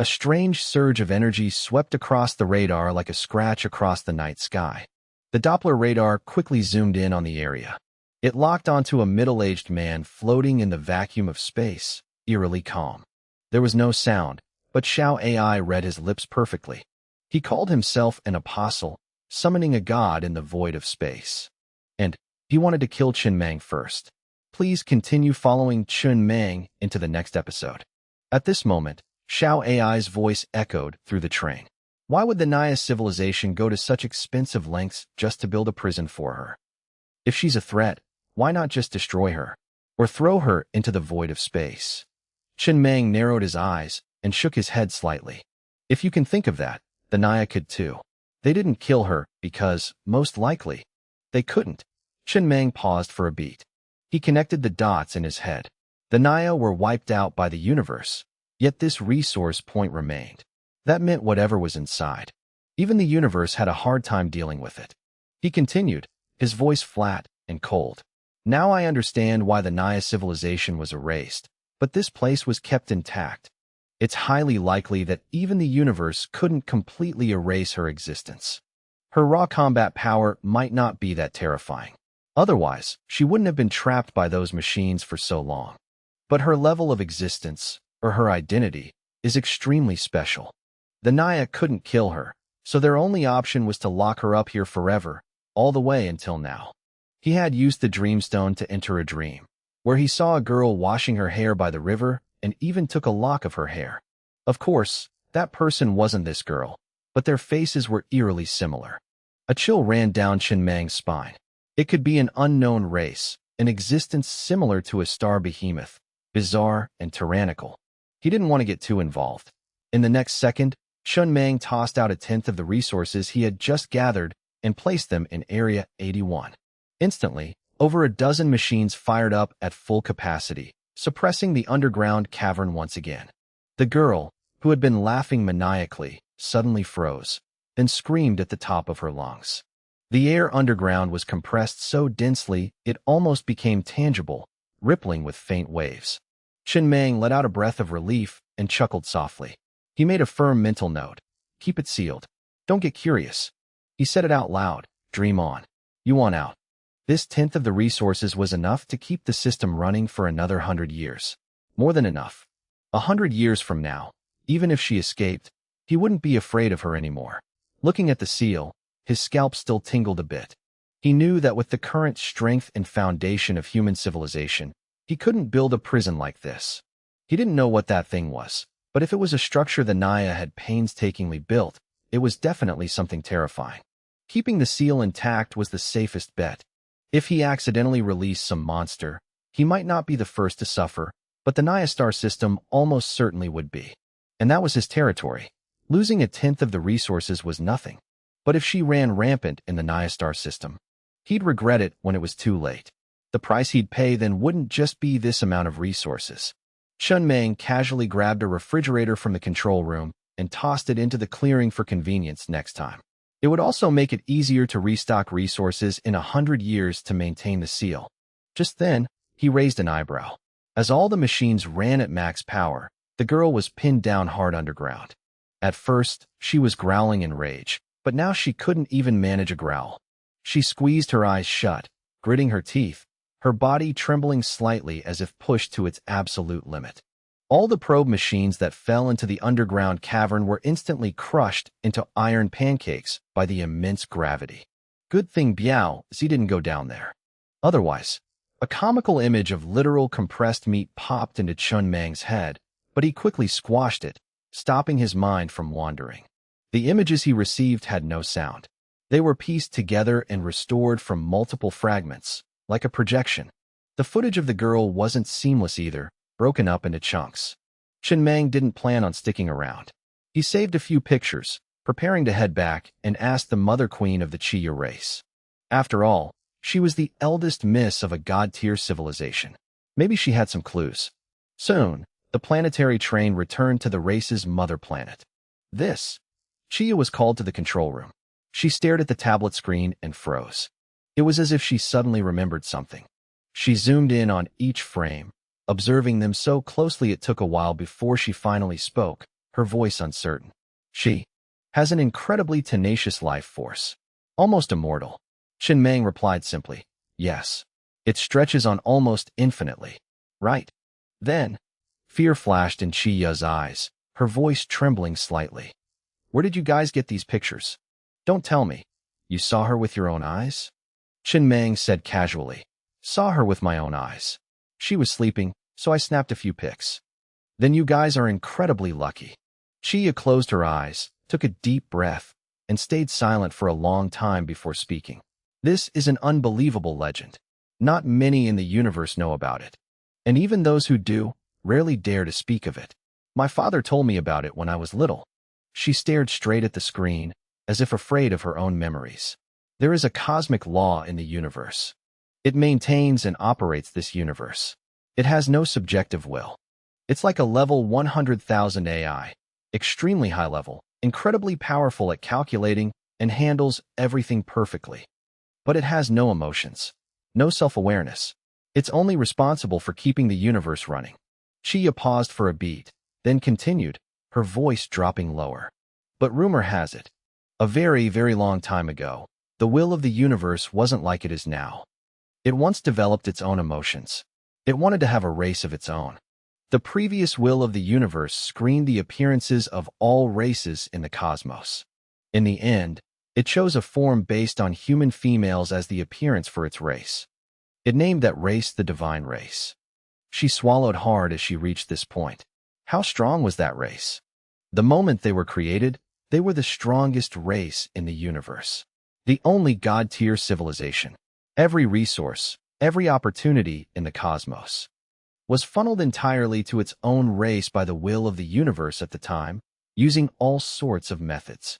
strange surge of energy swept across the radar like a scratch across the night sky. The Doppler radar quickly zoomed in on the area. It locked onto a middle-aged man floating in the vacuum of space, eerily calm. There was no sound, but Xiao AI read his lips perfectly. He called himself an apostle, summoning a god in the void of space. And he wanted to kill Chen Mang first. Please continue following Chen Mang into the next episode. At this moment, Xiao AI's voice echoed through the train. Why would the Naya civilization go to such expensive lengths just to build a prison for her? If she's a threat, why not just destroy her? Or throw her into the void of space? Chen Mang narrowed his eyes and shook his head slightly. If you can think of that, the Naya could too. They didn't kill her because, most likely, they couldn't. Chen Mang paused for a beat. He connected the dots in his head. The Naya were wiped out by the universe, yet this resource point remained. That meant whatever was inside. Even the universe had a hard time dealing with it. He continued, his voice flat and cold. Now I understand why the Naya civilization was erased, but this place was kept intact. It's highly likely that even the universe couldn't completely erase her existence. Her raw combat power might not be that terrifying. Otherwise, she wouldn't have been trapped by those machines for so long. But her level of existence, or her identity, is extremely special. The Naya couldn't kill her, so their only option was to lock her up here forever, all the way until now. He had used the Dreamstone to enter a dream, where he saw a girl washing her hair by the river and even took a lock of her hair. Of course, that person wasn't this girl, but their faces were eerily similar. A chill ran down Chen Mang's spine. It could be an unknown race, an existence similar to a star behemoth, bizarre and tyrannical. He didn't want to get too involved. In the next second, Chen Mang tossed out a tenth of the resources he had just gathered and placed them in Area 81. Instantly, over a dozen machines fired up at full capacity, suppressing the underground cavern once again. The girl, who had been laughing maniacally, suddenly froze, then screamed at the top of her lungs. The air underground was compressed so densely it almost became tangible, rippling with faint waves. Chen Mang let out a breath of relief and chuckled softly. He made a firm mental note. Keep it sealed. Don't get curious. He said it out loud. Dream on. You want out. This tenth of the resources was enough to keep the system running for another 100 years. More than enough. 100 years from now, even if she escaped, he wouldn't be afraid of her anymore. Looking at the seal, his scalp still tingled a bit. He knew that with the current strength and foundation of human civilization, he couldn't build a prison like this. He didn't know what that thing was, but if it was a structure the Naya had painstakingly built, it was definitely something terrifying. Keeping the seal intact was the safest bet. If he accidentally released some monster, he might not be the first to suffer, but the Naya star system almost certainly would be. And that was his territory. Losing a tenth of the resources was nothing. But if she ran rampant in the Naya star system, he'd regret it when it was too late. The price he'd pay then wouldn't just be this amount of resources. Chen Mang casually grabbed a refrigerator from the control room and tossed it into the clearing for convenience next time. It would also make it easier to restock resources in 100 years to maintain the seal. Just then, he raised an eyebrow. As all the machines ran at max power, the girl was pinned down hard underground. At first, she was growling in rage, but now she couldn't even manage a growl. She squeezed her eyes shut, gritting her teeth, her body trembling slightly as if pushed to its absolute limit. All the probe machines that fell into the underground cavern were instantly crushed into iron pancakes by the immense gravity. Good thing Biao Zi didn't go down there. Otherwise, a comical image of literal compressed meat popped into Chen Mang's head, but he quickly squashed it, stopping his mind from wandering. The images he received had no sound. They were pieced together and restored from multiple fragments, like a projection. The footage of the girl wasn't seamless either, broken up into chunks. Chen Mang didn't plan on sticking around. He saved a few pictures, preparing to head back and ask the mother queen of the Chiya race. After all, she was the eldest miss of a god-tier civilization. Maybe she had some clues. Soon, the planetary train returned to the race's mother planet. Chiya was called to the control room. She stared at the tablet screen and froze. It was as if she suddenly remembered something. She zoomed in on each frame, observing them so closely it took a while before she finally spoke, her voice uncertain. She has an incredibly tenacious life force, almost immortal. Shin Meng replied simply, yes. It stretches on almost infinitely. Right. Then, fear flashed in Chi Ya's eyes, her voice trembling slightly. Where did you guys get these pictures? Don't tell me. You saw her with your own eyes? Shin Meng said casually. Saw her with my own eyes. She was sleeping, so I snapped a few pics. Then you guys are incredibly lucky. Chi Ya closed her eyes, took a deep breath, and stayed silent for a long time before speaking. This is an unbelievable legend. Not many in the universe know about it. And even those who do, rarely dare to speak of it. My father told me about it when I was little. She stared straight at the screen, as if afraid of her own memories. There is a cosmic law in the universe. It maintains and operates this universe. It has no subjective will. It's like a level 100,000 AI, extremely high level, incredibly powerful at calculating, and handles everything perfectly. But it has no emotions, no self-awareness. It's only responsible for keeping the universe running. Chi Ya paused for a beat, then continued, her voice dropping lower. But rumor has it, a very, very long time ago, the will of the universe wasn't like it is now. It once developed its own emotions. It wanted to have a race of its own. The previous will of the universe screened the appearances of all races in the cosmos. In the end, it chose a form based on human females as the appearance for its race. It named that race the divine race. She swallowed hard as she reached this point. How strong was that race? The moment they were created, they were the strongest race in the universe. The only God-tier civilization. Every resource, every opportunity in the cosmos was funneled entirely to its own race by the will of the universe at the time, using all sorts of methods.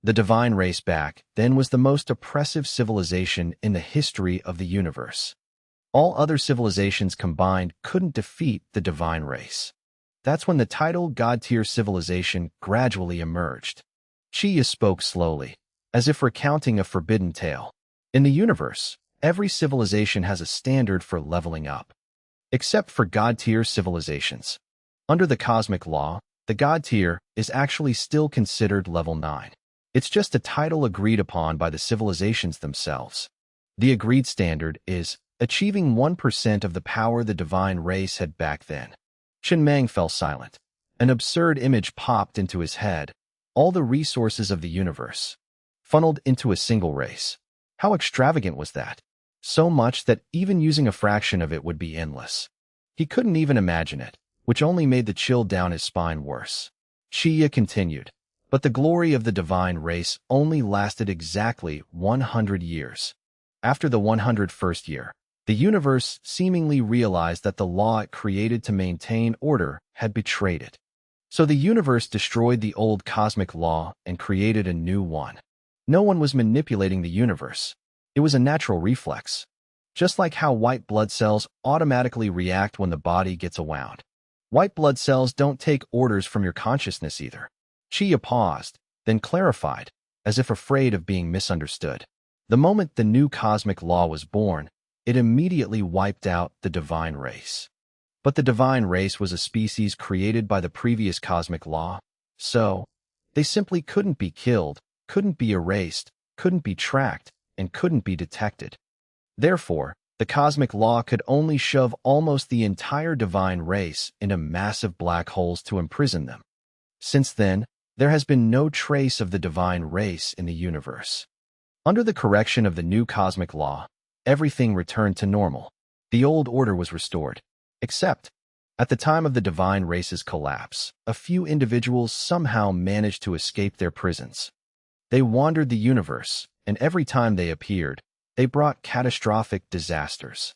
The divine race back then was the most oppressive civilization in the history of the universe. All other civilizations combined couldn't defeat the divine race. That's when the title God-tier civilization gradually emerged. Chi Ya spoke slowly, as if recounting a forbidden tale. In the universe, every civilization has a standard for leveling up. Except for God-tier civilizations. Under the cosmic law, the God tier is actually still considered level 9. It's just a title agreed upon by the civilizations themselves. The agreed standard is achieving 1% of the power the divine race had back then. Shin Meng fell silent. An absurd image popped into his head. All the resources of the universe, funneled into a single race. How extravagant was that? So much that even using a fraction of it would be endless. He couldn't even imagine it, which only made the chill down his spine worse. Chi Ya continued, but the glory of the divine race only lasted exactly 100 years. After the 101st year, the universe seemingly realized that the law it created to maintain order had betrayed it. So the universe destroyed the old cosmic law and created a new one. No one was manipulating the universe. It was a natural reflex. Just like how white blood cells automatically react when the body gets awound. White blood cells don't take orders from your consciousness either. Chi Ya paused, then clarified, as if afraid of being misunderstood. The moment the new cosmic law was born, it immediately wiped out the divine race. But the divine race was a species created by the previous cosmic law, so they simply couldn't be killed, couldn't be erased, couldn't be tracked, and couldn't be detected. Therefore, the cosmic law could only shove almost the entire divine race into massive black holes to imprison them. Since then, there has been no trace of the divine race in the universe. Under the correction of the new cosmic law, everything returned to normal. The old order was restored. Except, at the time of the divine race's collapse, a few individuals somehow managed to escape their prisons. They wandered the universe, and every time they appeared, they brought catastrophic disasters.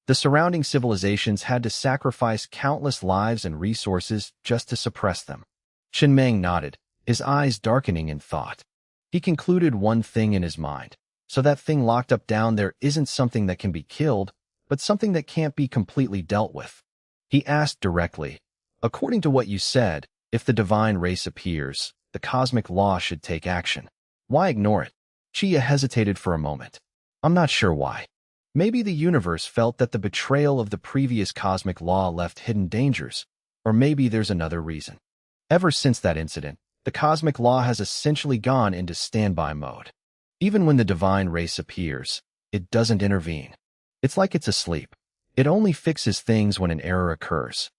The surrounding civilizations had to sacrifice countless lives and resources just to suppress them. Shin Meng nodded, his eyes darkening in thought. He concluded one thing in his mind. So that thing locked up down there isn't something that can be killed, but something that can't be completely dealt with. He asked directly, according to what you said, if the divine race appears, the cosmic law should take action. Why ignore it? Chi Ya hesitated for a moment. I'm not sure why. Maybe the universe felt that the betrayal of the previous cosmic law left hidden dangers, or maybe there's another reason. Ever since that incident, the cosmic law has essentially gone into standby mode. Even when the divine race appears, it doesn't intervene. It's like it's asleep. It only fixes things when an error occurs.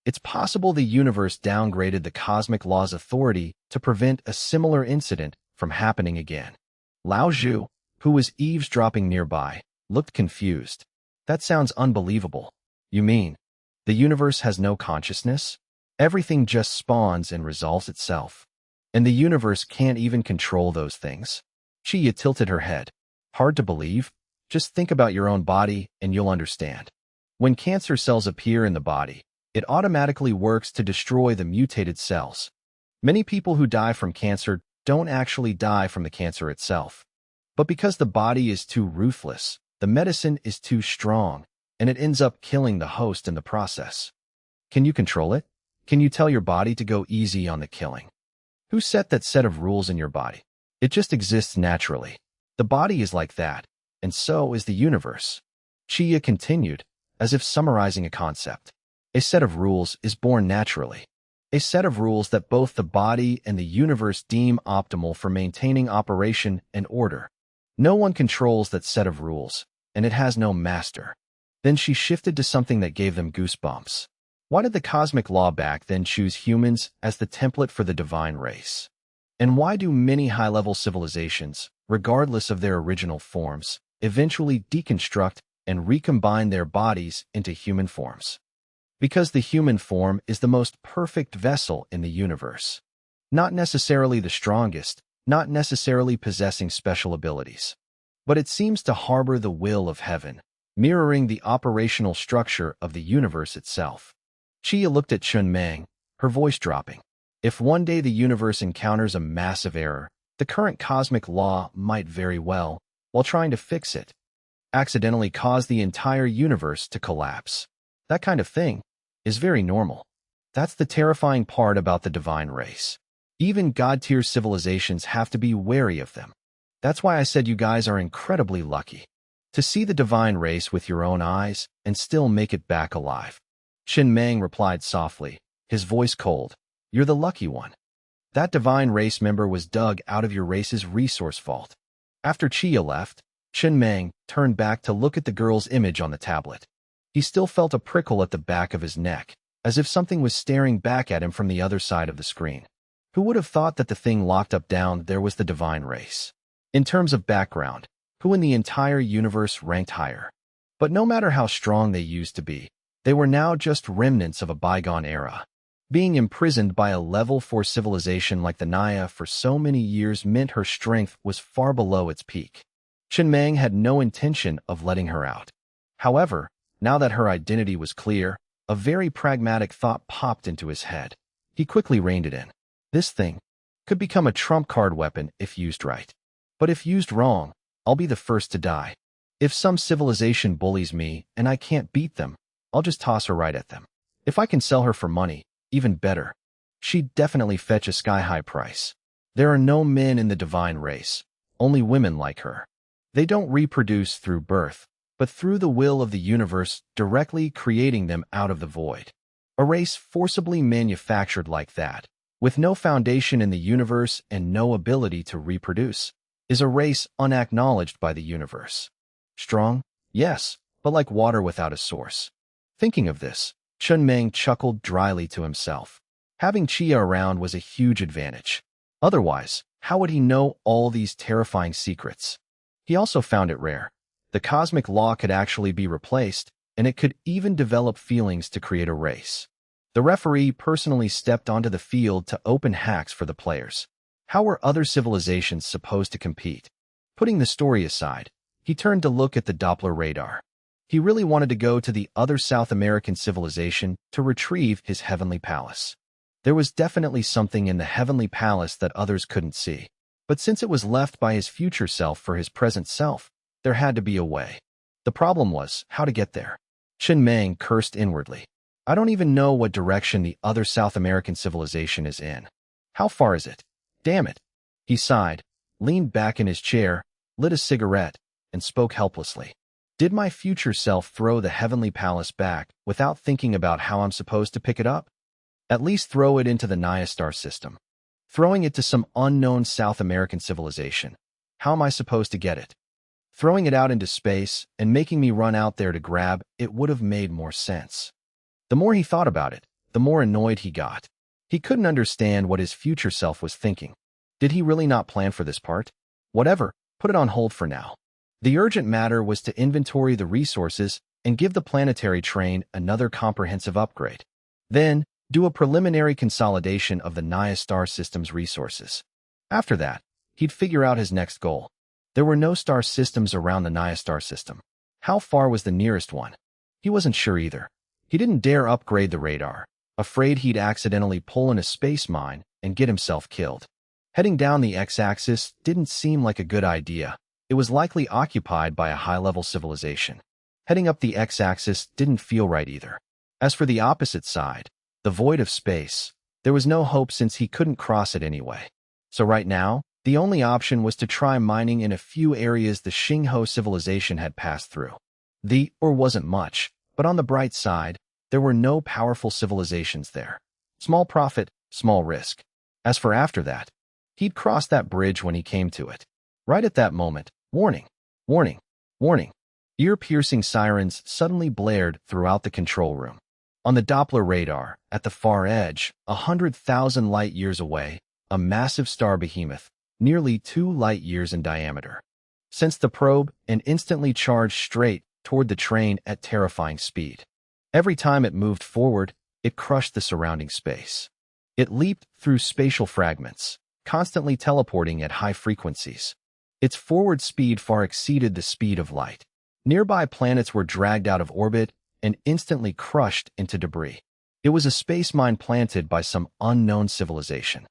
It's possible the universe downgraded the cosmic law's authority to prevent a similar incident from happening again. Lao Zhu, who was eavesdropping nearby, looked confused. That sounds unbelievable. You mean, the universe has no consciousness? Everything just spawns and resolves itself. And the universe can't even control those things? Chia tilted her head. Hard to believe? Just think about your own body and you'll understand. When cancer cells appear in the body, it automatically works to destroy the mutated cells. Many people who die from cancer don't actually die from the cancer itself. But because the body is too ruthless, the medicine is too strong, and it ends up killing the host in the process. Can you control it? Can you tell your body to go easy on the killing? Who set that set of rules in your body? It just exists naturally. The body is like that, and so is the universe. Chia continued, as if summarizing a concept. A set of rules is born naturally. A set of rules that both the body and the universe deem optimal for maintaining operation and order. No one controls that set of rules, and it has no master. Then she shifted to something that gave them goosebumps. Why did the cosmic law back then choose humans as the template for the divine race? And why do many high-level civilizations, regardless of their original forms, eventually deconstruct and recombine their bodies into human forms? Because the human form is the most perfect vessel in the universe. Not necessarily the strongest, not necessarily possessing special abilities. But it seems to harbor the will of heaven, mirroring the operational structure of the universe itself. Chia looked at Chun Meng, her voice dropping. If one day the universe encounters a massive error, the current cosmic law might very well, while trying to fix it, accidentally cause the entire universe to collapse. That kind of thing is very normal. That's the terrifying part about the divine race. Even God-tier civilizations have to be wary of them. That's why I said you guys are incredibly lucky to see the divine race with your own eyes and still make it back alive. Qin Meng replied softly, his voice cold. You're the lucky one. That divine race member was dug out of your race's resource vault. After Chia left, Qin Meng turned back to look at the girl's image on the tablet. He still felt a prickle at the back of his neck, as if something was staring back at him from the other side of the screen. Who would have thought that the thing locked up down there was the divine race? In terms of background, who in the entire universe ranked higher? But no matter how strong they used to be, they were now just remnants of a bygone era. Being imprisoned by a level 4 civilization like the Naya for so many years meant her strength was far below its peak. Qin Meng had no intention of letting her out. However, now that her identity was clear, a very pragmatic thought popped into his head. He quickly reined it in. This thing could become a trump card weapon if used right. But if used wrong, I'll be the first to die. If some civilization bullies me and I can't beat them, I'll just toss her right at them. If I can sell her for money, even better. She'd definitely fetch a sky-high price. There are no men in the divine race, only women like her. They don't reproduce through birth, but through the will of the universe directly creating them out of the void. A race forcibly manufactured like that, with no foundation in the universe and no ability to reproduce, is a race unacknowledged by the universe. Strong? Yes, but like water without a source. Thinking of this, Chun Meng chuckled dryly to himself. Having Chia around was a huge advantage. Otherwise, how would he know all these terrifying secrets? He also found it rare. The cosmic law could actually be replaced, and it could even develop feelings to create a race. The referee personally stepped onto the field to open hacks for the players. How were other civilizations supposed to compete? Putting the story aside, he turned to look at the Doppler radar. He really wanted to go to the other South American civilization to retrieve his heavenly palace. There was definitely something in the heavenly palace that others couldn't see. But since it was left by his future self for his present self, there had to be a way. The problem was how to get there. Qin Meng cursed inwardly. I don't even know what direction the other South American civilization is in. How far is it? Damn it. He sighed, leaned back in his chair, lit a cigarette, and spoke helplessly. Did my future self throw the heavenly palace back without thinking about how I'm supposed to pick it up? At least throw it into the Naya star system. Throwing it to some unknown South American civilization. How am I supposed to get it? Throwing it out into space and making me run out there to grab it would have made more sense. The more he thought about it, the more annoyed he got. He couldn't understand what his future self was thinking. Did he really not plan for this part? Whatever, put it on hold for now. The urgent matter was to inventory the resources and give the planetary train another comprehensive upgrade. Then, do a preliminary consolidation of the Naya star system's resources. After that, he'd figure out his next goal. There were no star systems around the Naya star system. How far was the nearest one? He wasn't sure either. He didn't dare upgrade the radar, afraid he'd accidentally pull in a space mine and get himself killed. Heading down the x-axis didn't seem like a good idea. It was likely occupied by a high-level civilization. Heading up the x-axis didn't feel right either. As for the opposite side, the void of space, there was no hope since he couldn't cross it anyway. So right now, the only option was to try mining in a few areas the Xingho civilization had passed through. The ore wasn't much, but on the bright side, there were no powerful civilizations there. Small profit, small risk. As for after that, he'd cross that bridge when he came to it. Right at that moment, warning, warning, warning. Ear-piercing sirens suddenly blared throughout the control room. On the Doppler radar, at the far edge, 100,000 light-years away, a massive star behemoth, nearly 2 light-years in diameter, sensed the probe and instantly charged straight toward the train at terrifying speed. Every time it moved forward, it crushed the surrounding space. It leaped through spatial fragments, constantly teleporting at high frequencies. Its forward speed far exceeded the speed of light. Nearby planets were dragged out of orbit and instantly crushed into debris. It was a space mine planted by some unknown civilization.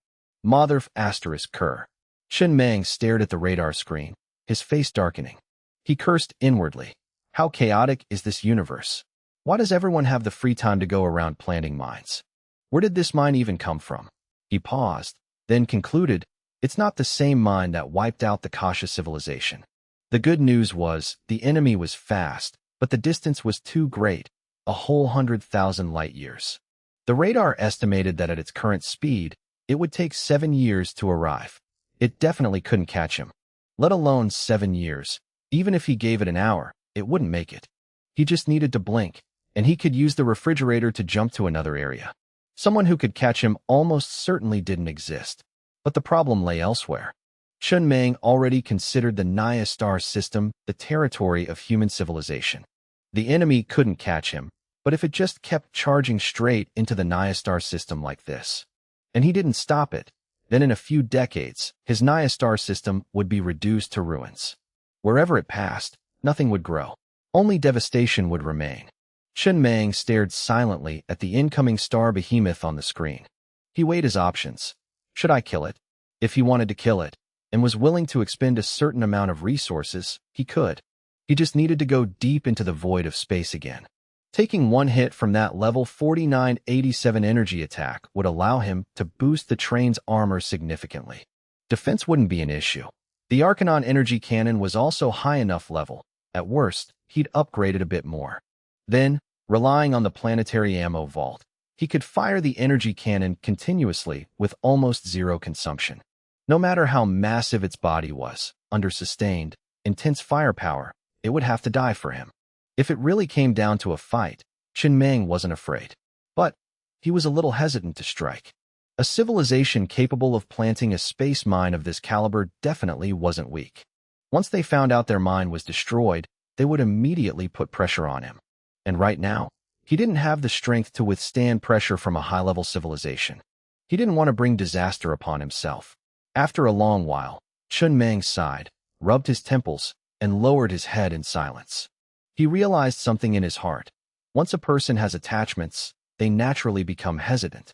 Motherf ****. Chen Meng stared at the radar screen, his face darkening. He cursed inwardly. How chaotic is this universe? Why does everyone have the free time to go around planting mines? Where did this mine even come from? He paused, then concluded, it's not the same mine that wiped out the Kasha civilization. The good news was, the enemy was fast, but the distance was too great, a whole 100,000 light-years. The radar estimated that at its current speed, it would take 7 years to arrive. It definitely couldn't catch him. Let alone 7 years. Even if he gave it an hour, it wouldn't make it. He just needed to blink, and he could use the refrigerator to jump to another area. Someone who could catch him almost certainly didn't exist. But the problem lay elsewhere. Chen Meng already considered the Naya star system the territory of human civilization. The enemy couldn't catch him, but if it just kept charging straight into the Naya star system like this, and he didn't stop it, then in a few decades, his Naya star system would be reduced to ruins. Wherever it passed, nothing would grow. Only devastation would remain. Chen Meng stared silently at the incoming star behemoth on the screen. He weighed his options. Should I kill it? If he wanted to kill it, and was willing to expend a certain amount of resources, he could. He just needed to go deep into the void of space again. Taking one hit from that level 4987 energy attack would allow him to boost the train's armor significantly. Defense wouldn't be an issue. The Arcanon energy cannon was also high enough level. At worst, he'd upgrade it a bit more. Then, relying on the planetary ammo vault, he could fire the energy cannon continuously with almost zero consumption. No matter how massive its body was, under sustained, intense firepower, it would have to die for him. If it really came down to a fight, Chen Meng wasn't afraid. But he was a little hesitant to strike. A civilization capable of planting a space mine of this caliber definitely wasn't weak. Once they found out their mine was destroyed, they would immediately put pressure on him. And right now, he didn't have the strength to withstand pressure from a high-level civilization. He didn't want to bring disaster upon himself. After a long while, Chen Meng sighed, rubbed his temples, and lowered his head in silence. He realized something in his heart. Once a person has attachments, they naturally become hesitant.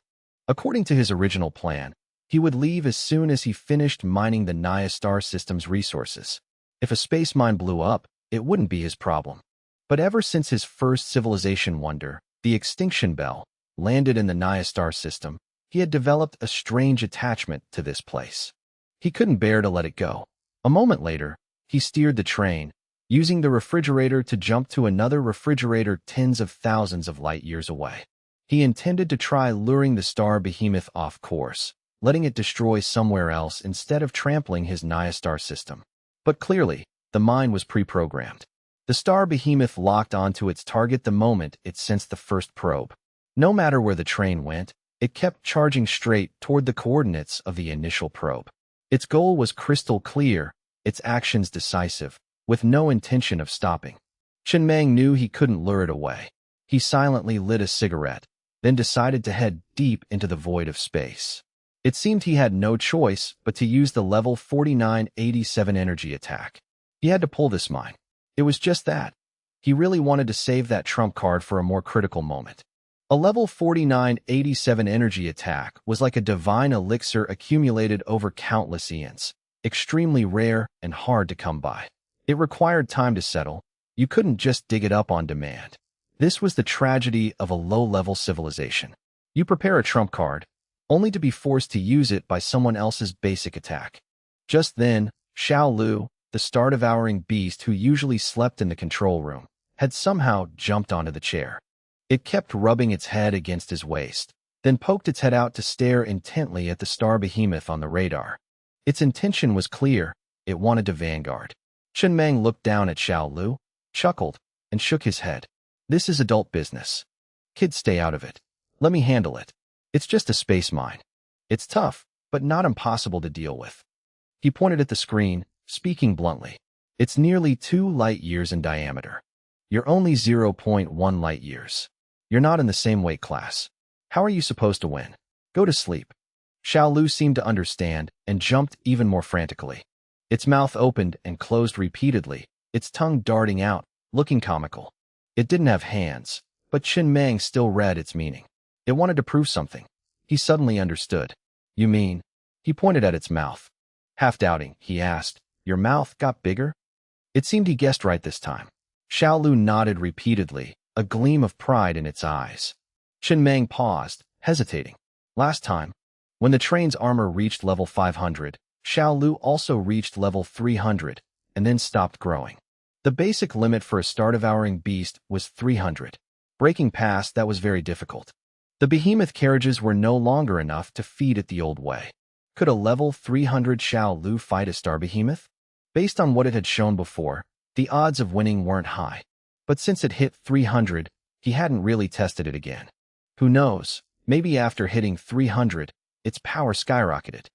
According to his original plan, he would leave as soon as he finished mining the Naya star system's resources. If a space mine blew up, it wouldn't be his problem. But ever since his first civilization wonder, the extinction bell, landed in the Naya star system, he had developed a strange attachment to this place. He couldn't bear to let it go. A moment later, he steered the train, using the refrigerator to jump to another refrigerator tens of thousands of light-years away. He intended to try luring the star behemoth off course, letting it destroy somewhere else instead of trampling his Naya star system. But clearly, the mind was pre-programmed. The star behemoth locked onto its target the moment it sensed the first probe. No matter where the train went, it kept charging straight toward the coordinates of the initial probe. Its goal was crystal clear, its actions decisive, with no intention of stopping. Chen Meng knew he couldn't lure it away. He silently lit a cigarette, then decided to head deep into the void of space. It seemed he had no choice but to use the level 4987 energy attack. He had to pull this mine. It was just that. He really wanted to save that trump card for a more critical moment. A level 4987 energy attack was like a divine elixir accumulated over countless eons, extremely rare and hard to come by. It required time to settle. You couldn't just dig it up on demand. This was the tragedy of a low-level civilization. You prepare a trump card, only to be forced to use it by someone else's basic attack. Just then, Xiao Lu, the star-devouring beast who usually slept in the control room, had somehow jumped onto the chair. It kept rubbing its head against his waist, then poked its head out to stare intently at the star behemoth on the radar. Its intention was clear. It wanted to vanguard. Chen Meng looked down at Xiao Lu, chuckled, and shook his head. This is adult business. Kids, stay out of it. Let me handle it. It's just a space mine. It's tough, but not impossible to deal with. He pointed at the screen, speaking bluntly. It's nearly 2 light years in diameter. You're only 0.1 light years. You're not in the same weight class. How are you supposed to win? Go to sleep. Xiao Lu seemed to understand and jumped even more frantically. Its mouth opened and closed repeatedly, its tongue darting out, looking comical. It didn't have hands, but Chen Meng still read its meaning. It wanted to prove something. He suddenly understood. You mean? He pointed at its mouth. Half doubting, he asked, your mouth got bigger? It seemed he guessed right this time. Xiao Lu nodded repeatedly, a gleam of pride in its eyes. Chen Meng paused, hesitating. Last time, when the train's armor reached level 500, Xiao Lu also reached level 300, and then stopped growing. The basic limit for a star-devouring beast was 300. Breaking past that was very difficult. The behemoth carriages were no longer enough to feed it the old way. Could a level 300 Xiao Lu fight a star behemoth? Based on what it had shown before, the odds of winning weren't high. But since it hit 300, he hadn't really tested it again. Who knows, maybe after hitting 300, its power skyrocketed.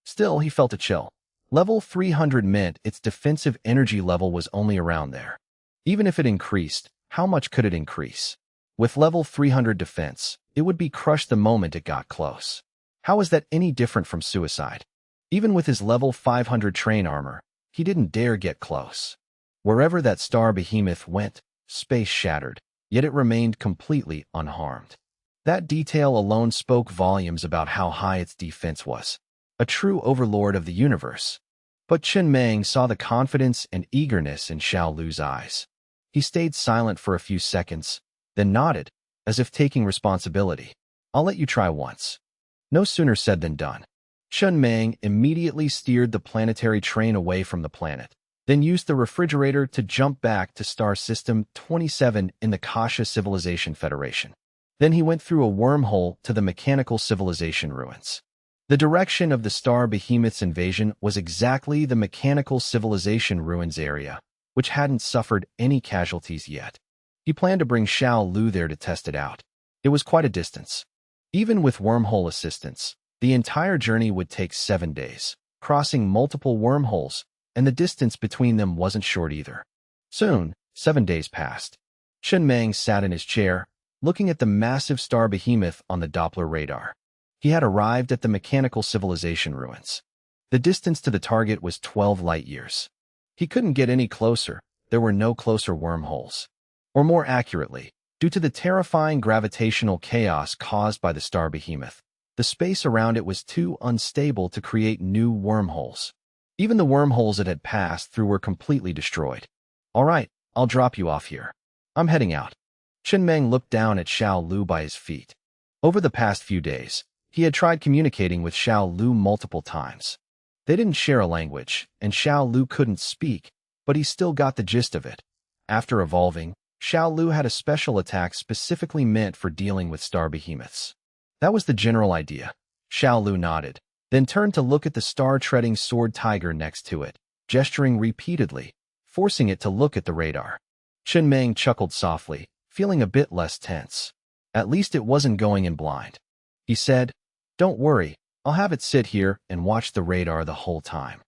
Still, he felt a chill. Level 300 meant its defensive energy level was only around there. Even if it increased, how much could it increase? With level 300 defense, it would be crushed the moment it got close. How is that any different from suicide? Even with his level 500 train armor, he didn't dare get close. Wherever that star behemoth went, space shattered, yet it remained completely unharmed. That detail alone spoke volumes about how high its defense was. A true overlord of the universe. But Chen Meng saw the confidence and eagerness in Xiao Lu's eyes. He stayed silent for a few seconds, then nodded, as if taking responsibility. I'll let you try once. No sooner said than done. Chen Meng immediately steered the planetary train away from the planet, then used the refrigerator to jump back to Star System 27 in the Kasha Civilization Federation. Then he went through a wormhole to the Mechanical Civilization ruins. The direction of the star behemoth's invasion was exactly the Mechanical Civilization ruins area, which hadn't suffered any casualties yet. He planned to bring Xiao Lu there to test it out. It was quite a distance. Even with wormhole assistance, the entire journey would take 7 days, crossing multiple wormholes, and the distance between them wasn't short either. Soon, 7 days passed. Chen Meng sat in his chair, looking at the massive star behemoth on the Doppler radar. He had arrived at the Mechanical Civilization ruins. The distance to the target was 12 light years. He couldn't get any closer. There were no closer wormholes. Or more accurately, due to the terrifying gravitational chaos caused by the star behemoth, the space around it was too unstable to create new wormholes. Even the wormholes it had passed through were completely destroyed. All right, I'll drop you off here. I'm heading out. Chen Meng looked down at Xiao Lu by his feet. Over the past few days, he had tried communicating with Xiao Lu multiple times. They didn't share a language, and Xiao Lu couldn't speak, but he still got the gist of it. After evolving, Xiao Lu had a special attack specifically meant for dealing with star behemoths. That was the general idea. Xiao Lu nodded, then turned to look at the star-treading sword tiger next to it, gesturing repeatedly, forcing it to look at the radar. Chen Meng chuckled softly, feeling a bit less tense. At least it wasn't going in blind. He said, "Don't worry, I'll have it sit here and watch the radar the whole time."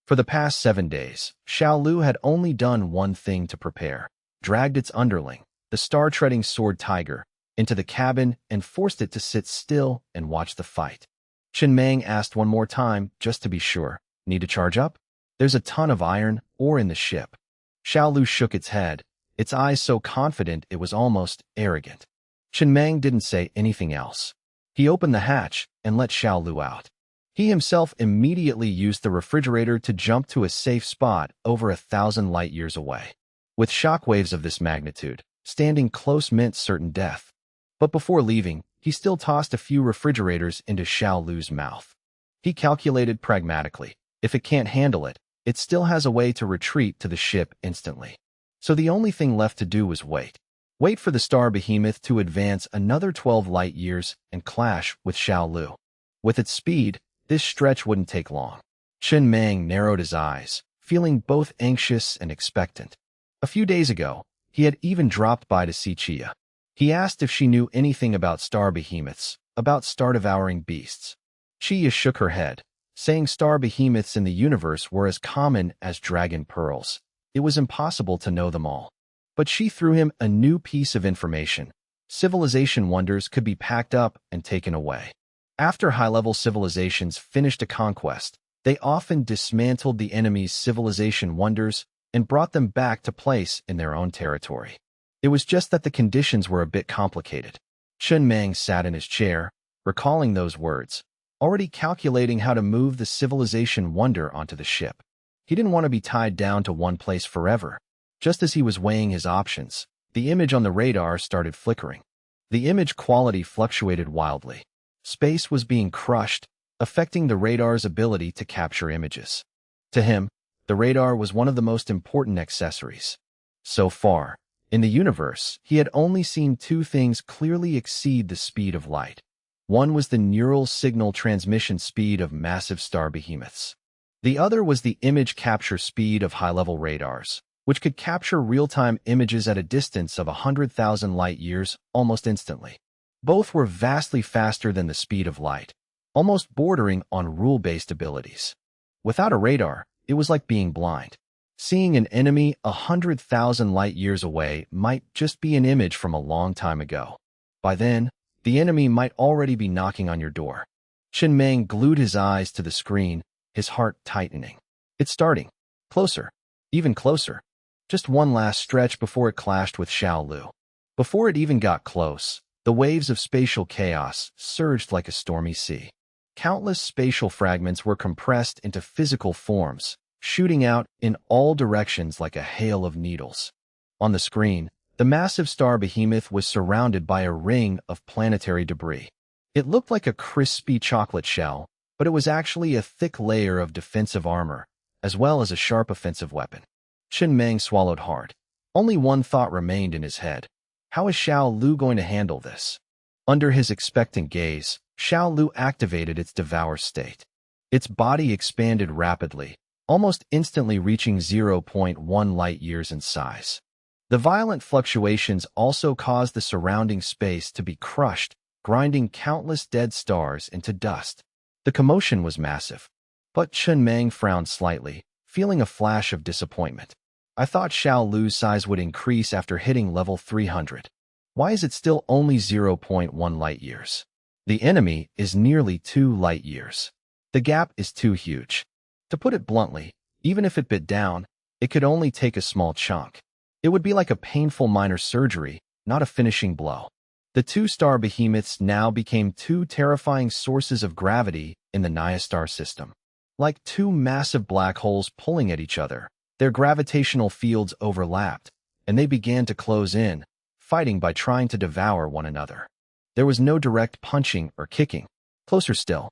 For the past 7 days, Xiao Lu had only done one thing to prepare: dragged its underling, the star-treading sword tiger, into the cabin and forced it to sit still and watch the fight. Chen Meng asked one more time, just to be sure, "Need to charge up? There's a ton of iron ore in the ship." Xiao Lu shook its head, its eyes so confident it was almost arrogant. Chen Meng didn't say anything else. He opened the hatch and let Xiao Lu out. He himself immediately used the refrigerator to jump to a safe spot over 1,000 light-years away. With shockwaves of this magnitude, standing close meant certain death. But before leaving, he still tossed a few refrigerators into Xiao Lu's mouth. He calculated pragmatically, if it can't handle it, it still has a way to retreat to the ship instantly. So the only thing left to do was wait. Wait for the star behemoth to advance another 12 light-years and clash with Xiao Lu. With its speed, this stretch wouldn't take long. Chen Meng narrowed his eyes, feeling both anxious and expectant. A few days ago, he had even dropped by to see Chia. He asked if she knew anything about star behemoths, about star-devouring beasts. Chia shook her head, saying star behemoths in the universe were as common as dragon pearls. It was impossible to know them all. But she threw him a new piece of information. Civilization wonders could be packed up and taken away. After high-level civilizations finished a conquest, they often dismantled the enemy's civilization wonders and brought them back to place in their own territory. It was just that the conditions were a bit complicated. Chen Meng sat in his chair, recalling those words, already calculating how to move the civilization wonder onto the ship. He didn't want to be tied down to one place forever. Just as he was weighing his options, the image on the radar started flickering. The image quality fluctuated wildly. Space was being crushed, affecting the radar's ability to capture images. To him, the radar was one of the most important accessories. So far, in the universe, he had only seen two things clearly exceed the speed of light. One was the neural signal transmission speed of massive star behemoths. The other was the image capture speed of high-level radars, which could capture real-time images at a distance of 100,000 light-years almost instantly. Both were vastly faster than the speed of light, almost bordering on rule-based abilities. Without a radar, it was like being blind. Seeing an enemy 100,000 light-years away might just be an image from a long time ago. By then, the enemy might already be knocking on your door. Chen Meng glued his eyes to the screen, his heart tightening. It's starting. Closer. Even closer. Just one last stretch before it clashed with Xiao Lu. Before it even got close, the waves of spatial chaos surged like a stormy sea. Countless spatial fragments were compressed into physical forms, shooting out in all directions like a hail of needles. On the screen, the massive star behemoth was surrounded by a ring of planetary debris. It looked like a crispy chocolate shell, but it was actually a thick layer of defensive armor, as well as a sharp offensive weapon. Chen Meng swallowed hard. Only one thought remained in his head. How is Xiao Lu going to handle this? Under his expectant gaze, Xiao Lu activated its devour state. Its body expanded rapidly, almost instantly reaching 0.1 light-years in size. The violent fluctuations also caused the surrounding space to be crushed, grinding countless dead stars into dust. The commotion was massive. But Chen Meng frowned slightly, feeling a flash of disappointment. I thought Xiao Lu's size would increase after hitting level 300. Why is it still only 0.1 light-years? The enemy is nearly 2 light-years. The gap is too huge. To put it bluntly, even if it bit down, it could only take a small chunk. It would be like a painful minor surgery, not a finishing blow. The two star behemoths now became two terrifying sources of gravity in the Naya star system. Like two massive black holes pulling at each other, their gravitational fields overlapped, and they began to close in, fighting by trying to devour one another. There was no direct punching or kicking. Closer still.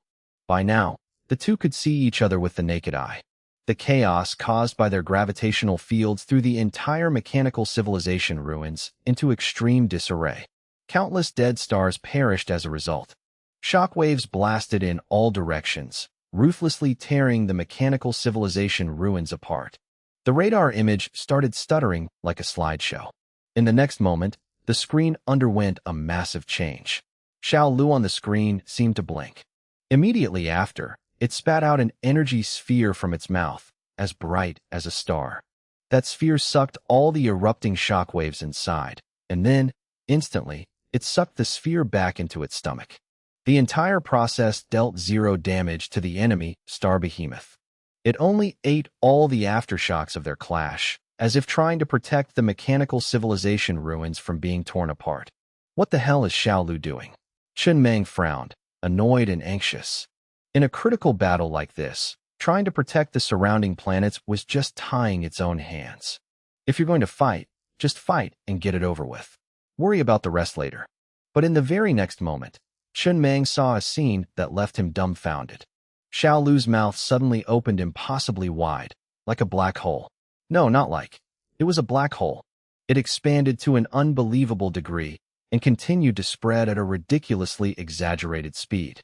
By now, the two could see each other with the naked eye. the chaos caused by their gravitational fields threw the entire mechanical civilization ruins into extreme disarray. Countless dead stars perished as a result. Shockwaves blasted in all directions, ruthlessly tearing the mechanical civilization ruins apart. The radar image started stuttering like a slideshow. In the next moment, the screen underwent a massive change. Xiao Lu on the screen seemed to blink. Immediately after, it spat out an energy sphere from its mouth, as bright as a star. That sphere sucked all the erupting shockwaves inside, and then, instantly, it sucked the sphere back into its stomach. The entire process dealt zero damage to the enemy, Star Behemoth. It only ate all the aftershocks of their clash, as if trying to protect the mechanical civilization ruins from being torn apart. What the hell is Xiao Lu doing? Chen Meng frowned, annoyed and anxious. In a critical battle like this, trying to protect the surrounding planets was just tying its own hands. If you're going to fight, just fight and get it over with. Worry about the rest later. But in the very next moment, Chen Meng saw a scene that left him dumbfounded. Xiao Lu's mouth suddenly opened impossibly wide, like a black hole. No, not like. It was a black hole. It expanded to an unbelievable degree and continued to spread at a ridiculously exaggerated speed.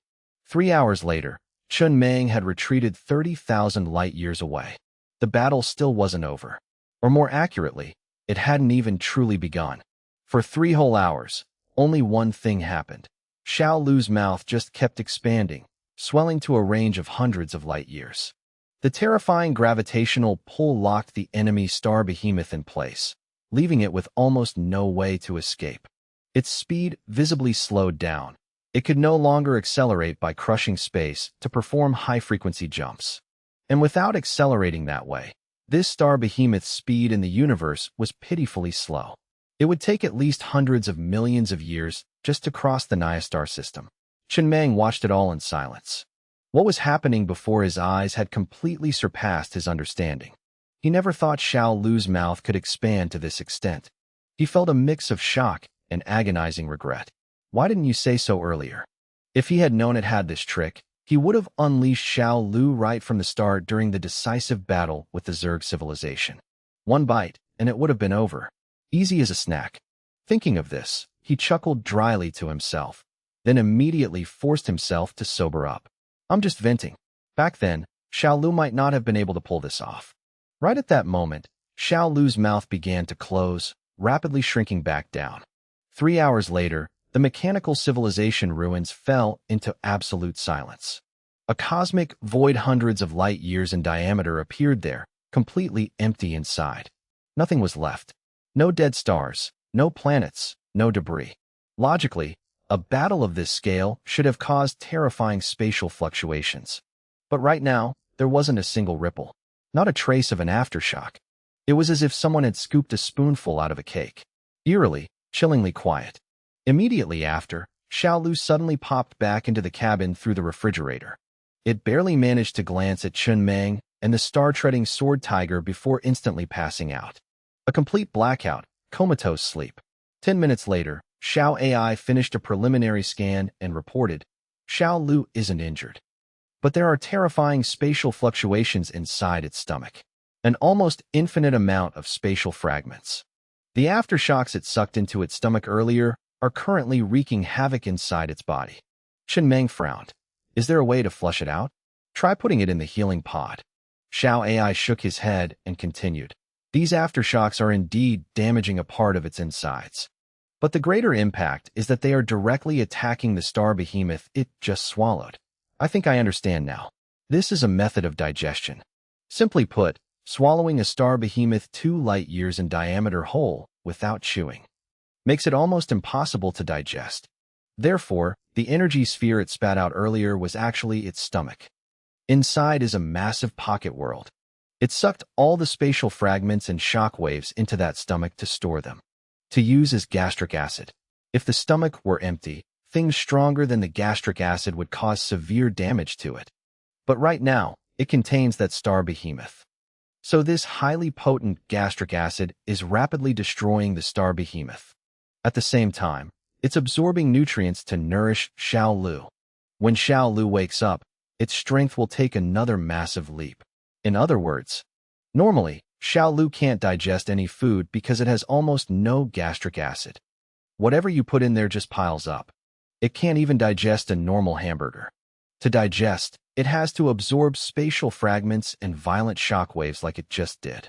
3 hours later, Chen Meng had retreated 30,000 light-years away. The battle still wasn't over. Or more accurately, it hadn't even truly begun. For 3 whole hours, only one thing happened. Xiao Lu's mouth just kept expanding, swelling to a range of hundreds of light-years. The terrifying gravitational pull locked the enemy Star Behemoth in place, leaving it with almost no way to escape. Its speed visibly slowed down. It could no longer accelerate by crushing space to perform high-frequency jumps. And without accelerating that way, this Star Behemoth's speed in the universe was pitifully slow. It would take at least hundreds of millions of years just to cross the Naya star system. Chen Meng watched it all in silence. What was happening before his eyes had completely surpassed his understanding. He never thought Xiao Lu's mouth could expand to this extent. He felt a mix of shock and agonizing regret. Why didn't you say so earlier? If he had known it had this trick, he would have unleashed Xiao Lu right from the start during the decisive battle with the Zerg civilization. One bite, and it would have been over. Easy as a snack. Thinking of this, he chuckled dryly to himself, then immediately forced himself to sober up. I'm just venting. Back then, Xiao Lu might not have been able to pull this off. Right at that moment, Xiao Lu's mouth began to close, rapidly shrinking back down. 3 hours later, the mechanical civilization ruins fell into absolute silence. A cosmic void hundreds of light years in diameter appeared there, completely empty inside. Nothing was left. No dead stars, no planets, no debris. Logically, a battle of this scale should have caused terrifying spatial fluctuations. But right now, there wasn't a single ripple. Not a trace of an aftershock. It was as if someone had scooped a spoonful out of a cake. Eerily, chillingly quiet. Immediately after, Xiao Lu suddenly popped back into the cabin through the refrigerator. It barely managed to glance at Chen Meng and the star-treading sword tiger before instantly passing out. A complete blackout, comatose sleep. 10 minutes later, Xiao AI finished a preliminary scan and reported, Xiao Lu isn't injured. But there are terrifying spatial fluctuations inside its stomach. An almost infinite amount of spatial fragments. The aftershocks it sucked into its stomach earlier are currently wreaking havoc inside its body. Chen Meng frowned. Is there a way to flush it out? Try putting it in the healing pod. Xiao AI shook his head and continued. These aftershocks are indeed damaging a part of its insides. But the greater impact is that they are directly attacking the Star Behemoth it just swallowed. I think I understand now. This is a method of digestion. Simply put, swallowing a Star Behemoth 2 light years in diameter whole without chewing makes it almost impossible to digest. Therefore, the energy sphere it spat out earlier was actually its stomach. Inside is a massive pocket world. It sucked all the spatial fragments and shock waves into that stomach to store them. To use as gastric acid. If the stomach were empty, things stronger than the gastric acid would cause severe damage to it. But right now, it contains that Star Behemoth. So this highly potent gastric acid is rapidly destroying the Star Behemoth. At the same time, it's absorbing nutrients to nourish Xiao Lu. When Xiao Lu wakes up, its strength will take another massive leap. In other words, normally, Xiao Lu can't digest any food because it has almost no gastric acid. Whatever you put in there just piles up. It can't even digest a normal hamburger. To digest, it has to absorb spatial fragments and violent shockwaves like it just did.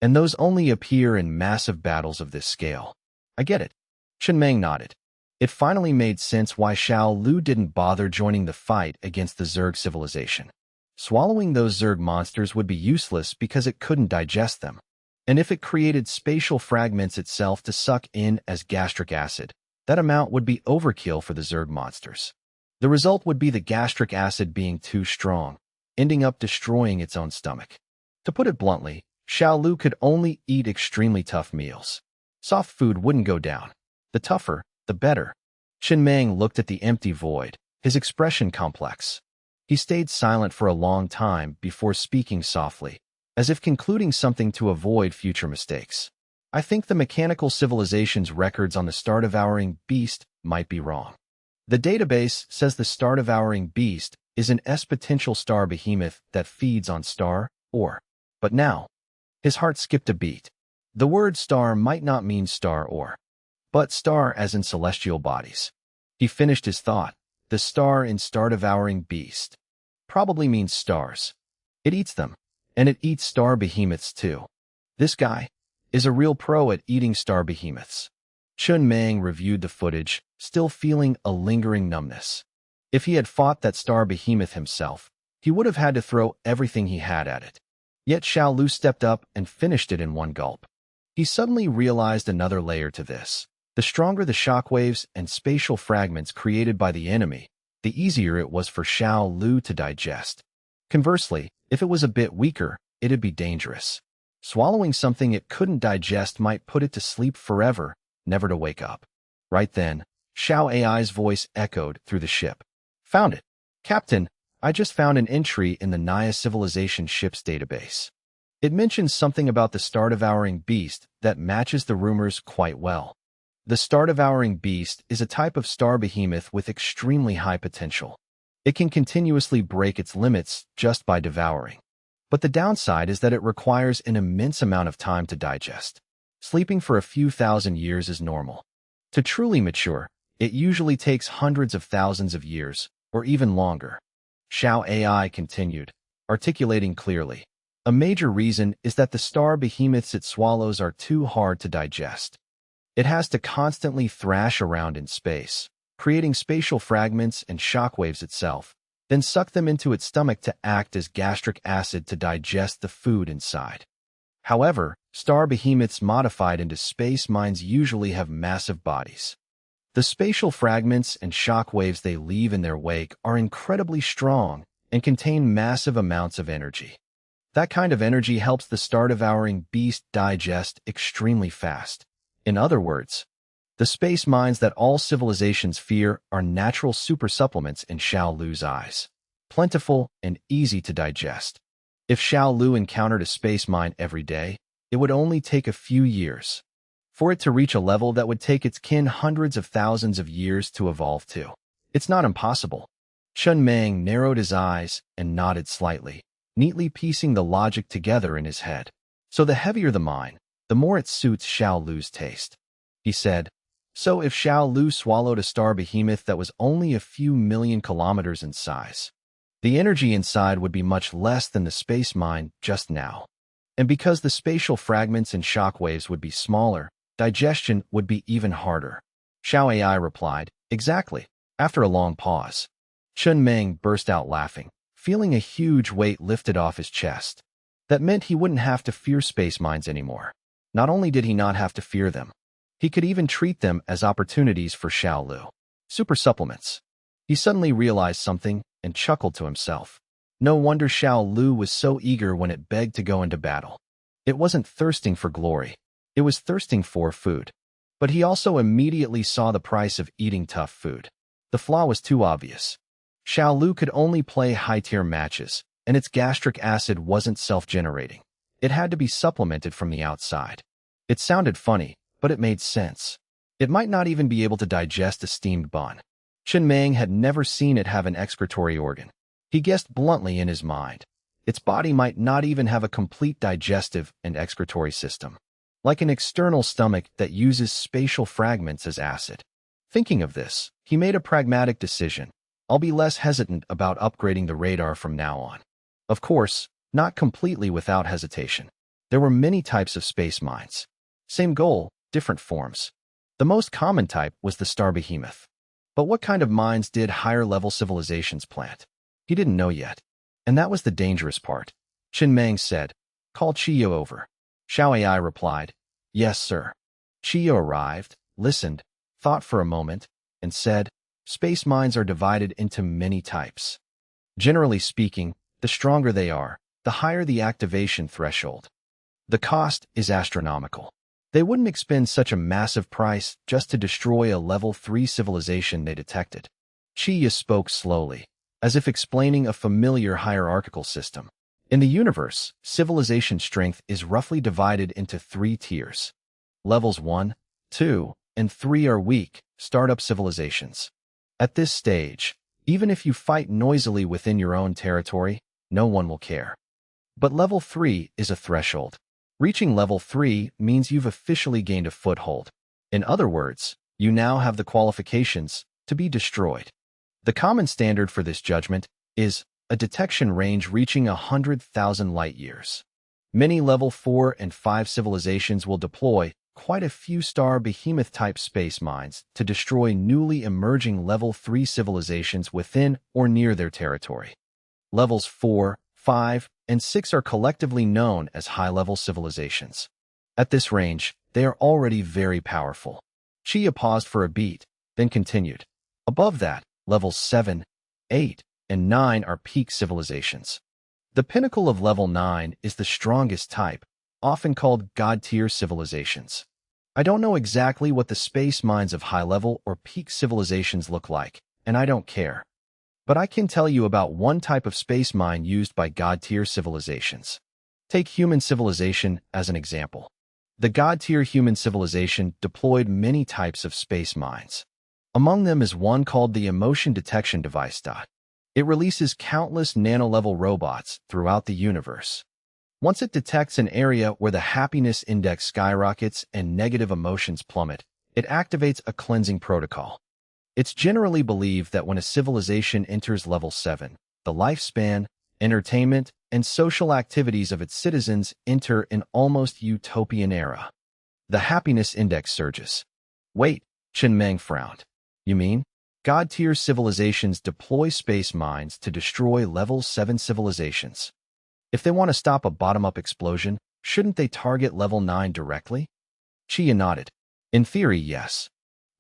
And those only appear in massive battles of this scale. I get it. Chen Meng nodded. It finally made sense why Xiao Lu didn't bother joining the fight against the Zerg civilization. Swallowing those Zerg monsters would be useless because it couldn't digest them. And if it created spatial fragments itself to suck in as gastric acid, that amount would be overkill for the Zerg monsters. The result would be the gastric acid being too strong, ending up destroying its own stomach. To put it bluntly, Xiao Lu could only eat extremely tough meals. Soft food wouldn't go down. The tougher, the better. Chen Meng looked at the empty void, his expression complex. He stayed silent for a long time before speaking softly, as if concluding something to avoid future mistakes. I think the mechanical civilization's records on the star-devouring beast might be wrong. The database says the star-devouring beast is an S-potential star behemoth that feeds on star ore. But now, his heart skipped a beat. The word star might not mean star ore, but star as in celestial bodies. He finished his thought. The star in star-devouring beast probably means stars. It eats them, and it eats star behemoths too. This guy is a real pro at eating star behemoths. Chen Meng reviewed the footage, still feeling a lingering numbness. If he had fought that star behemoth himself, he would have had to throw everything he had at it. Yet Xiao Lu stepped up and finished it in one gulp. He suddenly realized another layer to this. The stronger the shockwaves and spatial fragments created by the enemy, the easier it was for Xiao Lu to digest. Conversely, if it was a bit weaker, it'd be dangerous. Swallowing something it couldn't digest might put it to sleep forever, never to wake up. Right then, Xiao AI's voice echoed through the ship. Found it. Captain, I just found an entry in the Naya Civilization ship's database. It mentions something about the star-devouring beast that matches the rumors quite well. The star-devouring beast is a type of star behemoth with extremely high potential. It can continuously break its limits just by devouring. But the downside is that it requires an immense amount of time to digest. Sleeping for a few thousand years is normal. To truly mature, it usually takes hundreds of thousands of years, or even longer. Xiao AI continued, articulating clearly. A major reason is that the star behemoths it swallows are too hard to digest. It has to constantly thrash around in space, creating spatial fragments and shockwaves itself, then suck them into its stomach to act as gastric acid to digest the food inside. However, star behemoths modified into space mines usually have massive bodies. The spatial fragments and shockwaves they leave in their wake are incredibly strong and contain massive amounts of energy. That kind of energy helps the star-devouring beast digest extremely fast. In other words, the space mines that all civilizations fear are natural super supplements in Xiao Lu's eyes. Plentiful and easy to digest. If Xiao Lu encountered a space mine every day, it would only take a few years for it to reach a level that would take its kin hundreds of thousands of years to evolve to. It's not impossible. Chen Meng narrowed his eyes and nodded slightly, neatly piecing the logic together in his head. So the heavier the mine, the more it suits Xiao Lu's taste. He said, so if Xiao Lu swallowed a star behemoth that was only a few million kilometers in size, the energy inside would be much less than the space mine just now. And because the spatial fragments and shockwaves would be smaller, digestion would be even harder. Xiao AI replied, exactly. After a long pause, Chen Meng burst out laughing, feeling a huge weight lifted off his chest. That meant he wouldn't have to fear space mines anymore. Not only did he not have to fear them, he could even treat them as opportunities for Xiao Lu. Super supplements. He suddenly realized something and chuckled to himself. No wonder Xiao Lu was so eager when it begged to go into battle. It wasn't thirsting for glory. It was thirsting for food. But he also immediately saw the price of eating tough food. The flaw was too obvious. Xiao Lu could only play high-tier matches, and its gastric acid wasn't self-generating. It had to be supplemented from the outside. It sounded funny, but it made sense. It might not even be able to digest a steamed bun. Chen Meng had never seen it have an excretory organ. He guessed bluntly in his mind. Its body might not even have a complete digestive and excretory system, like an external stomach that uses spatial fragments as acid. Thinking of this, he made a pragmatic decision. I'll be less hesitant about upgrading the radar from now on. Of course, not completely without hesitation. There were many types of space mines. Same goal, different forms. The most common type was the star behemoth. But what kind of mines did higher-level civilizations plant? He didn't know yet. And that was the dangerous part. Chen Meng said, "Call Chiyo over." Xiao Ai replied, "Yes, sir." Chiyo arrived, listened, thought for a moment, and said, "Space mines are divided into many types. Generally speaking, the stronger they are, the higher the activation threshold. The cost is astronomical. They wouldn't expend such a massive price just to destroy a level 3 civilization they detected." Chiya spoke slowly, as if explaining a familiar hierarchical system. In the universe, civilization strength is roughly divided into 3 tiers. Levels 1, 2, and 3 are weak, startup civilizations. At this stage, even if you fight noisily within your own territory, no one will care. But level 3 is a threshold. Reaching level 3 means you've officially gained a foothold. In other words, you now have the qualifications to be destroyed. The common standard for this judgment is a detection range reaching 100,000 light-years. Many level 4 and 5 civilizations will deploy quite a few star behemoth-type space mines to destroy newly emerging level 3 civilizations within or near their territory. Levels 4, 5, and 6 are collectively known as high-level civilizations. At this range, they are already very powerful. Chia paused for a beat, then continued. Above that, levels 7, 8, and 9 are peak civilizations. The pinnacle of level 9 is the strongest type, often called God-tier civilizations. I don't know exactly what the space mines of high-level or peak civilizations look like, and I don't care. But I can tell you about one type of space mine used by God-tier civilizations. Take human civilization as an example. The God-tier human civilization deployed many types of space mines. Among them is one called the Emotion Detection Device. It releases countless nano-level robots throughout the universe. Once it detects an area where the happiness index skyrockets and negative emotions plummet, it activates a cleansing protocol. It's generally believed that when a civilization enters level 7, the lifespan, entertainment, and social activities of its citizens enter an almost utopian era. The happiness index surges. Wait, Chen Meng frowned. You mean? God-tier civilizations deploy space mines to destroy level 7 civilizations. If they want to stop a bottom-up explosion, shouldn't they target level 9 directly? Chia nodded. In theory, yes.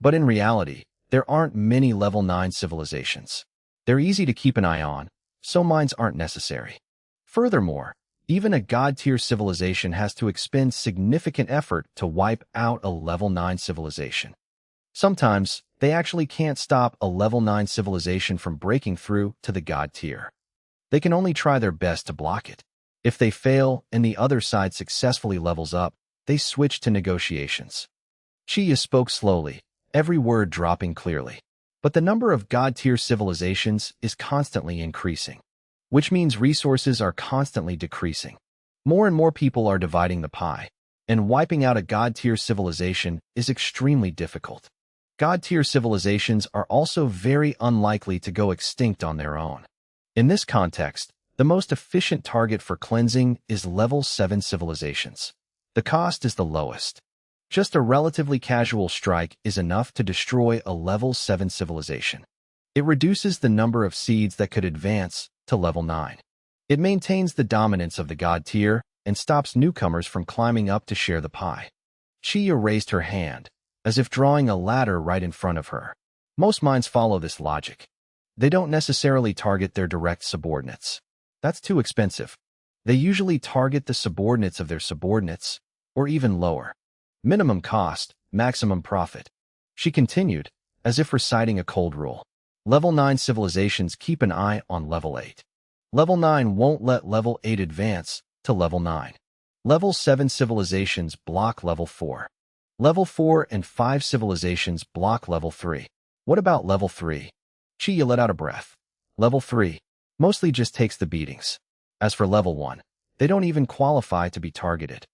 But in reality, there aren't many level 9 civilizations. They're easy to keep an eye on, so mines aren't necessary. Furthermore, even a God-tier civilization has to expend significant effort to wipe out a level 9 civilization. Sometimes, they actually can't stop a level 9 civilization from breaking through to the God tier. They can only try their best to block it. If they fail and the other side successfully levels up, they switch to negotiations. Chia spoke slowly, every word dropping clearly. But the number of God-tier civilizations is constantly increasing, which means resources are constantly decreasing. More and more people are dividing the pie, and wiping out a God-tier civilization is extremely difficult. God-tier civilizations are also very unlikely to go extinct on their own. In this context, the most efficient target for cleansing is level 7 civilizations. The cost is the lowest. Just a relatively casual strike is enough to destroy a level 7 civilization. It reduces the number of seeds that could advance to level 9. It maintains the dominance of the God tier and stops newcomers from climbing up to share the pie. Chia raised her hand, as if drawing a ladder right in front of her. Most minds follow this logic. They don't necessarily target their direct subordinates. That's too expensive. They usually target the subordinates of their subordinates, or even lower. Minimum cost, maximum profit. She continued, as if reciting a cold rule. Level 9 civilizations keep an eye on level 8. Level 9 won't let level 8 advance to level 9. Level 7 civilizations block level 4. Level 4 and 5 civilizations block level 3. What about level 3? Chia let out a breath. Level 3 mostly just takes the beatings. As for level 1, they don't even qualify to be targeted.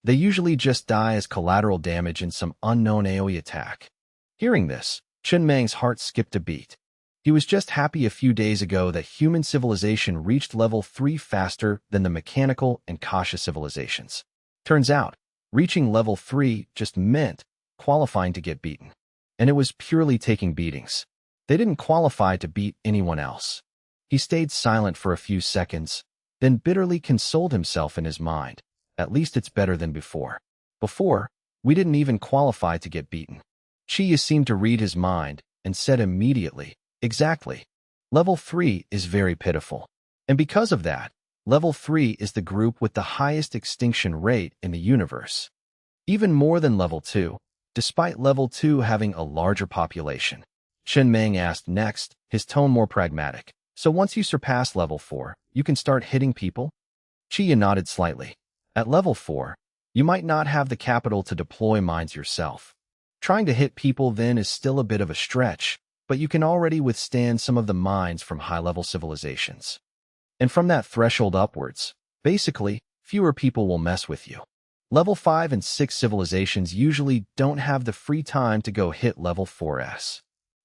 They usually just die as collateral damage in some unknown AoE attack. Hearing this, Chen Mang's heart skipped a beat. He was just happy a few days ago that human civilization reached level 3 faster than the mechanical and Kasha civilizations. Turns out, reaching level 3 just meant qualifying to get beaten. And it was purely taking beatings. They didn't qualify to beat anyone else. He stayed silent for a few seconds, then bitterly consoled himself in his mind. At least it's better than before. Before, we didn't even qualify to get beaten. Chiya seemed to read his mind and said immediately, exactly. Level 3 is very pitiful. And because of that, level 3 is the group with the highest extinction rate in the universe. Even more than level 2, despite level 2 having a larger population. Chen Mang asked next, his tone more pragmatic. So once you surpass level 4, you can start hitting people? Chiya nodded slightly. At level 4, you might not have the capital to deploy mines yourself. Trying to hit people then is still a bit of a stretch, but you can already withstand some of the mines from high-level civilizations. And from that threshold upwards, basically, fewer people will mess with you. Level 5 and 6 civilizations usually don't have the free time to go hit level 4s.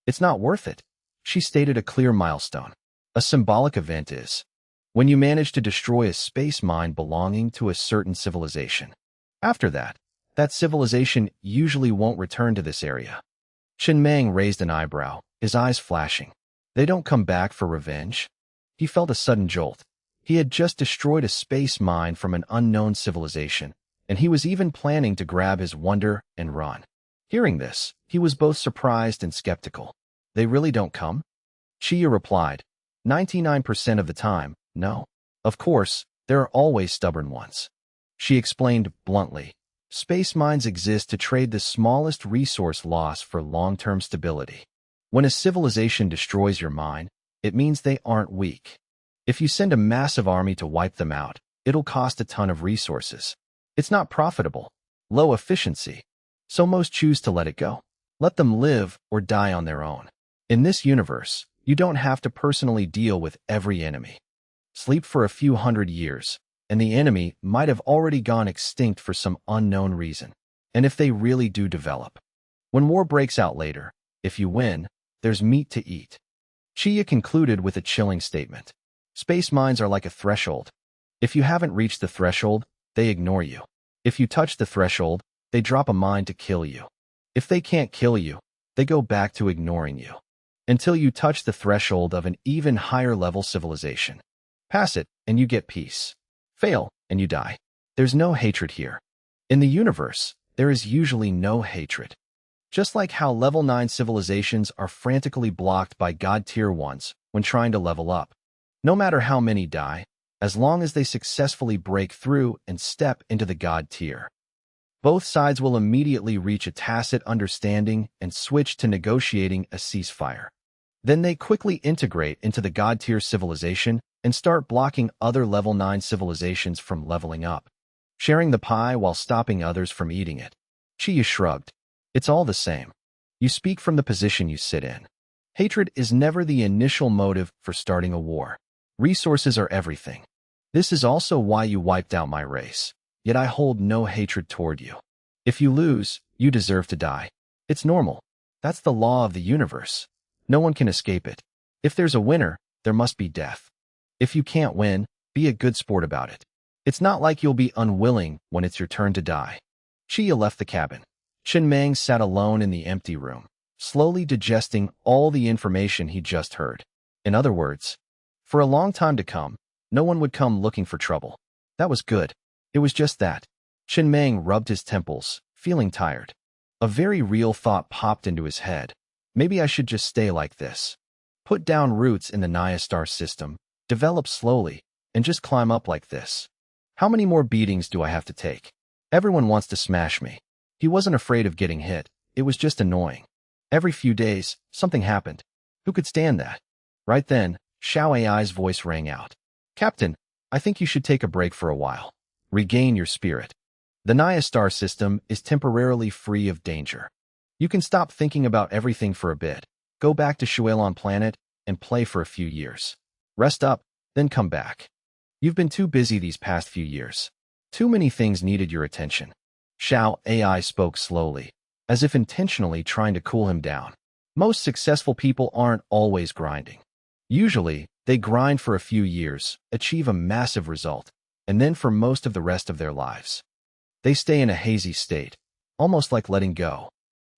It's not worth it. She stated a clear milestone. A symbolic event is when you manage to destroy a space mine belonging to a certain civilization. After that, that civilization usually won't return to this area. Chen Mang raised an eyebrow, his eyes flashing. They don't come back for revenge? He felt a sudden jolt. He had just destroyed a space mine from an unknown civilization, and he was even planning to grab his wonder and run. Hearing this, he was both surprised and skeptical. They really don't come? Chiya replied, 99% of the time, no. Of course, there are always stubborn ones. She explained bluntly, space mines exist to trade the smallest resource loss for long-term stability. When a civilization destroys your mine, it means they aren't weak. If you send a massive army to wipe them out, it'll cost a ton of resources. It's not profitable, low efficiency, so most choose to let it go. Let them live or die on their own. In this universe, you don't have to personally deal with every enemy. Sleep for a few hundred years, and the enemy might have already gone extinct for some unknown reason. And if they really do develop. When war breaks out later, if you win, there's meat to eat. Chiya concluded with a chilling statement. Space mines are like a threshold. If you haven't reached the threshold, they ignore you. If you touch the threshold, they drop a mine to kill you. If they can't kill you, they go back to ignoring you. Until you touch the threshold of an even higher level civilization. Pass it, and you get peace. Fail, and you die. There's no hatred here. In the universe, there is usually no hatred. Just like how level 9 civilizations are frantically blocked by God-tier ones when trying to level up. No matter how many die, as long as they successfully break through and step into the God tier. Both sides will immediately reach a tacit understanding and switch to negotiating a ceasefire. Then they quickly integrate into the God tier civilization and start blocking other level 9 civilizations from leveling up, sharing the pie while stopping others from eating it. Chiya shrugged. It's all the same. You speak from the position you sit in. Hatred is never the initial motive for starting a war. Resources are everything. This is also why you wiped out my race. Yet I hold no hatred toward you. If you lose, you deserve to die. It's normal. That's the law of the universe. No one can escape it. If there's a winner, there must be death. If you can't win, be a good sport about it. It's not like you'll be unwilling when it's your turn to die. Chiya left the cabin. Chen Mang sat alone in the empty room, slowly digesting all the information he just heard. In other words, for a long time to come, no one would come looking for trouble. That was good. It was just that. Chen Mang rubbed his temples, feeling tired. A very real thought popped into his head. Maybe I should just stay like this. Put down roots in the Naya star system, develop slowly, and just climb up like this. How many more beatings do I have to take? Everyone wants to smash me. He wasn't afraid of getting hit. It was just annoying. Every few days, something happened. Who could stand that? Right then, Xiao Ai's voice rang out. Captain, I think you should take a break for a while. Regain your spirit. The Naya star system is temporarily free of danger. You can stop thinking about everything for a bit, go back to Shuelon planet, and play for a few years. Rest up, then come back. You've been too busy these past few years. Too many things needed your attention. Xiao AI spoke slowly, as if intentionally trying to cool him down. Most successful people aren't always grinding. Usually, they grind for a few years, achieve a massive result, and then for most of the rest of their lives, they stay in a hazy state, almost like letting go.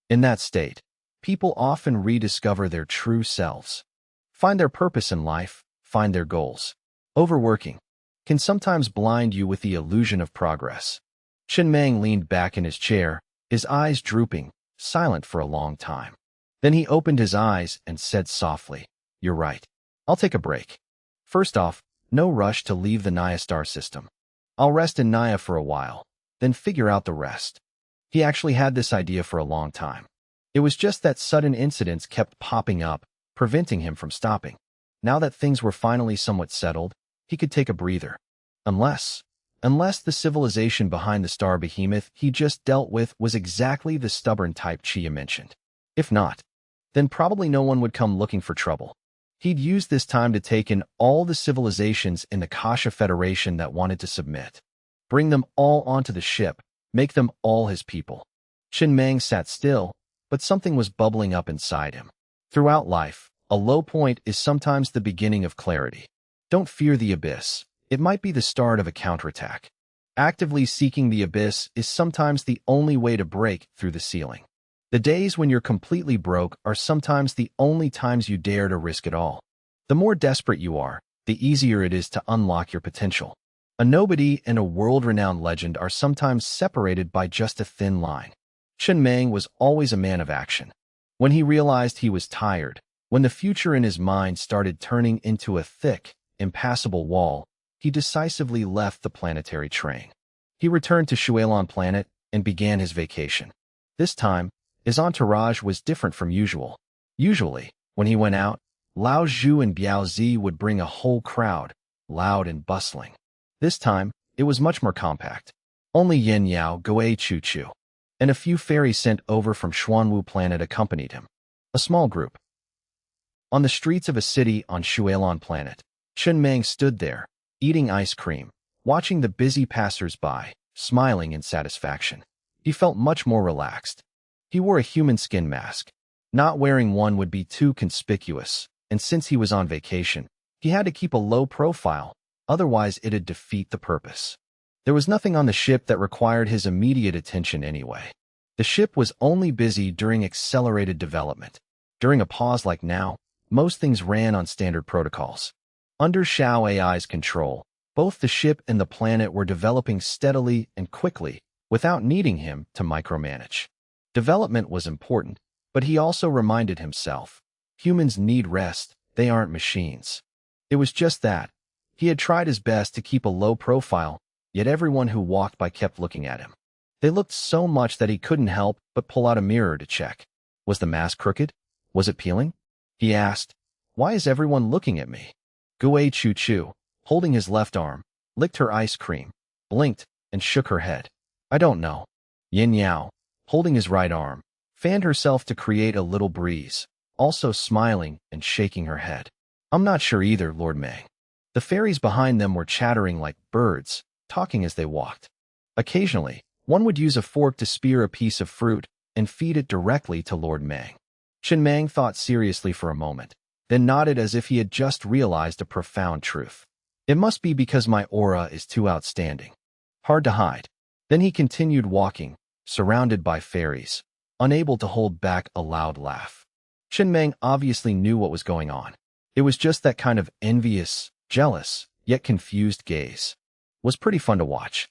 In that state, people often rediscover their true selves, find their purpose in life, find their goals. Overworking can sometimes blind you with the illusion of progress. Chen Meng leaned back in his chair, his eyes drooping, silent for a long time. Then he opened his eyes and said softly, "You're right. I'll take a break. First off, no rush to leave the Naya star system. I'll rest in Naya for a while, then figure out the rest." He actually had this idea for a long time. It was just that sudden incidents kept popping up, preventing him from stopping. Now that things were finally somewhat settled, he could take a breather. Unless the civilization behind the star behemoth he just dealt with was exactly the stubborn type Chia mentioned. If not, then probably no one would come looking for trouble. He'd use this time to take in all the civilizations in the Kasha Federation that wanted to submit. Bring them all onto the ship, make them all his people. Chen Meng sat still, but something was bubbling up inside him. Throughout life, a low point is sometimes the beginning of clarity. Don't fear the abyss. It might be the start of a counterattack. Actively seeking the abyss is sometimes the only way to break through the ceiling. The days when you're completely broke are sometimes the only times you dare to risk it all. The more desperate you are, the easier it is to unlock your potential. A nobody and a world-renowned legend are sometimes separated by just a thin line. Chen Meng was always a man of action. When he realized he was tired, when the future in his mind started turning into a thick, impassable wall, he decisively left the planetary train. He returned to Shuelon planet and began his vacation. This time, his entourage was different from usual. Usually, when he went out, Lao Zhu and Biao Zi would bring a whole crowd, loud and bustling. This time, it was much more compact. Only Yin Yao, Goei Chu Chu, and a few fairies sent over from Xuanwu planet accompanied him. A small group. On the streets of a city on Shuelon planet, Chen Meng stood there, eating ice cream, watching the busy passers-by, smiling in satisfaction. He felt much more relaxed. He wore a human skin mask. Not wearing one would be too conspicuous, and since he was on vacation, he had to keep a low profile, otherwise it'd defeat the purpose. There was nothing on the ship that required his immediate attention anyway. The ship was only busy during accelerated development. During a pause like now, most things ran on standard protocols. Under Xiao AI's control, both the ship and the planet were developing steadily and quickly, without needing him to micromanage. Development was important, but he also reminded himself, humans need rest, they aren't machines. It was just that. He had tried his best to keep a low profile, yet everyone who walked by kept looking at him. They looked so much that he couldn't help but pull out a mirror to check. Was the mask crooked? Was it peeling? He asked, "Why is everyone looking at me?" Guei Chu Chu, holding his left arm, licked her ice cream, blinked, and shook her head. "I don't know." Yin Yao, holding his right arm, fanned herself to create a little breeze, also smiling and shaking her head. "I'm not sure either, Lord Meng." The fairies behind them were chattering like birds, talking as they walked. Occasionally, one would use a fork to spear a piece of fruit and feed it directly to Lord Meng. Chen Meng thought seriously for a moment, then nodded as if he had just realized a profound truth. "It must be because my aura is too outstanding. Hard to hide." Then he continued walking, surrounded by fairies, unable to hold back a loud laugh. Chen Meng obviously knew what was going on. It was just that kind of envious, jealous, yet confused gaze. Was pretty fun to watch.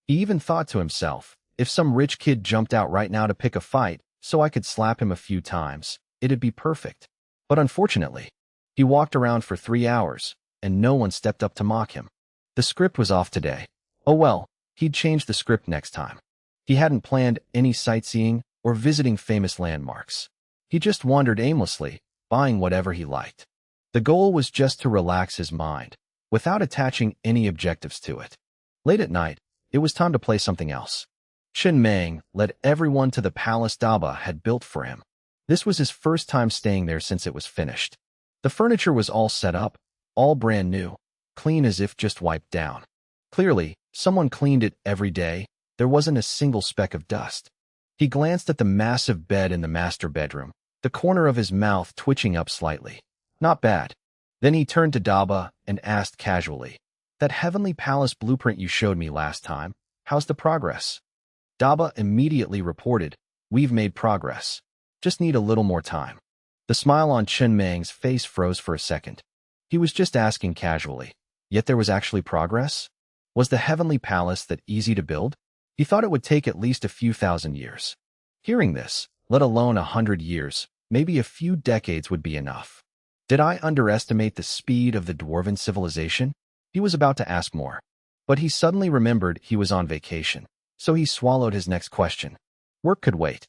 He even thought to himself, if some rich kid jumped out right now to pick a fight so I could slap him a few times, it'd be perfect. But unfortunately, he walked around for 3 hours, and no one stepped up to mock him. The script was off today. Oh well, he'd change the script next time. He hadn't planned any sightseeing or visiting famous landmarks. He just wandered aimlessly, buying whatever he liked. The goal was just to relax his mind, without attaching any objectives to it. Late at night, it was time to play something else. Chen Meng led everyone to the palace Daba had built for him. This was his first time staying there since it was finished. The furniture was all set up, all brand new. clean as if just wiped down. Clearly, someone cleaned it every day. There wasn't a single speck of dust. He glanced at the massive bed in the master bedroom, the corner of his mouth twitching up slightly. Not bad. Then he turned to Daba and asked casually, "That heavenly palace blueprint you showed me last time, how's the progress?" Daba immediately reported, "We've made progress. Just need a little more time." The smile on Chen Meng's face froze for a second. He was just asking casually, yet there was actually progress? Was the heavenly palace that easy to build? He thought it would take at least a few thousand years. Hearing this, let alone 100 years, maybe a few decades would be enough. Did I underestimate the speed of the dwarven civilization? He was about to ask more, but he suddenly remembered he was on vacation, so he swallowed his next question. Work could wait.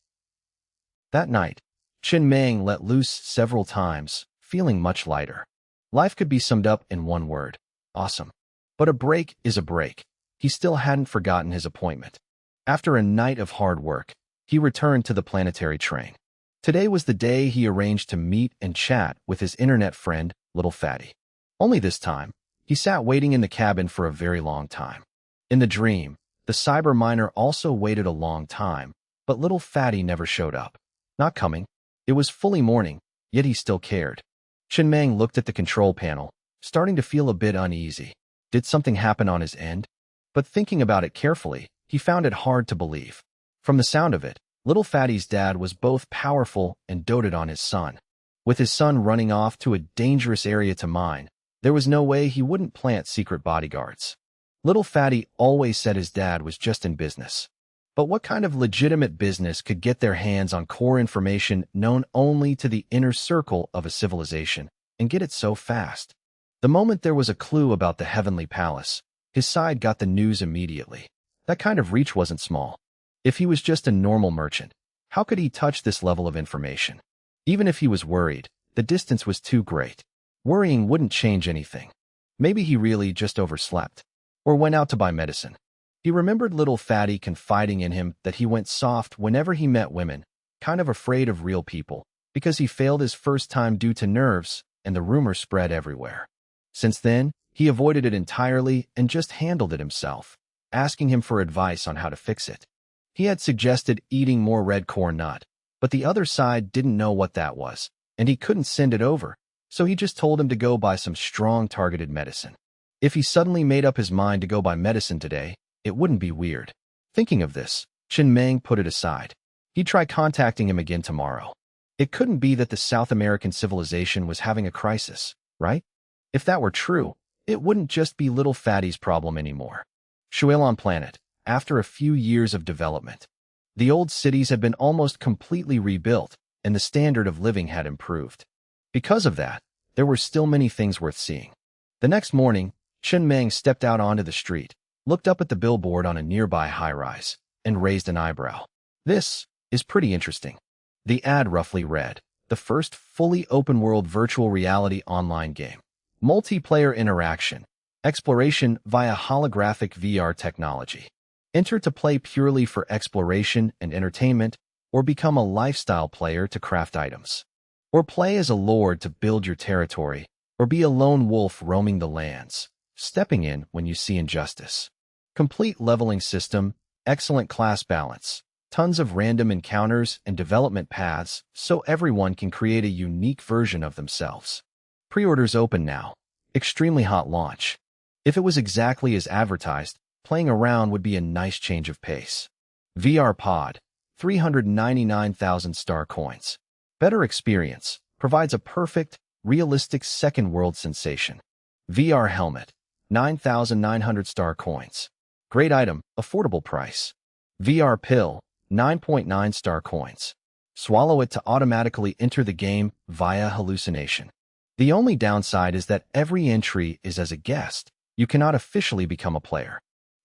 That night, Chen Meng let loose several times, feeling much lighter. Life could be summed up in one word: awesome. But a break is a break. He still hadn't forgotten his appointment. After a night of hard work, he returned to the planetary train. Today was the day he arranged to meet and chat with his internet friend, Little Fatty. Only this time, he sat waiting in the cabin for a very long time. In the dream, the cyber miner also waited a long time, but Little Fatty never showed up. Not coming. It was fully morning, yet he still cared. Chen Meng looked at the control panel, starting to feel a bit uneasy. Did something happen on his end? But thinking about it carefully, he found it hard to believe. From the sound of it, Little Fatty's dad was both powerful and doted on his son. With his son running off to a dangerous area to mine, there was no way he wouldn't plant secret bodyguards. Little Fatty always said his dad was just in business. But what kind of legitimate business could get their hands on core information known only to the inner circle of a civilization and get it so fast? The moment there was a clue about the heavenly palace, his side got the news immediately. That kind of reach wasn't small. If he was just a normal merchant, how could he touch this level of information? Even if he was worried, the distance was too great. Worrying wouldn't change anything. Maybe he really just overslept, or went out to buy medicine. He remembered Little Fatty confiding in him that he went soft whenever he met women, kind of afraid of real people, because he failed his first time due to nerves, and the rumor spread everywhere. Since then, he avoided it entirely and just handled it himself, asking him for advice on how to fix it. He had suggested eating more red corn nut, but the other side didn't know what that was, and he couldn't send it over, so he just told him to go buy some strong targeted medicine. If he suddenly made up his mind to go buy medicine today, it wouldn't be weird. Thinking of this, Chen Meng put it aside. He'd try contacting him again tomorrow. It couldn't be that the South American civilization was having a crisis, right? If that were true, it wouldn't just be Little Fatty's problem anymore. Shuelon Planet, after a few years of development, the old cities had been almost completely rebuilt, and the standard of living had improved. Because of that, there were still many things worth seeing. The next morning, Chen Meng stepped out onto the street, looked up at the billboard on a nearby high-rise, and raised an eyebrow. This is pretty interesting. The ad roughly read, the first fully open-world virtual reality online game. Multiplayer interaction. Exploration via holographic VR technology. Enter to play purely for exploration and entertainment, or become a lifestyle player to craft items. Or play as a lord to build your territory, or be a lone wolf roaming the lands, stepping in when you see injustice. Complete leveling system, excellent class balance, tons of random encounters and development paths so everyone can create a unique version of themselves. Pre-orders open now. Extremely hot launch. If it was exactly as advertised, playing around would be a nice change of pace. VR Pod, 399,000 star coins. Better experience, provides a perfect, realistic second world sensation. VR Helmet, 9,900 star coins. Great item, affordable price. VR Pill, 9.9 star coins. Swallow it to automatically enter the game via hallucination. The only downside is that every entry is as a guest. You cannot officially become a player.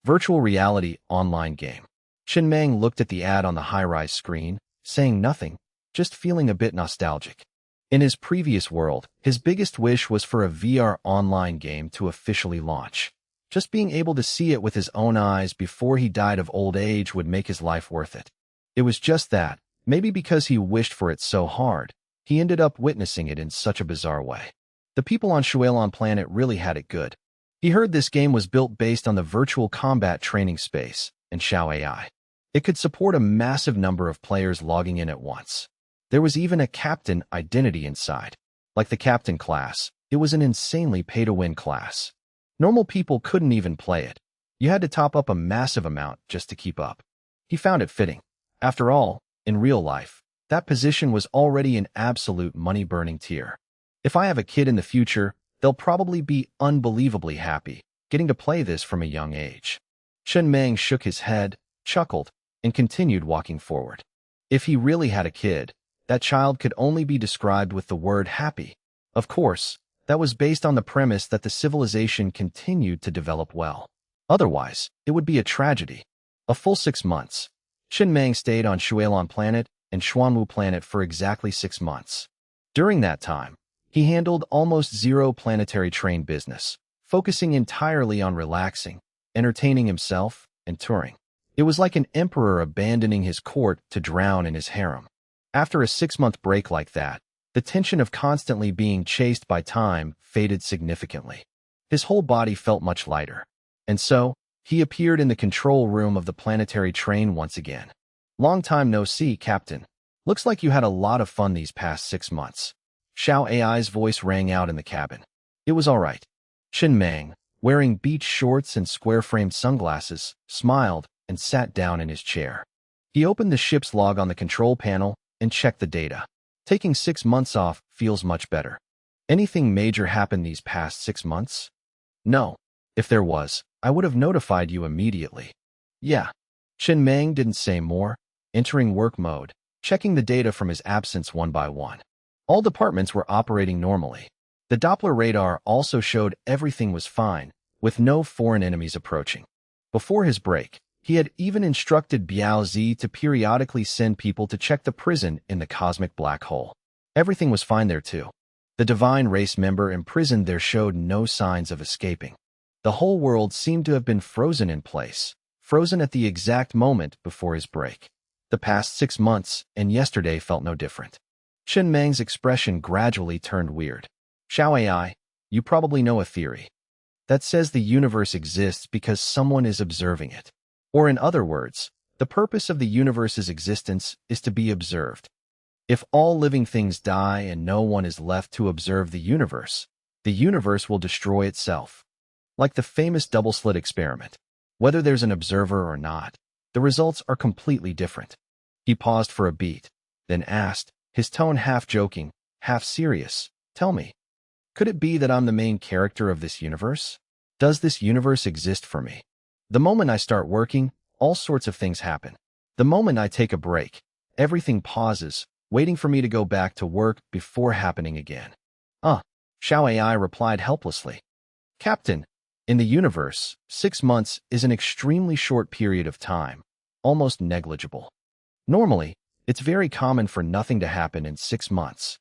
Virtual reality online game. Chen Meng looked at the ad on the high-rise screen, saying nothing, just feeling a bit nostalgic. In his previous world, his biggest wish was for a VR online game to officially launch. Just being able to see it with his own eyes before he died of old age would make his life worth it. It was just that, maybe because he wished for it so hard, he ended up witnessing it in such a bizarre way. The people on Shuelon Planet really had it good. He heard this game was built based on the virtual combat training space and Xiao AI. It could support a massive number of players logging in at once. There was even a captain identity inside. Like the captain class, it was an insanely pay-to-win class. Normal people couldn't even play it. You had to top up a massive amount just to keep up. He found it fitting. After all, in real life, that position was already an absolute money-burning tier. If I have a kid in the future, they'll probably be unbelievably happy getting to play this from a young age. Chen Meng shook his head, chuckled, and continued walking forward. If he really had a kid, that child could only be described with the word happy. Of course, that was based on the premise that the civilization continued to develop well. Otherwise, it would be a tragedy. A full 6 months. Chen Meng stayed on Shuilon Planet and Xuanwu Planet for exactly 6 months. During that time, he handled almost zero planetary train business, focusing entirely on relaxing, entertaining himself, and touring. It was like an emperor abandoning his court to drown in his harem. After a 6-month break like that, the tension of constantly being chased by time faded significantly. His whole body felt much lighter. And so, he appeared in the control room of the planetary train once again. Long time no see, Captain. Looks like you had a lot of fun these past 6 months. Xiao AI's voice rang out in the cabin. It was all right. Chen Meng, wearing beach shorts and square-framed sunglasses, smiled and sat down in his chair. He opened the ship's log on the control panel and checked the data. Taking 6 months off feels much better. Anything major happened these past 6 months? No. If there was, I would have notified you immediately. Yeah. Chen Meng didn't say more, entering work mode, checking the data from his absence one by one. All departments were operating normally. The Doppler radar also showed everything was fine, with no foreign enemies approaching. Before his break, he had even instructed Biao Zi to periodically send people to check the prison in the cosmic black hole. Everything was fine there too. The divine race member imprisoned there showed no signs of escaping. The whole world seemed to have been frozen in place, frozen at the exact moment before his break. The past 6 months and yesterday felt no different. Chen Meng's expression gradually turned weird. Xiao AI, you probably know a theory that says the universe exists because someone is observing it. Or in other words, the purpose of the universe's existence is to be observed. If all living things die and no one is left to observe the universe will destroy itself. Like the famous double-slit experiment. Whether there's an observer or not, the results are completely different. He paused for a beat, then asked, his tone half joking, half serious, tell me, could it be that I'm the main character of this universe? Does this universe exist for me? The moment I start working, all sorts of things happen. The moment I take a break, everything pauses, waiting for me to go back to work before happening again. Xiao AI replied helplessly. Captain, in the universe, 6 months is an extremely short period of time, almost negligible. Normally, it's very common for nothing to happen in 6 months.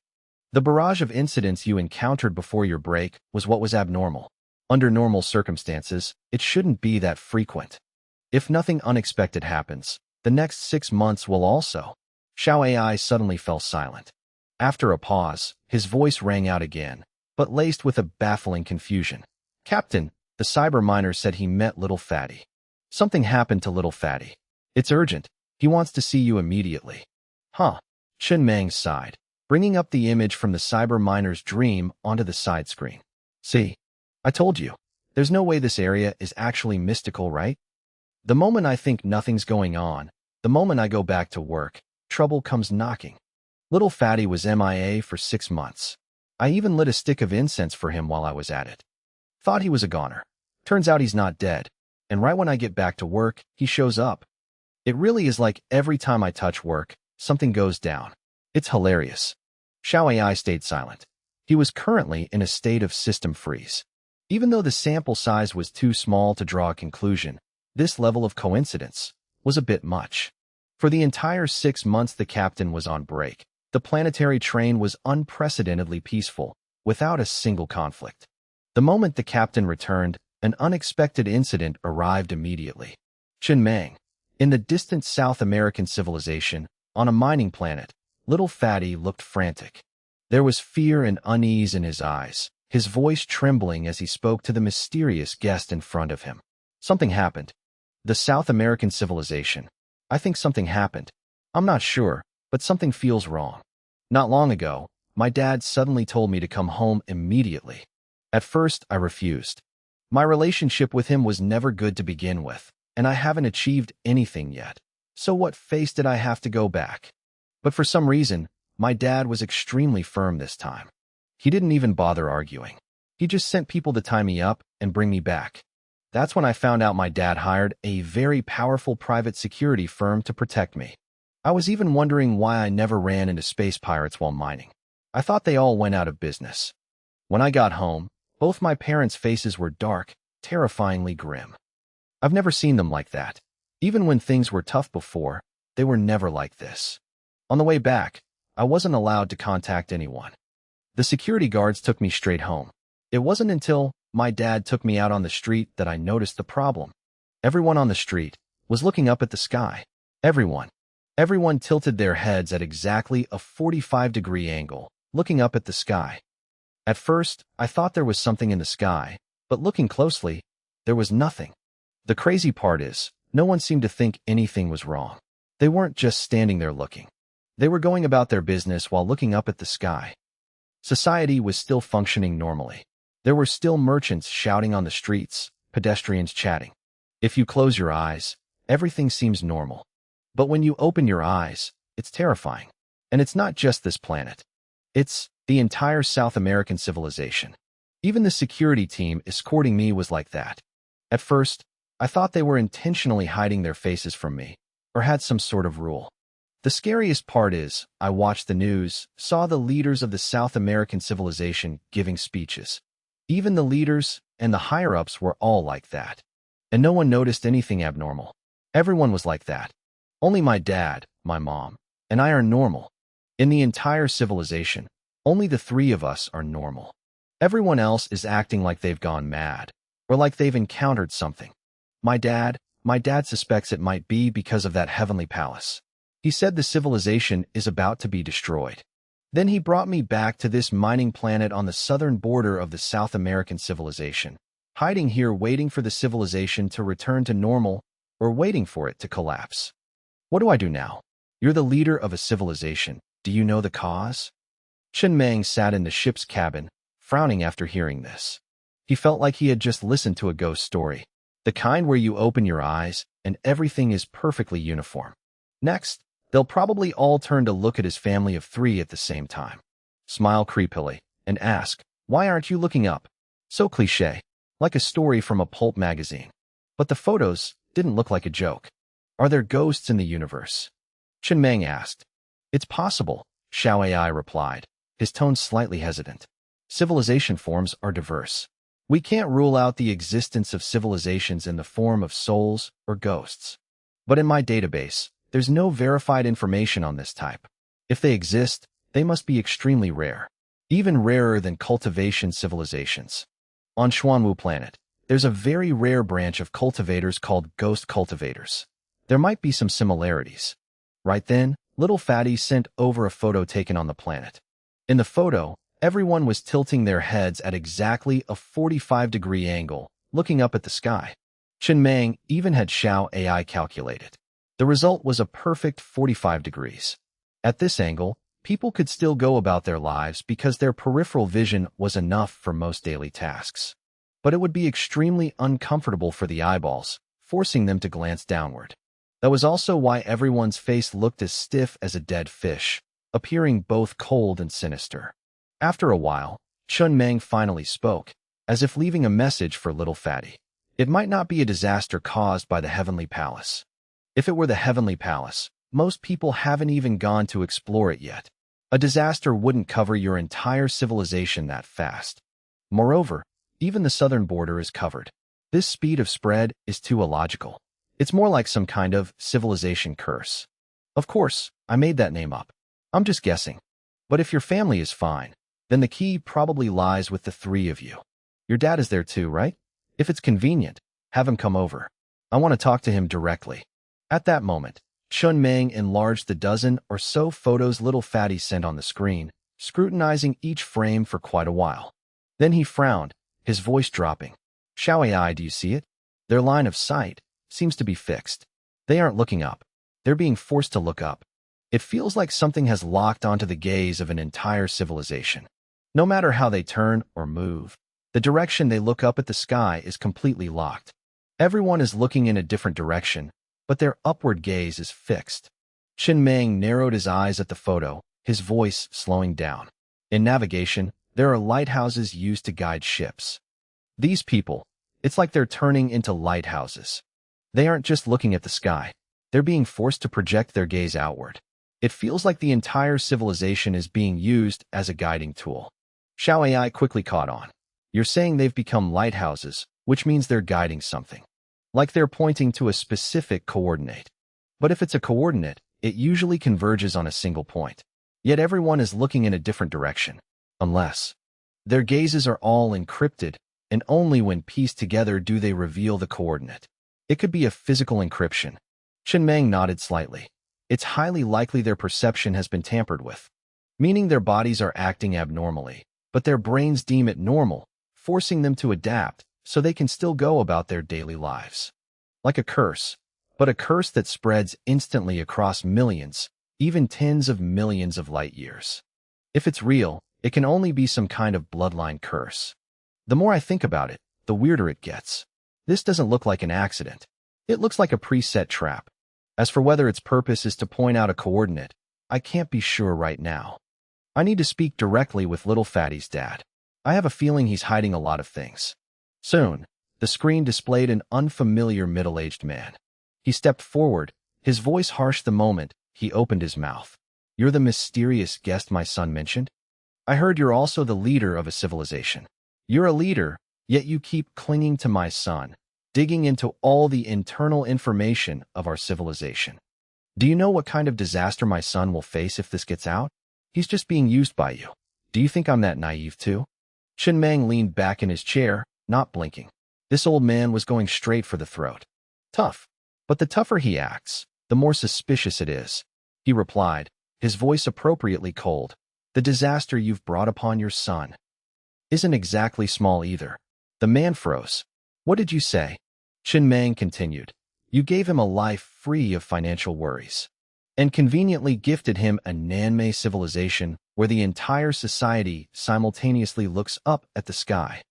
The barrage of incidents you encountered before your break was what was abnormal. Under normal circumstances, it shouldn't be that frequent. If nothing unexpected happens, the next 6 months will also. Xiao AI suddenly fell silent. After a pause, his voice rang out again, but laced with a baffling confusion. Captain, the cyber miner said he met Little Fatty. Something happened to Little Fatty. It's urgent. He wants to see you immediately. Chen Meng sighed, bringing up the image from the cyber miner's dream onto the side screen. See, I told you, there's no way this area is actually mystical, right? The moment I think nothing's going on, the moment I go back to work, trouble comes knocking. Little Fatty was MIA for 6 months. I even lit a stick of incense for him while I was at it. Thought he was a goner. Turns out he's not dead, and right when I get back to work, he shows up. It really is like every time I touch work, something goes down. It's hilarious. Xiao AI stayed silent. He was currently in a state of system freeze. Even though the sample size was too small to draw a conclusion, this level of coincidence was a bit much. For the entire 6 months the captain was on break, the planetary train was unprecedentedly peaceful, without a single conflict. The moment the captain returned, an unexpected incident arrived immediately. Chen Meng, in the distant South American civilization, on a mining planet, Little Fatty looked frantic. There was fear and unease in his eyes, his voice trembling as he spoke to the mysterious guest in front of him. Something happened. The South American civilization. I think something happened. I'm not sure, but something feels wrong. Not long ago, my dad suddenly told me to come home immediately. At first, I refused. My relationship with him was never good to begin with, and I haven't achieved anything yet. So what face did I have to go back? But for some reason, my dad was extremely firm this time. He didn't even bother arguing. He just sent people to tie me up and bring me back. That's when I found out my dad hired a very powerful private security firm to protect me. I was even wondering why I never ran into space pirates while mining. I thought they all went out of business. When I got home, both my parents' faces were dark, terrifyingly grim. I've never seen them like that. Even when things were tough before, they were never like this. On the way back, I wasn't allowed to contact anyone. The security guards took me straight home. It wasn't until my dad took me out on the street that I noticed the problem. Everyone on the street was looking up at the sky. Everyone. Everyone tilted their heads at exactly a 45-degree angle, looking up at the sky. At first, I thought there was something in the sky, but looking closely, there was nothing. The crazy part is, no one seemed to think anything was wrong. They weren't just standing there looking. They were going about their business while looking up at the sky. Society was still functioning normally. There were still merchants shouting on the streets, pedestrians chatting. If you close your eyes, everything seems normal. But when you open your eyes, it's terrifying. And it's not just this planet. It's the entire South American civilization. Even the security team escorting me was like that. At first, I thought they were intentionally hiding their faces from me, or had some sort of rule. The scariest part is, I watched the news, saw the leaders of the South American civilization giving speeches. Even the leaders and the higher-ups were all like that. And no one noticed anything abnormal. Everyone was like that. Only my dad, my mom, and I are normal. In the entire civilization, only the three of us are normal. Everyone else is acting like they've gone mad, or like they've encountered something. My dad suspects it might be because of that heavenly palace. He said the civilization is about to be destroyed. Then he brought me back to this mining planet on the southern border of the South American civilization, hiding here waiting for the civilization to return to normal or waiting for it to collapse. What do I do now? You're the leader of a civilization. Do you know the cause? Chen Meng sat in the ship's cabin, frowning after hearing this. He felt like he had just listened to a ghost story, the kind where you open your eyes and everything is perfectly uniform. Next, they'll probably all turn to look at his family of three at the same time, smile creepily, and ask, "Why aren't you looking up?" So cliché, like a story from a pulp magazine. But the photos didn't look like a joke. Are there ghosts in the universe? Chen Meng asked. It's possible, Xiao AI replied, his tone slightly hesitant. Civilization forms are diverse. We can't rule out the existence of civilizations in the form of souls or ghosts. But in my database, there's no verified information on this type. If they exist, they must be extremely rare, even rarer than cultivation civilizations. On Xuanwu planet, there's a very rare branch of cultivators called ghost cultivators. There might be some similarities. Right then, Little Fatty sent over a photo taken on the planet. In the photo, everyone was tilting their heads at exactly a 45-degree angle, looking up at the sky. Chen Meng even had Xiao AI calculate it. The result was a perfect 45 degrees. At this angle, people could still go about their lives because their peripheral vision was enough for most daily tasks. But it would be extremely uncomfortable for the eyeballs, forcing them to glance downward. That was also why everyone's face looked as stiff as a dead fish, appearing both cold and sinister. After a while, Chen Meng finally spoke, as if leaving a message for Little Fatty. It might not be a disaster caused by the Heavenly Palace. If it were the Heavenly Palace, most people haven't even gone to explore it yet. A disaster wouldn't cover your entire civilization that fast. Moreover, even the southern border is covered. This speed of spread is too illogical. It's more like some kind of civilization curse. Of course, I made that name up. I'm just guessing. But if your family is fine, then the key probably lies with the three of you. Your dad is there too, right? If it's convenient, have him come over. I want to talk to him directly. At that moment, Chen Meng enlarged the dozen or so photos Little Fatty sent on the screen, scrutinizing each frame for quite a while. Then he frowned, his voice dropping. Xiao AI, do you see it? Their line of sight seems to be fixed. They aren't looking up. They're being forced to look up. It feels like something has locked onto the gaze of an entire civilization. No matter how they turn or move, the direction they look up at the sky is completely locked. Everyone is looking in a different direction, but their upward gaze is fixed. Qin Meng narrowed his eyes at the photo, his voice slowing down. In navigation, there are lighthouses used to guide ships. These people, it's like they're turning into lighthouses. They aren't just looking at the sky. They're being forced to project their gaze outward. It feels like the entire civilization is being used as a guiding tool. Xiao AI quickly caught on. You're saying they've become lighthouses, which means they're guiding something. Like they're pointing to a specific coordinate. But if it's a coordinate, it usually converges on a single point. Yet everyone is looking in a different direction. Unless their gazes are all encrypted, and only when pieced together do they reveal the coordinate. It could be a physical encryption. Qin Meng nodded slightly. It's highly likely their perception has been tampered with, meaning their bodies are acting abnormally, but their brains deem it normal, forcing them to adapt so they can still go about their daily lives. Like a curse, but a curse that spreads instantly across millions, even tens of millions of light years. If it's real, it can only be some kind of bloodline curse. The more I think about it, the weirder it gets. This doesn't look like an accident. It looks like a preset trap. As for whether its purpose is to point out a coordinate, I can't be sure right now. I need to speak directly with Little Fatty's dad. I have a feeling he's hiding a lot of things. Soon, the screen displayed an unfamiliar middle-aged man. He stepped forward, his voice harsh the moment he opened his mouth. You're the mysterious guest my son mentioned? I heard you're also the leader of a civilization. You're a leader, yet you keep clinging to my son, digging into all the internal information of our civilization. Do you know what kind of disaster my son will face if this gets out? He's just being used by you. Do you think I'm that naive too? Qin Meng leaned back in his chair, not blinking. This old man was going straight for the throat. Tough. But the tougher he acts, the more suspicious it is. He replied, his voice appropriately cold. The disaster you've brought upon your son isn't exactly small either. The man froze. What did you say? Qin Meng continued. You gave him a life free of financial worries, and conveniently gifted him a Nanmei civilization where the entire society simultaneously looks up at the sky.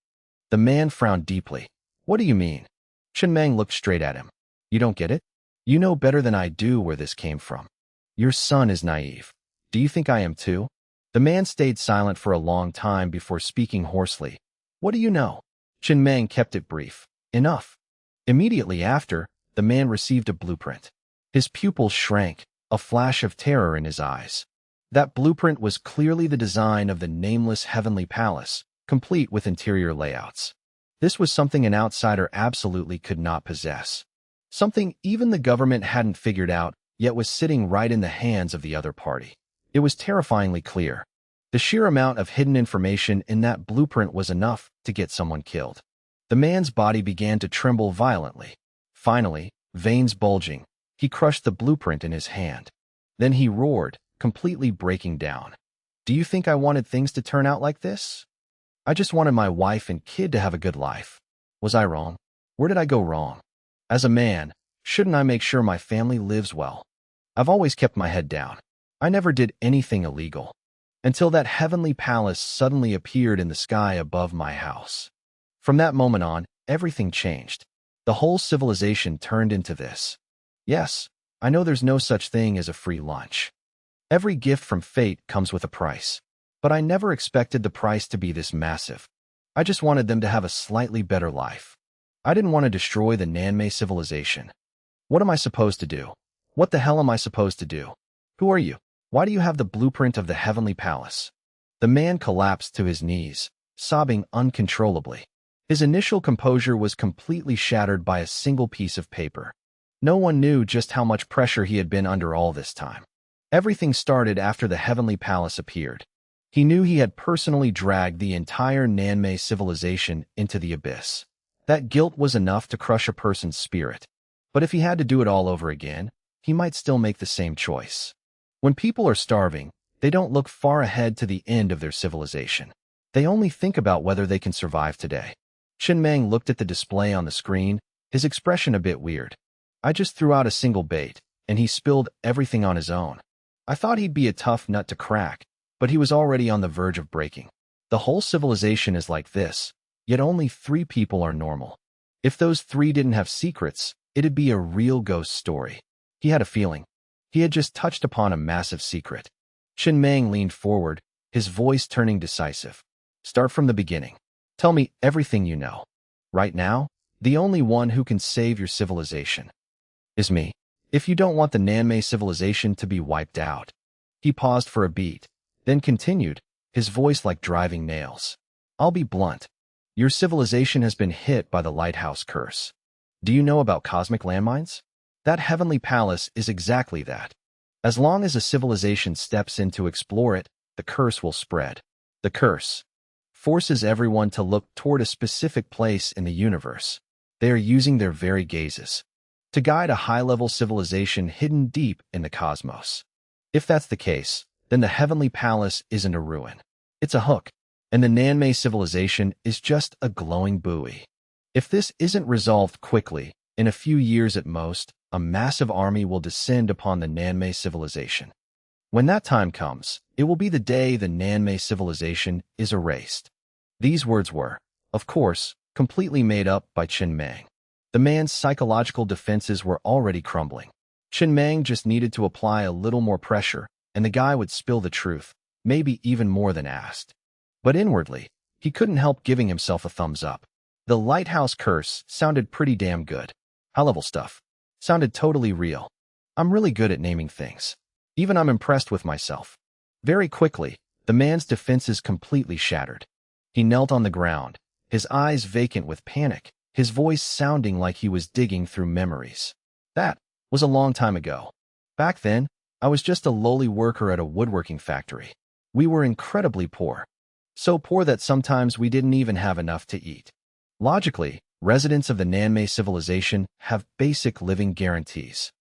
The man frowned deeply. What do you mean? Qin Meng looked straight at him. You don't get it? You know better than I do where this came from. Your son is naive. Do you think I am too? The man stayed silent for a long time before speaking hoarsely. What do you know? Qin Meng kept it brief. Enough. Immediately after, the man received a blueprint. His pupils shrank, a flash of terror in his eyes. That blueprint was clearly the design of the nameless heavenly palace, complete with interior layouts. This was something an outsider absolutely could not possess. Something even the government hadn't figured out, yet was sitting right in the hands of the other party. It was terrifyingly clear. The sheer amount of hidden information in that blueprint was enough to get someone killed. The man's body began to tremble violently. Finally, veins bulging, he crushed the blueprint in his hand. Then he roared, completely breaking down. Do you think I wanted things to turn out like this? I just wanted my wife and kid to have a good life. Was I wrong? Where did I go wrong? As a man, shouldn't I make sure my family lives well? I've always kept my head down. I never did anything illegal. Until that heavenly palace suddenly appeared in the sky above my house. From that moment on, everything changed. The whole civilization turned into this. Yes, I know there's no such thing as a free lunch. Every gift from fate comes with a price. But I never expected the price to be this massive. I just wanted them to have a slightly better life. I didn't want to destroy the Nanmei civilization. What am I supposed to do? What the hell am I supposed to do? Who are you? Why do you have the blueprint of the heavenly palace? The man collapsed to his knees, sobbing uncontrollably. His initial composure was completely shattered by a single piece of paper. No one knew just how much pressure he had been under all this time. Everything started after the heavenly palace appeared. He knew he had personally dragged the entire Nanmei civilization into the abyss. That guilt was enough to crush a person's spirit. But if he had to do it all over again, he might still make the same choice. When people are starving, they don't look far ahead to the end of their civilization. They only think about whether they can survive today. Chinmeng looked at the display on the screen, his expression a bit weird. I just threw out a single bait, and he spilled everything on his own. I thought he'd be a tough nut to crack, but he was already on the verge of breaking. The whole civilization is like this, yet only 3 people are normal. If those 3 didn't have secrets, it'd be a real ghost story. He had a feeling. He had just touched upon a massive secret. Chinmeng leaned forward, his voice turning decisive. Start from the beginning. Tell me everything you know. Right now, the only one who can save your civilization is me. If you don't want the Nanmei civilization to be wiped out. He paused for a beat, then continued, his voice like driving nails. I'll be blunt. Your civilization has been hit by the lighthouse curse. Do you know about cosmic landmines? That heavenly palace is exactly that. As long as a civilization steps in to explore it, the curse will spread. The curse forces everyone to look toward a specific place in the universe. They are using their very gazes to guide a high-level civilization hidden deep in the cosmos. If that's the case, then the heavenly palace isn't a ruin. It's a hook, and the Nanmei civilization is just a glowing buoy. If this isn't resolved quickly, in a few years at most, a massive army will descend upon the Nanmei civilization. When that time comes, it will be the day the Nanmei civilization is erased. These words were, of course, completely made up by Chinmeng. The man's psychological defenses were already crumbling. Chinmeng just needed to apply a little more pressure, and the guy would spill the truth, maybe even more than asked. But inwardly, he couldn't help giving himself a thumbs up. The lighthouse curse sounded pretty damn good. High-level stuff. Sounded totally real. I'm really good at naming things. Even I'm impressed with myself. Very quickly, the man's defenses completely shattered. He knelt on the ground, his eyes vacant with panic, his voice sounding like he was digging through memories. That was a long time ago. Back then, I was just a lowly worker at a woodworking factory. We were incredibly poor. So poor that sometimes we didn't even have enough to eat. Logically, residents of the Nanmei civilization have basic living guarantees.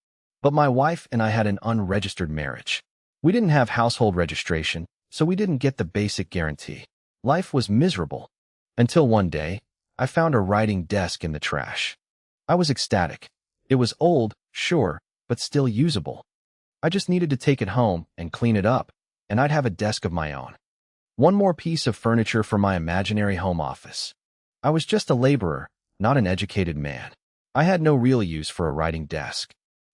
But my wife and I had an unregistered marriage. We didn't have household registration, so we didn't get the basic guarantee. Life was miserable. Until one day, I found a writing desk in the trash. I was ecstatic. It was old, sure, but still usable. I just needed to take it home and clean it up, and I'd have a desk of my own. One more piece of furniture for my imaginary home office. I was just a laborer, not an educated man. I had no real use for a writing desk.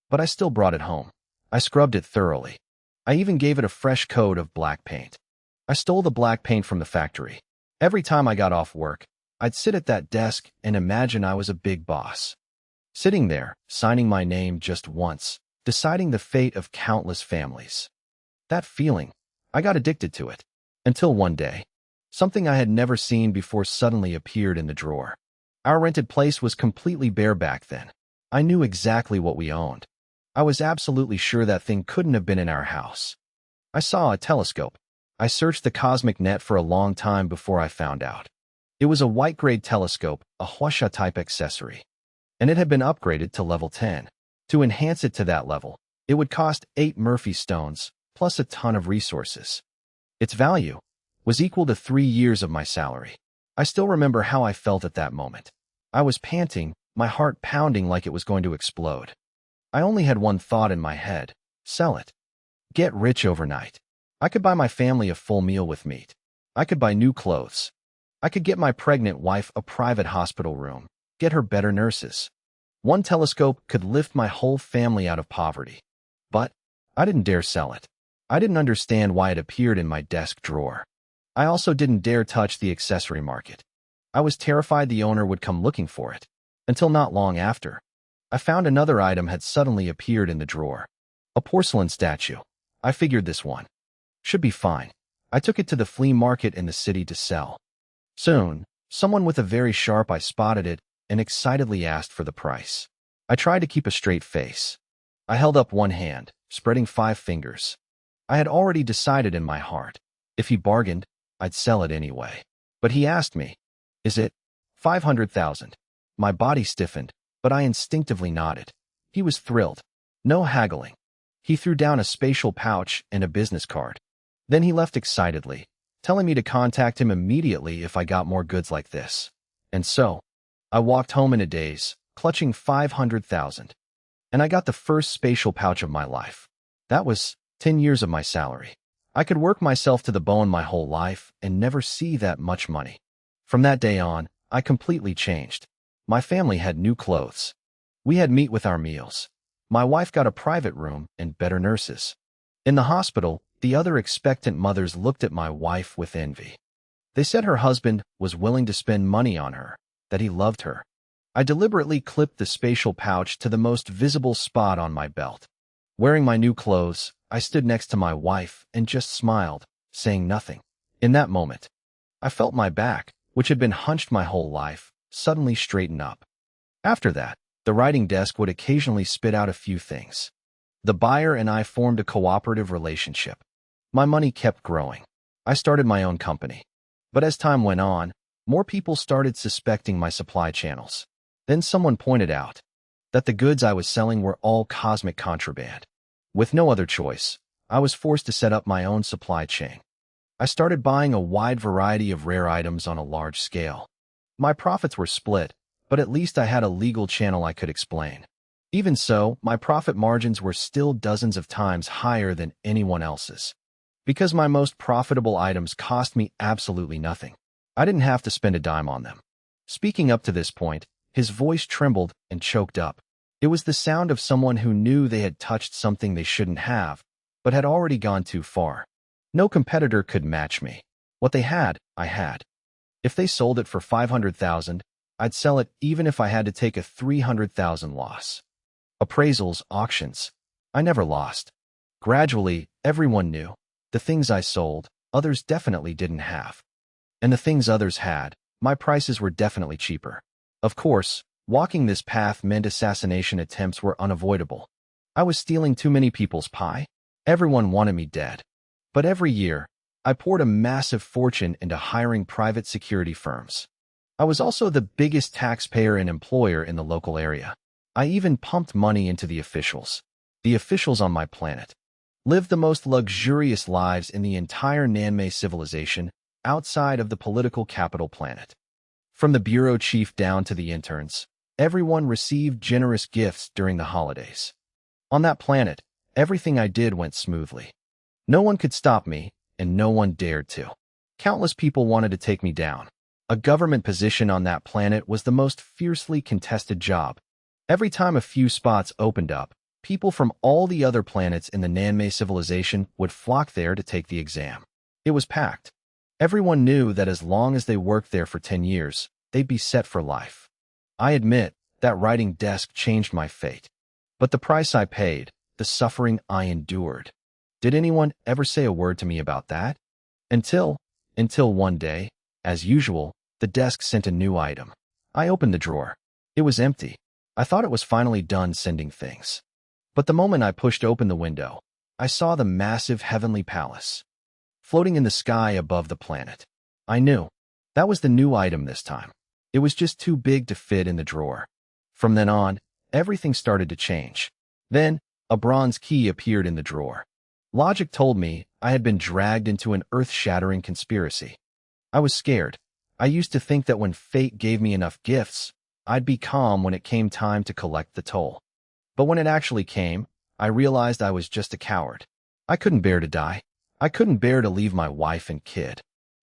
But I still brought it home. I scrubbed it thoroughly. I even gave it a fresh coat of black paint. I stole the black paint from the factory. Every time I got off work, I'd sit at that desk and imagine I was a big boss. Sitting there, signing my name just once, deciding the fate of countless families. That feeling, I got addicted to it. Until one day, something I had never seen before suddenly appeared in the drawer. Our rented place was completely bare back then. I knew exactly what we owned. I was absolutely sure that thing couldn't have been in our house. I saw a telescope. I searched the cosmic net for a long time before I found out. It was a white-grade telescope, a Huasha-type accessory. And it had been upgraded to level 10. To enhance it to that level, it would cost 8 Murphy stones, plus a ton of resources. Its value was equal to 3 years of my salary. I still remember how I felt at that moment. I was panting, my heart pounding like it was going to explode. I only had one thought in my head: sell it. Get rich overnight. I could buy my family a full meal with meat. I could buy new clothes. I could get my pregnant wife a private hospital room, get her better nurses. One telescope could lift my whole family out of poverty. But I didn't dare sell it. I didn't understand why it appeared in my desk drawer. I also didn't dare touch the accessory market. I was terrified the owner would come looking for it. Until not long after, I found another item had suddenly appeared in the drawer. A porcelain statue. I figured this one should be fine. I took it to the flea market in the city to sell. Soon, someone with a very sharp eye spotted it and excitedly asked for the price. I tried to keep a straight face. I held up one hand, spreading 5 fingers. I had already decided in my heart, if he bargained, I'd sell it anyway. But he asked me, "Is it 500,000? My body stiffened, but I instinctively nodded. He was thrilled. No haggling. He threw down a spatial pouch and a business card. Then he left excitedly, telling me to contact him immediately if I got more goods like this. And so, I walked home in a daze, clutching 500,000. And I got the first spatial pouch of my life. That was 10 years of my salary. I could work myself to the bone my whole life and never see that much money. From that day on, I completely changed. My family had new clothes. We had meat with our meals. My wife got a private room and better nurses. In the hospital, the other expectant mothers looked at my wife with envy. They said her husband was willing to spend money on her, that he loved her. I deliberately clipped the spatial pouch to the most visible spot on my belt. Wearing my new clothes, I stood next to my wife and just smiled, saying nothing. In that moment, I felt my back, which had been hunched my whole life, suddenly straighten up. After that, the writing desk would occasionally spit out a few things. The buyer and I formed a cooperative relationship. My money kept growing. I started my own company. But as time went on, more people started suspecting my supply channels. Then someone pointed out that the goods I was selling were all cosmic contraband. With no other choice, I was forced to set up my own supply chain. I started buying a wide variety of rare items on a large scale. My profits were split, but at least I had a legal channel I could explain. Even so, my profit margins were still dozens of times higher than anyone else's. Because my most profitable items cost me absolutely nothing. I didn't have to spend a dime on them. Speaking up to this point, his voice trembled and choked up. It was the sound of someone who knew they had touched something they shouldn't have, but had already gone too far. No competitor could match me. What they had, I had. If they sold it for 500,000, I'd sell it even if I had to take a 300,000 loss. Appraisals, auctions. I never lost. Gradually, everyone knew. The things I sold, others definitely didn't have. And the things others had, my prices were definitely cheaper. Of course, walking this path meant assassination attempts were unavoidable. I was stealing too many people's pie. Everyone wanted me dead. But every year, I poured a massive fortune into hiring private security firms. I was also the biggest taxpayer and employer in the local area. I even pumped money into the officials. The officials on my planet lived the most luxurious lives in the entire Nanmei civilization outside of the political capital planet. From the bureau chief down to the interns, everyone received generous gifts during the holidays. On that planet, everything I did went smoothly. No one could stop me, and no one dared to. Countless people wanted to take me down. A government position on that planet was the most fiercely contested job. Every time a few spots opened up, people from all the other planets in the Nanmei civilization would flock there to take the exam. It was packed. Everyone knew that as long as they worked there for 10 years, they'd be set for life. I admit that writing desk changed my fate. But the price I paid, the suffering I endured. Did anyone ever say a word to me about that? Until one day, as usual, the desk sent a new item. I opened the drawer. It was empty. I thought it was finally done sending things. But the moment I pushed open the window, I saw the massive heavenly palace floating in the sky above the planet. I knew. That was the new item this time. It was just too big to fit in the drawer. From then on, everything started to change. Then, a bronze key appeared in the drawer. Logic told me I had been dragged into an earth-shattering conspiracy. I was scared. I used to think that when fate gave me enough gifts, I'd be calm when it came time to collect the toll. But when it actually came, I realized I was just a coward. I couldn't bear to die. I couldn't bear to leave my wife and kid.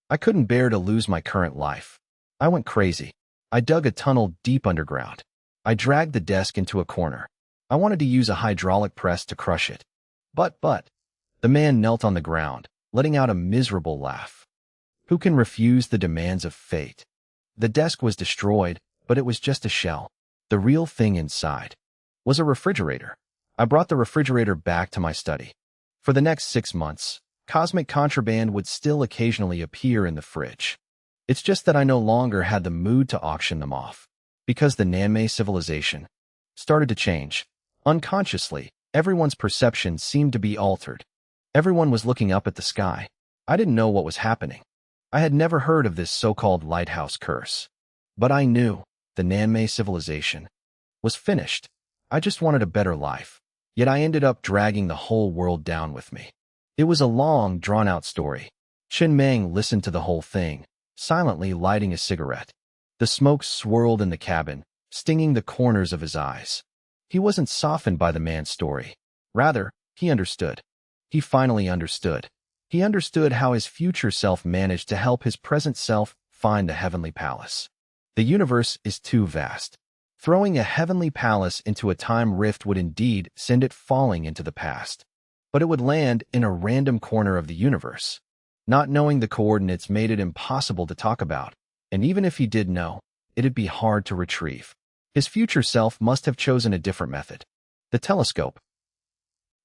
I couldn't bear to lose my current life. I went crazy. I dug a tunnel deep underground. I dragged the desk into a corner. I wanted to use a hydraulic press to crush it. But, the man knelt on the ground, letting out a miserable laugh. Who can refuse the demands of fate? The desk was destroyed, but it was just a shell. The real thing inside was a refrigerator. I brought the refrigerator back to my study. For the next 6 months, cosmic contraband would still occasionally appear in the fridge. It's just that I no longer had the mood to auction them off. Because the Nanmei civilization started to change. Unconsciously, everyone's perception seemed to be altered. Everyone was looking up at the sky. I didn't know what was happening. I had never heard of this so-called lighthouse curse. But I knew the Nanmei civilization was finished. I just wanted a better life. Yet I ended up dragging the whole world down with me. It was a long, drawn-out story. Chen Meng listened to the whole thing, silently lighting a cigarette. The smoke swirled in the cabin, stinging the corners of his eyes. He wasn't softened by the man's story. Rather, he understood. He finally understood. He understood how his future self managed to help his present self find the heavenly palace. The universe is too vast. Throwing a heavenly palace into a time rift would indeed send it falling into the past. But it would land in a random corner of the universe. Not knowing the coordinates made it impossible to talk about, and even if he did know, it'd be hard to retrieve. His future self must have chosen a different method. The telescope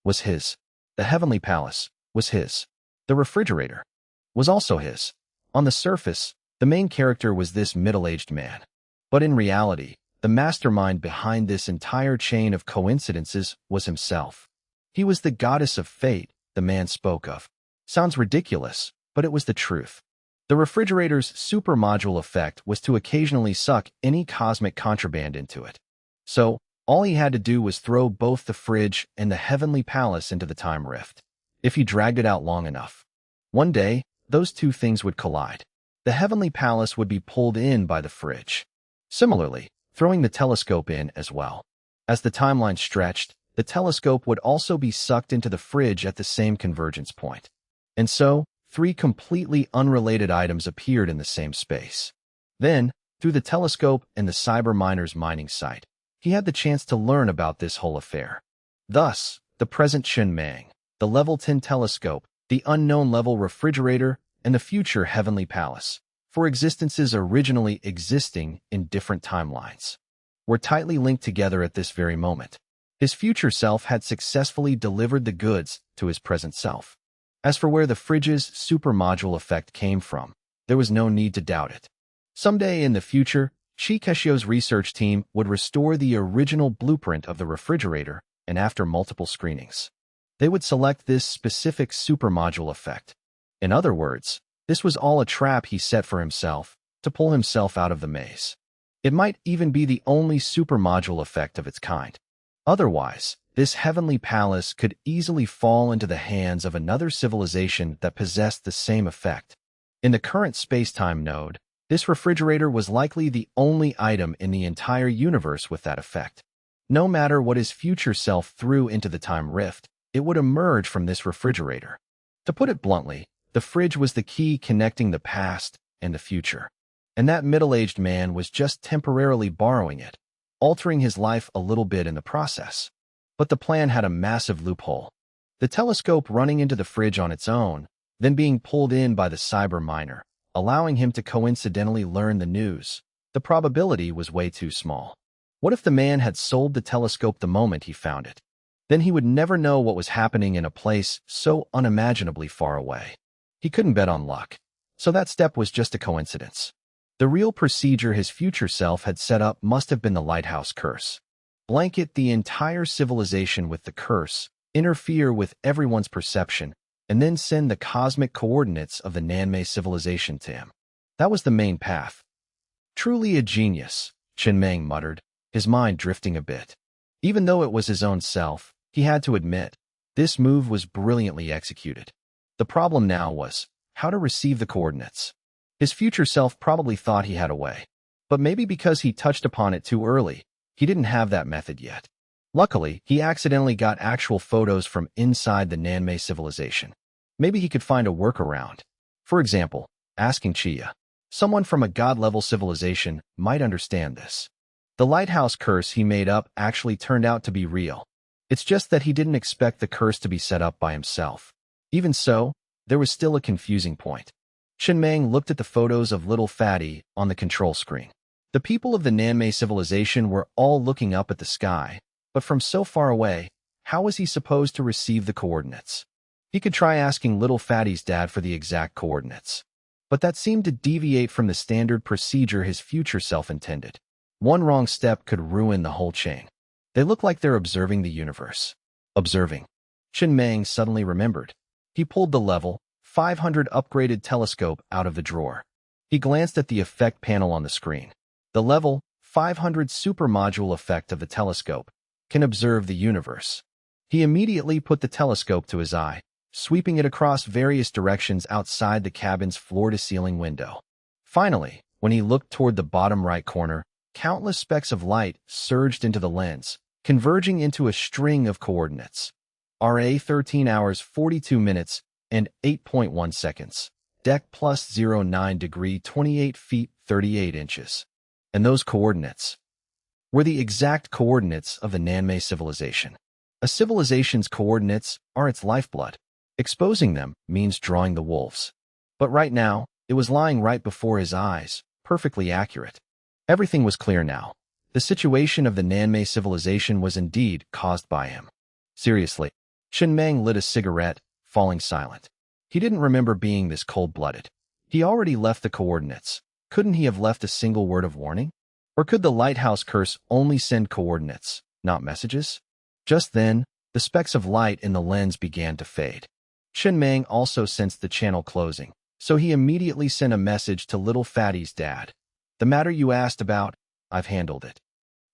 was his. The heavenly palace was his. The refrigerator was also his. On the surface, the main character was this middle-aged man. But in reality, the mastermind behind this entire chain of coincidences was himself. He was the goddess of fate the man spoke of. Sounds ridiculous, but it was the truth. The refrigerator's supermodule effect was to occasionally suck any cosmic contraband into it. So, all he had to do was throw both the fridge and the heavenly palace into the time rift. If he dragged it out long enough. One day, those two things would collide. The heavenly palace would be pulled in by the fridge. Similarly, throwing the telescope in as well. As the timeline stretched, the telescope would also be sucked into the fridge at the same convergence point. And so, three completely unrelated items appeared in the same space. Then, through the telescope and the cyber miner's mining site, he had the chance to learn about this whole affair. Thus, the present Chen Meng, the level 10 telescope, the unknown level refrigerator, and the future heavenly palace, for existences originally existing in different timelines, were tightly linked together at this very moment. His future self had successfully delivered the goods to his present self. As for where the fridge's supermodule effect came from, there was no need to doubt it. Someday in the future, Chi Keshio's research team would restore the original blueprint of the refrigerator, and after multiple screenings, they would select this specific supermodule effect. In other words, this was all a trap he set for himself to pull himself out of the maze. It might even be the only supermodule effect of its kind. Otherwise, this heavenly palace could easily fall into the hands of another civilization that possessed the same effect. In the current space-time node, this refrigerator was likely the only item in the entire universe with that effect. No matter what his future self threw into the time rift, it would emerge from this refrigerator. To put it bluntly, the fridge was the key connecting the past and the future. And that middle-aged man was just temporarily borrowing it, altering his life a little bit in the process. But the plan had a massive loophole. The telescope running into the fridge on its own, then being pulled in by the cyber miner, allowing him to coincidentally learn the news. The probability was way too small. What if the man had sold the telescope the moment he found it? Then he would never know what was happening in a place so unimaginably far away. He couldn't bet on luck. So that step was just a coincidence. The real procedure his future self had set up must have been the lighthouse curse. Blanket the entire civilization with the curse, interfere with everyone's perception, and then send the cosmic coordinates of the Nanmei civilization to him. That was the main path. Truly a genius, Chen Meng muttered, his mind drifting a bit. Even though it was his own self, he had to admit, this move was brilliantly executed. The problem now was how to receive the coordinates. His future self probably thought he had a way, but maybe because he touched upon it too early, he didn't have that method yet. Luckily, he accidentally got actual photos from inside the Nanmei civilization. Maybe he could find a workaround. For example, asking Chia. Someone from a god-level civilization might understand this. The lighthouse curse he made up actually turned out to be real. It's just that he didn't expect the curse to be set up by himself. Even so, there was still a confusing point. Chen Meng looked at the photos of little Fatty on the control screen. The people of the Nanmei civilization were all looking up at the sky, but from so far away, how was he supposed to receive the coordinates? He could try asking little Fatty's dad for the exact coordinates, but that seemed to deviate from the standard procedure his future self intended. One wrong step could ruin the whole chain. They look like they're observing the universe. Observing. Chen Meng suddenly remembered. He pulled the level 500 upgraded telescope out of the drawer. He glanced at the effect panel on the screen. The level 500 supermodule effect of the telescope can observe the universe. He immediately put the telescope to his eye, sweeping it across various directions outside the cabin's floor-to-ceiling window. Finally, when he looked toward the bottom right corner, countless specks of light surged into the lens, converging into a string of coordinates. RA 13 hours 42 minutes and 8.1 seconds. Dec plus 09 degree 28 feet 38 inches. And those coordinates were the exact coordinates of the Nanmei civilization. A civilization's coordinates are its lifeblood. Exposing them means drawing the wolves. But right now, it was lying right before his eyes, perfectly accurate. Everything was clear now. The situation of the Nanmei civilization was indeed caused by him. Seriously, Shen Meng lit a cigarette, falling silent. He didn't remember being this cold-blooded. He already left the coordinates. Couldn't he have left a single word of warning? Or could the lighthouse curse only send coordinates, not messages? Just then, the specks of light in the lens began to fade. Shen Meng also sensed the channel closing, so he immediately sent a message to little Fatty's dad. The matter you asked about, I've handled it.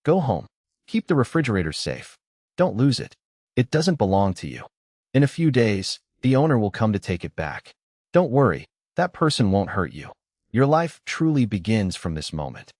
Go home. Keep the refrigerator safe. Don't lose it. It doesn't belong to you. In a few days, the owner will come to take it back. Don't worry, that person won't hurt you. Your life truly begins from this moment.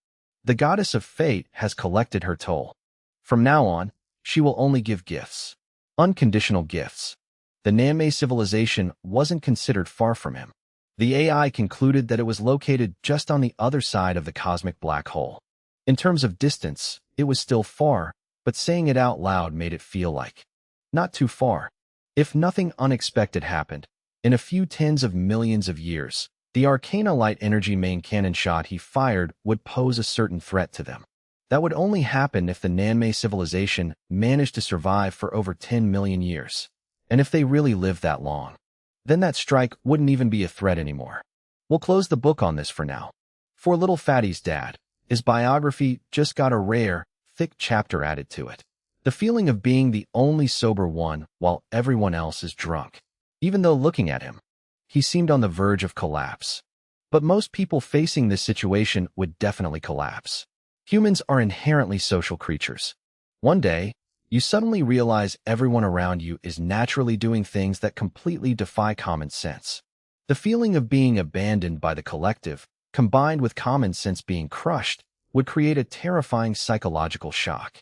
The goddess of fate has collected her toll. From now on, she will only give gifts. Unconditional gifts. The Nanmei civilization wasn't considered far from him. The AI concluded that it was located just on the other side of the cosmic black hole. In terms of distance, it was still far, but saying it out loud made it feel like not too far. If nothing unexpected happened, in a few tens of millions of years, the Arcana Light Energy main cannon shot he fired would pose a certain threat to them. That would only happen if the Nanmei civilization managed to survive for over 10 million years. And if they really lived that long, then that strike wouldn't even be a threat anymore. We'll close the book on this for now. For little Fatty's dad, his biography just got a rare, thick chapter added to it. The feeling of being the only sober one while everyone else is drunk. Even though looking at him, he seemed on the verge of collapse. But most people facing this situation would definitely collapse. Humans are inherently social creatures. One day, you suddenly realize everyone around you is naturally doing things that completely defy common sense. The feeling of being abandoned by the collective, combined with common sense being crushed, would create a terrifying psychological shock.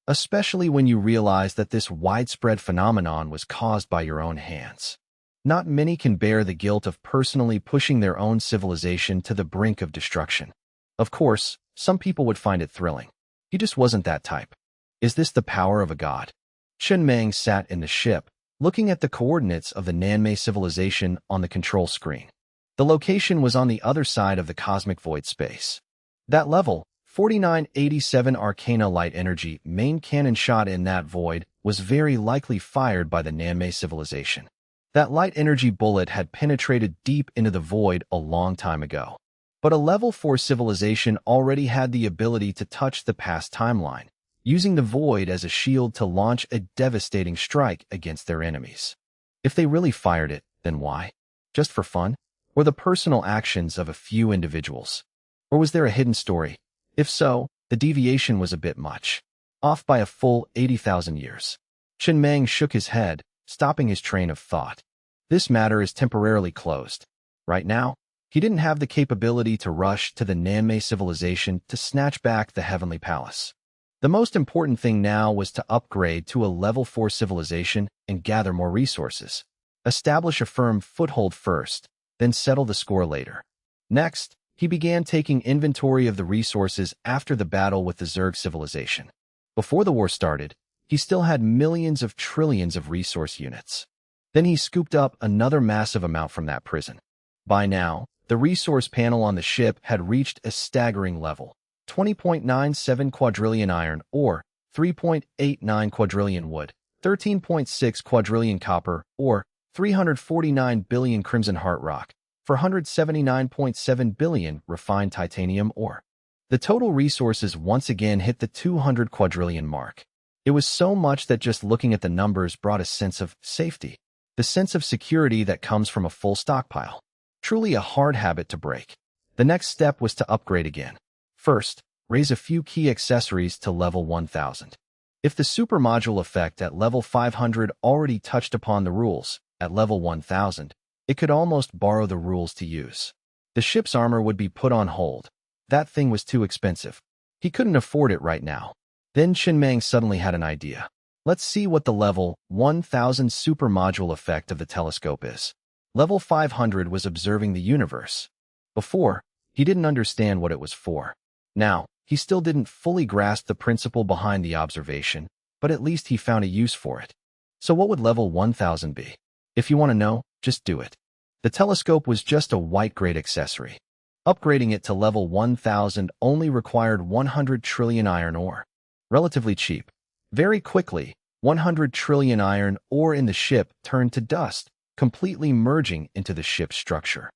Especially when you realize that this widespread phenomenon was caused by your own hands. Not many can bear the guilt of personally pushing their own civilization to the brink of destruction. Of course, some people would find it thrilling. He just wasn't that type. Is this the power of a god? Shen Meng sat in the ship, looking at the coordinates of the Nanmei civilization on the control screen. The location was on the other side of the cosmic void space. That level, 4987 Arcana Light Energy main cannon shot in that void was very likely fired by the Nanmei civilization. That light energy bullet had penetrated deep into the void a long time ago. But a level 4 civilization already had the ability to touch the past timeline, using the void as a shield to launch a devastating strike against their enemies. If they really fired it, then why? Just for fun? Or the personal actions of a few individuals? Or was there a hidden story? If so, the deviation was a bit much. Off by a full 80,000 years. Shen Meng shook his head, stopping his train of thought. This matter is temporarily closed. Right now, he didn't have the capability to rush to the Nanmei civilization to snatch back the Heavenly Palace. The most important thing now was to upgrade to a level 4 civilization and gather more resources. Establish a firm foothold first, then settle the score later. Next, he began taking inventory of the resources after the battle with the Zerg civilization. Before the war started, he still had millions of trillions of resource units. Then he scooped up another massive amount from that prison. By now, the resource panel on the ship had reached a staggering level. 20.97 quadrillion iron ore, 3.89 quadrillion wood, 13.6 quadrillion copper ore, 349 billion crimson heart rock, 479.7 billion refined titanium ore. The total resources once again hit the 200 quadrillion mark. It was so much that just looking at the numbers brought a sense of safety, the sense of security that comes from a full stockpile. Truly a hard habit to break. The next step was to upgrade again. First, raise a few key accessories to level 1000. If the supermodule effect at level 500 already touched upon the rules, at level 1000, it could almost borrow the rules to use. The ship's armor would be put on hold. That thing was too expensive. He couldn't afford it right now. Then Chenming suddenly had an idea. Let's see what the level 1000 super module effect of the telescope is. Level 500 was observing the universe. Before, he didn't understand what it was for. Now, he still didn't fully grasp the principle behind the observation, but at least he found a use for it. So what would level 1000 be? If you want to know, just do it. The telescope was just a white-grade accessory. Upgrading it to level 1000 only required 100 trillion iron ore. Relatively cheap. Very quickly, 100 trillion iron ore in the ship turned to dust, completely merging into the ship's structure.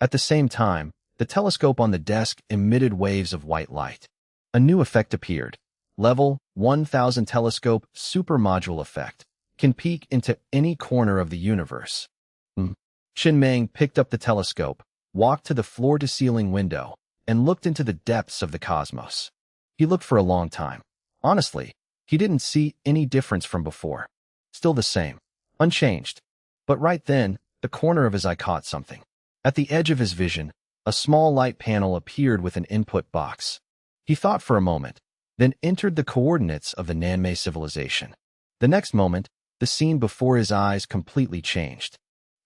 At the same time, the telescope on the desk emitted waves of white light. A new effect appeared. Level 1000 telescope super module effect can peek into any corner of the universe. Chenming picked up the telescope, walked to the floor-to-ceiling window, and looked into the depths of the cosmos. He looked for a long time. Honestly, he didn't see any difference from before. Still the same, unchanged. But right then, the corner of his eye caught something. At the edge of his vision, a small light panel appeared with an input box. He thought for a moment, then entered the coordinates of the Nanmei civilization. The next moment, the scene before his eyes completely changed.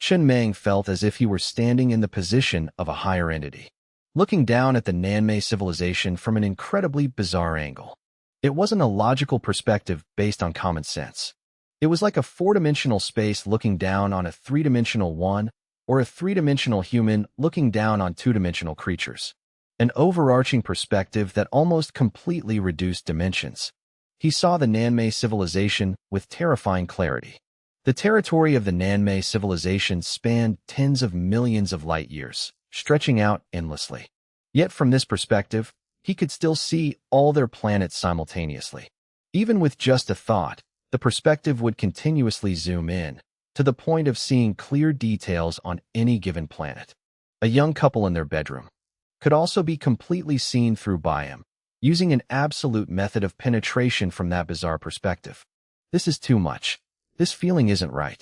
Chenming felt as if he were standing in the position of a higher entity, looking down at the Nanmei civilization from an incredibly bizarre angle. It wasn't a logical perspective based on common sense. It was like a four-dimensional space looking down on a three-dimensional one, or a three-dimensional human looking down on two-dimensional creatures. An overarching perspective that almost completely reduced dimensions. He saw the Nanmei civilization with terrifying clarity. The territory of the Nanmei civilization spanned tens of millions of light years, stretching out endlessly. Yet from this perspective, he could still see all their planets simultaneously. Even with just a thought, the perspective would continuously zoom in, to the point of seeing clear details on any given planet. A young couple in their bedroom could also be completely seen through by him, using an absolute method of penetration from that bizarre perspective. This is too much. This feeling isn't right.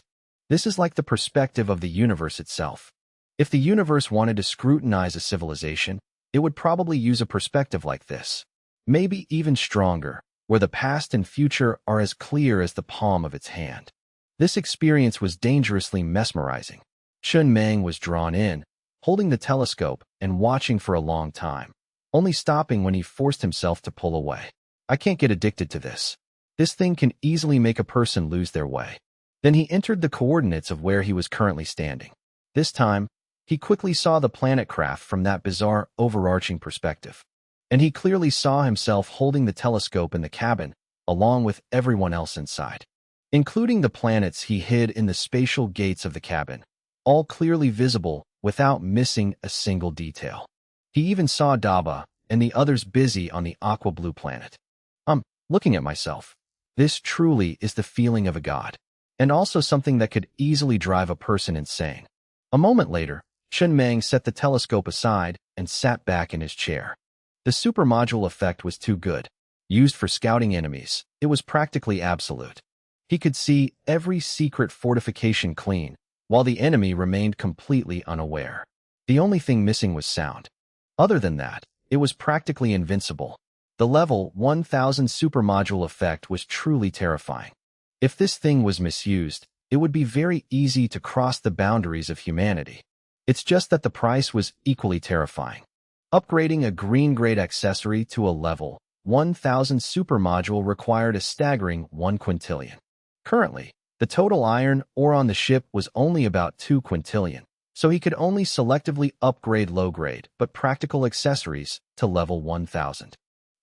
This is like the perspective of the universe itself. If the universe wanted to scrutinize a civilization, it would probably use a perspective like this. Maybe even stronger, where the past and future are as clear as the palm of its hand. This experience was dangerously mesmerizing. Chenming was drawn in, holding the telescope and watching for a long time, only stopping when he forced himself to pull away. I can't get addicted to this. This thing can easily make a person lose their way. Then he entered the coordinates of where he was currently standing. This time, he quickly saw the planet craft from that bizarre, overarching perspective. And he clearly saw himself holding the telescope in the cabin, along with everyone else inside, including the planets he hid in the spatial gates of the cabin, all clearly visible without missing a single detail. He even saw Daba and the others busy on the aqua blue planet. Looking at myself. This truly is the feeling of a god, and also something that could easily drive a person insane. A moment later, Chenming set the telescope aside and sat back in his chair. The super module effect was too good. Used for scouting enemies, it was practically absolute. He could see every secret fortification clean, while the enemy remained completely unaware. The only thing missing was sound. Other than that, it was practically invincible. The level 1000 super module effect was truly terrifying. If this thing was misused, it would be very easy to cross the boundaries of humanity. It's just that the price was equally terrifying. Upgrading a green-grade accessory to a level 1000 super module required a staggering 1 quintillion. Currently, the total iron ore on the ship was only about 2 quintillion, so he could only selectively upgrade low-grade but practical accessories to level 1000.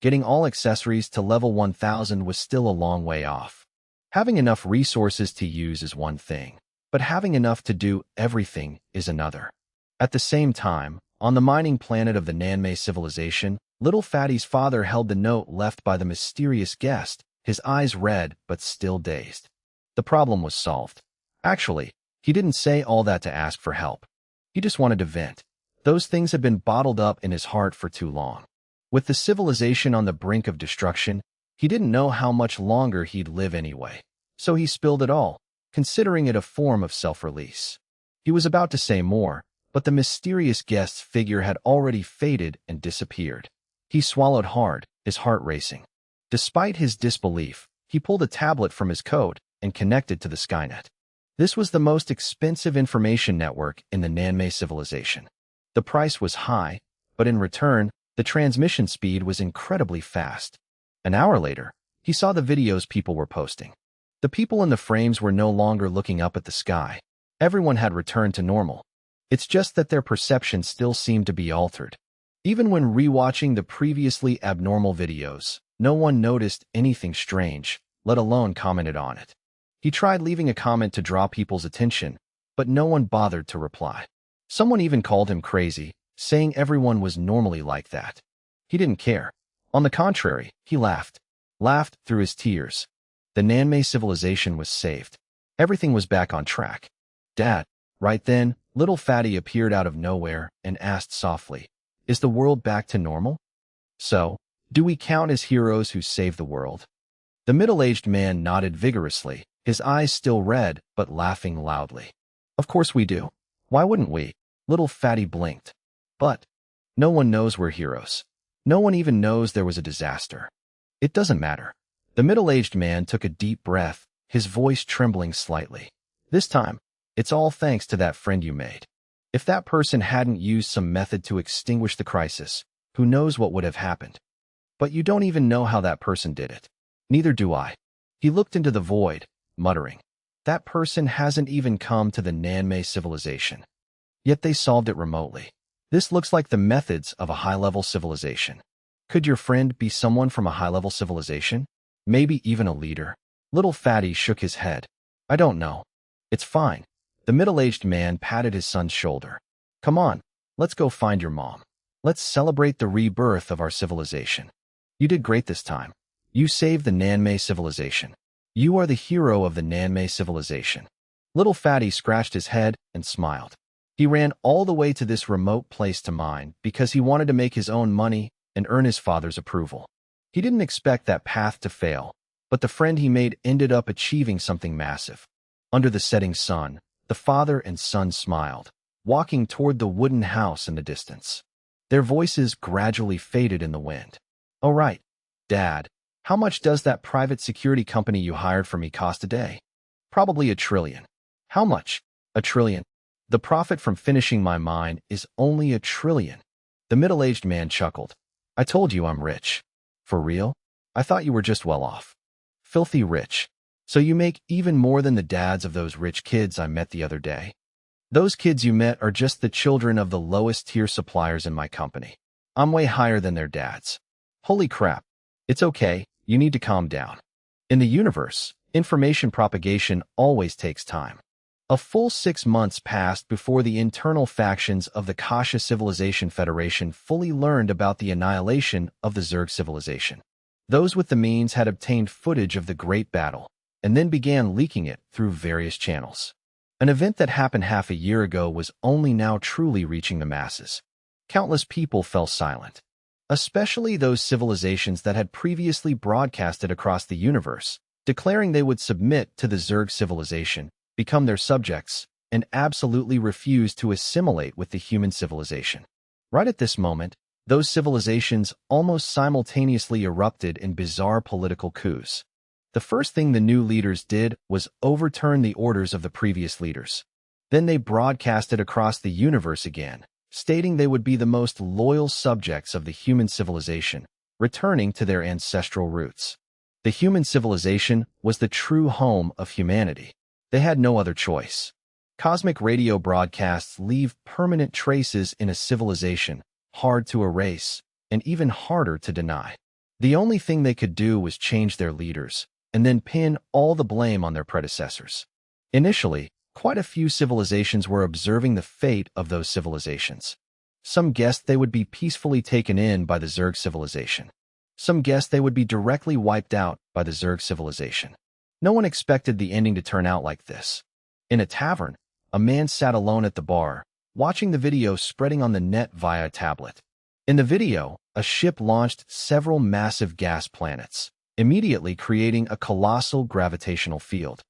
Getting all accessories to level 1000 was still a long way off. Having enough resources to use is one thing, but having enough to do everything is another. At the same time, on the mining planet of the Nanmei civilization, Little Fatty's father held the note left by the mysterious guest, his eyes red but still dazed. The problem was solved. Actually, he didn't say all that to ask for help. He just wanted to vent. Those things had been bottled up in his heart for too long. With the civilization on the brink of destruction, he didn't know how much longer he'd live anyway. So he spilled it all. considering it a form of self-release. He was about to say more, but the mysterious guest's figure had already faded and disappeared. He swallowed hard, his heart racing. Despite his disbelief, he pulled a tablet from his coat and connected to the Skynet. This was the most expensive information network in the Nanmei civilization. The price was high, but in return, the transmission speed was incredibly fast. An hour later, he saw the videos people were posting. The people in the frames were no longer looking up at the sky. Everyone had returned to normal. It's just that their perception still seemed to be altered. Even when rewatching the previously abnormal videos, no one noticed anything strange, let alone commented on it. He tried leaving a comment to draw people's attention, but no one bothered to reply. Someone even called him crazy, saying everyone was normally like that. He didn't care. On the contrary, he laughed through his tears. The Nanmei civilization was saved. Everything was back on track. Dad. Right then, little Fatty appeared out of nowhere and asked softly, "Is the world back to normal? So, do we count as heroes who saved the world?" The middle-aged man nodded vigorously, his eyes still red but laughing loudly. "Of course we do. Why wouldn't we?" Little Fatty blinked. "But no one knows we're heroes. No one even knows there was a disaster." "It doesn't matter." The middle-aged man took a deep breath, his voice trembling slightly. "This time, it's all thanks to that friend you made. If that person hadn't used some method to extinguish the crisis, who knows what would have happened? But you don't even know how that person did it." "Neither do I." He looked into the void, muttering, "That person hasn't even come to the Nanmei civilization. Yet they solved it remotely. This looks like the methods of a high-level civilization. Could your friend be someone from a high-level civilization? Maybe even a leader?" Little Fatty shook his head. "I don't know." "It's fine." The middle-aged man patted his son's shoulder. "Come on, let's go find your mom. Let's celebrate the rebirth of our civilization. You did great this time. You saved the Nanmei civilization. You are the hero of the Nanmei civilization." Little Fatty scratched his head and smiled. He ran all the way to this remote place to mine because he wanted to make his own money and earn his father's approval. He didn't expect that path to fail, but the friend he made ended up achieving something massive. Under the setting sun, the father and son smiled, walking toward the wooden house in the distance. Their voices gradually faded in the wind. "Oh right, Dad, how much does that private security company you hired for me cost a day?" "Probably $1 trillion. "How much?" "$1 trillion. The profit from finishing my mine is only $1 trillion. The middle-aged man chuckled. "I told you I'm rich." "For real? I thought you were just well off." "Filthy rich. So you make even more than the dads of those rich kids I met the other day?" "Those kids you met are just the children of the lowest tier suppliers in my company. I'm way higher than their dads." "Holy crap. It's okay, you need to calm down. In the universe, information propagation always takes time." A full 6 months passed before the internal factions of the Kasha Civilization Federation fully learned about the annihilation of the Zerg civilization. Those with the means had obtained footage of the Great Battle, and then began leaking it through various channels. An event that happened half a year ago was only now truly reaching the masses. Countless people fell silent, especially those civilizations that had previously broadcasted across the universe, declaring they would submit to the Zerg civilization, become their subjects, and absolutely refuse to assimilate with the human civilization. Right at this moment, those civilizations almost simultaneously erupted in bizarre political coups. The first thing the new leaders did was overturn the orders of the previous leaders. Then they broadcasted across the universe again, stating they would be the most loyal subjects of the human civilization, returning to their ancestral roots. The human civilization was the true home of humanity. They had no other choice. Cosmic radio broadcasts leave permanent traces in a civilization, hard to erase, and even harder to deny. The only thing they could do was change their leaders, and then pin all the blame on their predecessors. Initially, quite a few civilizations were observing the fate of those civilizations. Some guessed they would be peacefully taken in by the Zerg civilization. Some guessed they would be directly wiped out by the Zerg civilization. No one expected the ending to turn out like this. In a tavern, a man sat alone at the bar, watching the video spreading on the net via a tablet. In the video, a ship launched several massive gas planets, immediately creating a colossal gravitational field.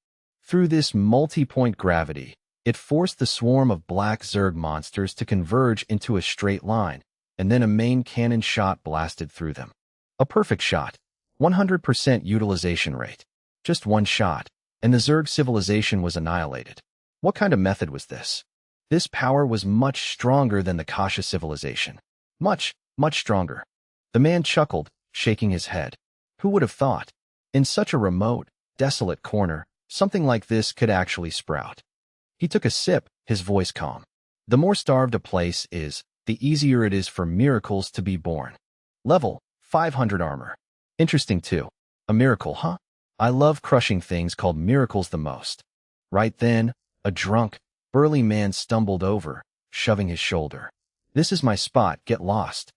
Through this multi-point gravity, it forced the swarm of black Zerg monsters to converge into a straight line, and then a main cannon shot blasted through them. A perfect shot, 100% utilization rate. Just one shot, and the Zerg civilization was annihilated. What kind of method was this? This power was much stronger than the Kasha civilization. Much, much stronger. The man chuckled, shaking his head. Who would have thought? In such a remote, desolate corner, something like this could actually sprout. He took a sip, his voice calm. The more starved a place is, the easier it is for miracles to be born. Level 500 armor. Interesting too. A miracle, huh? I love crushing things called miracles the most. Right then, a drunk, burly man stumbled over, shoving his shoulder. This is my spot, get lost.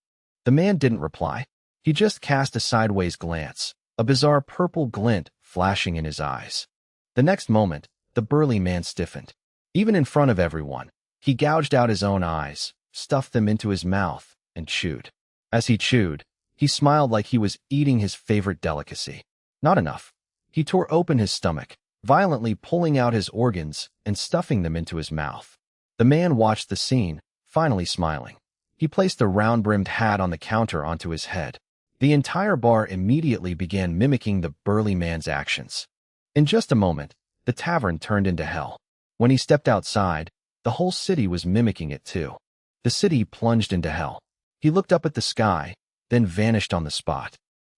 The man didn't reply. He just cast a sideways glance, a bizarre purple glint flashing in his eyes. The next moment, the burly man stiffened. Even in front of everyone, he gouged out his own eyes, stuffed them into his mouth, and chewed. As he chewed, he smiled like he was eating his favorite delicacy. Not enough. He tore open his stomach, violently pulling out his organs and stuffing them into his mouth. The man watched the scene, finally smiling. He placed the round-brimmed hat on the counter onto his head. The entire bar immediately began mimicking the burly man's actions. In just a moment, the tavern turned into hell. When he stepped outside, the whole city was mimicking it too. The city plunged into hell. He looked up at the sky, then vanished on the spot.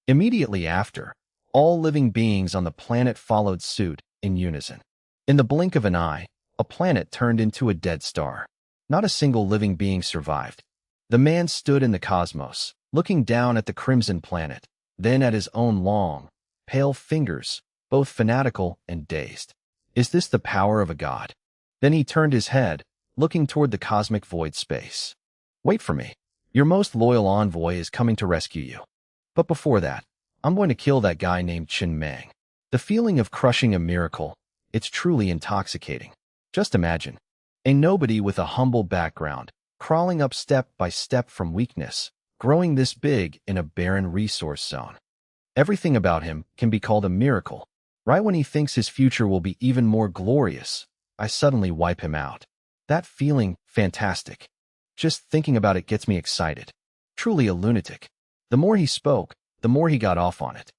Immediately after, all living beings on the planet followed suit in unison. In the blink of an eye, a planet turned into a dead star. Not a single living being survived. The man stood in the cosmos, looking down at the crimson planet, then at his own long, pale fingers, both fanatical and dazed. Is this the power of a god? Then he turned his head, looking toward the cosmic void space. Wait for me. Your most loyal envoy is coming to rescue you. But before that, I'm going to kill that guy named Chen Mang. The feeling of crushing a miracle, it's truly intoxicating. Just imagine, a nobody with a humble background, crawling up step by step from weakness, growing this big in a barren resource zone. Everything about him can be called a miracle. Right when he thinks his future will be even more glorious, I suddenly wipe him out. That feeling, fantastic. Just thinking about it gets me excited. Truly a lunatic. The more he spoke, the more he got off on it.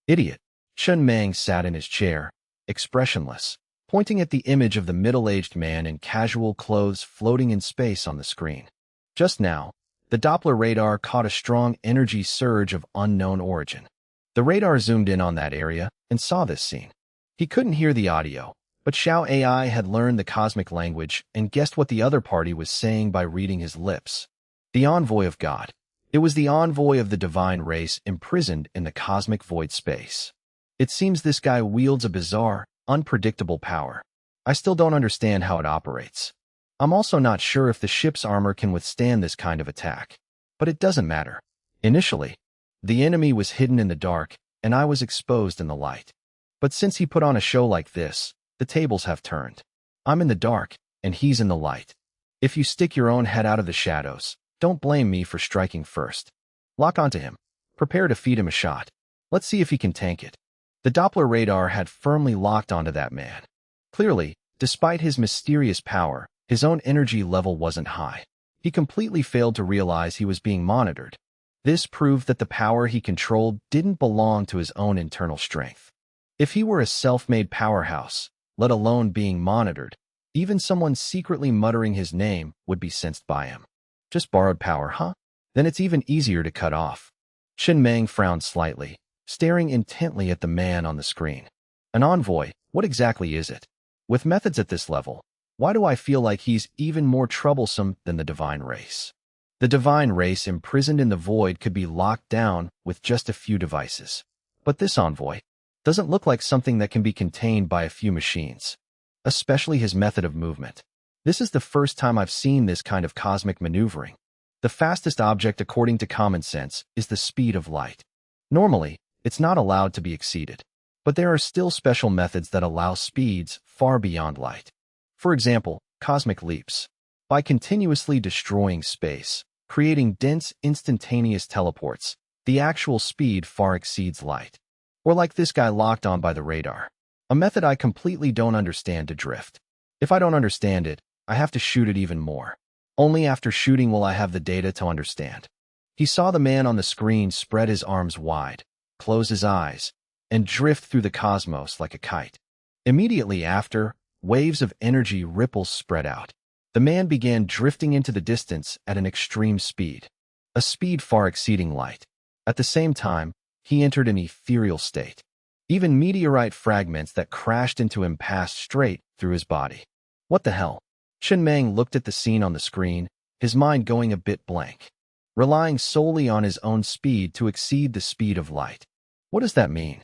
Idiot. Chen Mang sat in his chair, expressionless, pointing at the image of the middle-aged man in casual clothes floating in space on the screen. Just now, the Doppler radar caught a strong energy surge of unknown origin. The radar zoomed in on that area and saw this scene. He couldn't hear the audio, but Xiao AI had learned the cosmic language and guessed what the other party was saying by reading his lips. The envoy of God. It was the envoy of the divine race imprisoned in the cosmic void space. It seems this guy wields a bizarre, unpredictable power. I still don't understand how it operates. I'm also not sure if the ship's armor can withstand this kind of attack. But it doesn't matter. Initially, the enemy was hidden in the dark, and I was exposed in the light. But since he put on a show like this, the tables have turned. I'm in the dark, and he's in the light. If you stick your own head out of the shadows, don't blame me for striking first. Lock onto him. Prepare to feed him a shot. Let's see if he can tank it. The Doppler radar had firmly locked onto that man. Clearly, despite his mysterious power, his own energy level wasn't high. He completely failed to realize he was being monitored. This proved that the power he controlled didn't belong to his own internal strength. If he were a self-made powerhouse, let alone being monitored, even someone secretly muttering his name would be sensed by him. Just borrowed power, huh? Then it's even easier to cut off. Chen Mang frowned slightly, staring intently at the man on the screen. An envoy, what exactly is it? With methods at this level, why do I feel like he's even more troublesome than the divine race? The divine race imprisoned in the void could be locked down with just a few devices. But this envoy doesn't look like something that can be contained by a few machines. Especially his method of movement. This is the first time I've seen this kind of cosmic maneuvering. The fastest object according to common sense is the speed of light. Normally, it's not allowed to be exceeded. But there are still special methods that allow speeds far beyond light. For example, cosmic leaps. By continuously destroying space, creating dense instantaneous teleports, the actual speed far exceeds light. Or like this guy locked on by the radar. A method I completely don't understand to drift. If I don't understand it, I have to shoot it even more. Only after shooting will I have the data to understand. He saw the man on the screen spread his arms wide, close his eyes, and drift through the cosmos like a kite. Immediately after, waves of energy ripples spread out. The man began drifting into the distance at an extreme speed, a speed far exceeding light. At the same time, he entered an ethereal state. Even meteorite fragments that crashed into him passed straight through his body. What the hell? Chen Meng looked at the scene on the screen, his mind going a bit blank, relying solely on his own speed to exceed the speed of light. What does that mean?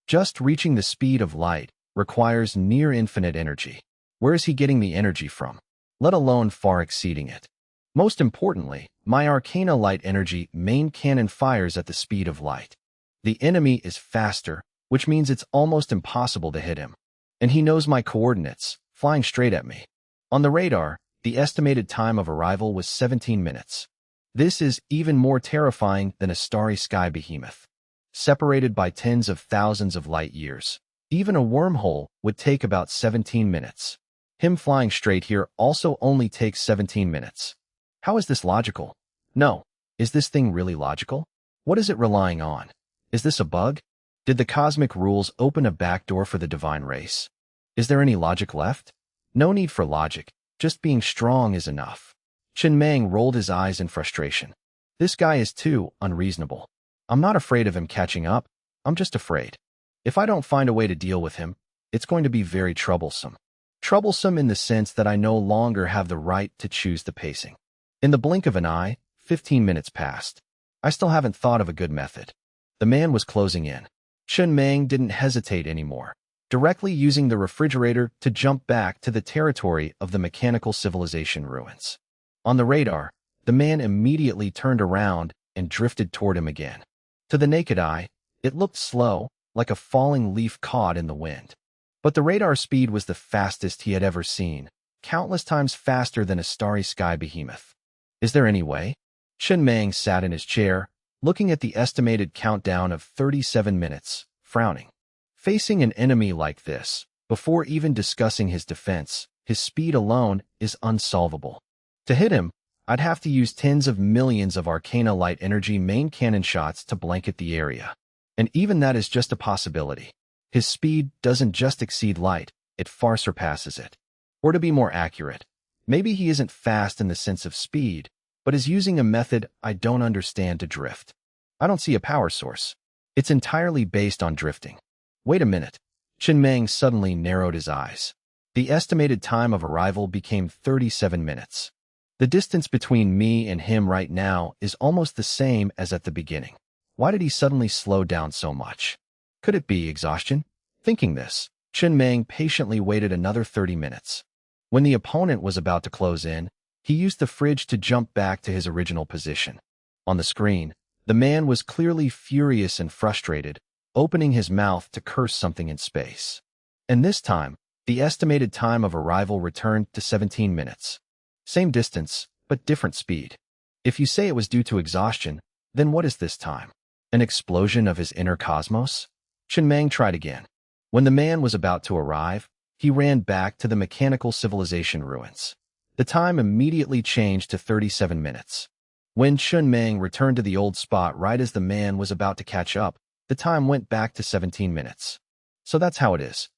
Just reaching the speed of light requires near infinite energy. Where is he getting the energy from? Let alone far exceeding it. Most importantly, my Arcana Light Energy main cannon fires at the speed of light. The enemy is faster, which means it's almost impossible to hit him. And he knows my coordinates, flying straight at me. On the radar, the estimated time of arrival was 17 minutes. This is even more terrifying than a starry sky behemoth. Separated by tens of thousands of light years, even a wormhole would take about 17 minutes. Him flying straight here also only takes 17 minutes. How is this logical? No. Is this thing really logical? What is it relying on? Is this a bug? Did the cosmic rules open a backdoor for the divine race? Is there any logic left? No need for logic, just being strong is enough. Chen Meng rolled his eyes in frustration. This guy is too unreasonable. I'm not afraid of him catching up, I'm just afraid. If I don't find a way to deal with him, it's going to be very troublesome. Troublesome in the sense that I no longer have the right to choose the pacing. In the blink of an eye, 15 minutes passed. I still haven't thought of a good method. The man was closing in. Chen Meng didn't hesitate anymore, directly using the refrigerator to jump back to the territory of the mechanical civilization ruins. On the radar, the man immediately turned around and drifted toward him again. To the naked eye, it looked slow, like a falling leaf caught in the wind. But the radar speed was the fastest he had ever seen, countless times faster than a starry sky behemoth. Is there any way? Chen Meng sat in his chair, looking at the estimated countdown of 37 minutes, frowning. Facing an enemy like this, before even discussing his defense, his speed alone is unsolvable. To hit him, I'd have to use tens of millions of Arcana Light Energy main cannon shots to blanket the area. And even that is just a possibility. His speed doesn't just exceed light, it far surpasses it. Or to be more accurate, maybe he isn't fast in the sense of speed, but is using a method I don't understand to drift. I don't see a power source. It's entirely based on drifting. Wait a minute. Chen Meng suddenly narrowed his eyes. The estimated time of arrival became 37 minutes. The distance between me and him right now is almost the same as at the beginning. Why did he suddenly slow down so much? Could it be exhaustion? Thinking this, Chen Meng patiently waited another 30 minutes. When the opponent was about to close in, he used the fridge to jump back to his original position. On the screen, the man was clearly furious and frustrated, opening his mouth to curse something in space. And this time, the estimated time of arrival returned to 17 minutes. Same distance, but different speed. If you say it was due to exhaustion, then what is this time? An explosion of his inner cosmos? Chen Meng tried again. When the man was about to arrive, he ran back to the mechanical civilization ruins. The time immediately changed to 37 minutes. When Chen Meng returned to the old spot right as the man was about to catch up, the time went back to 17 minutes. So that's how it is.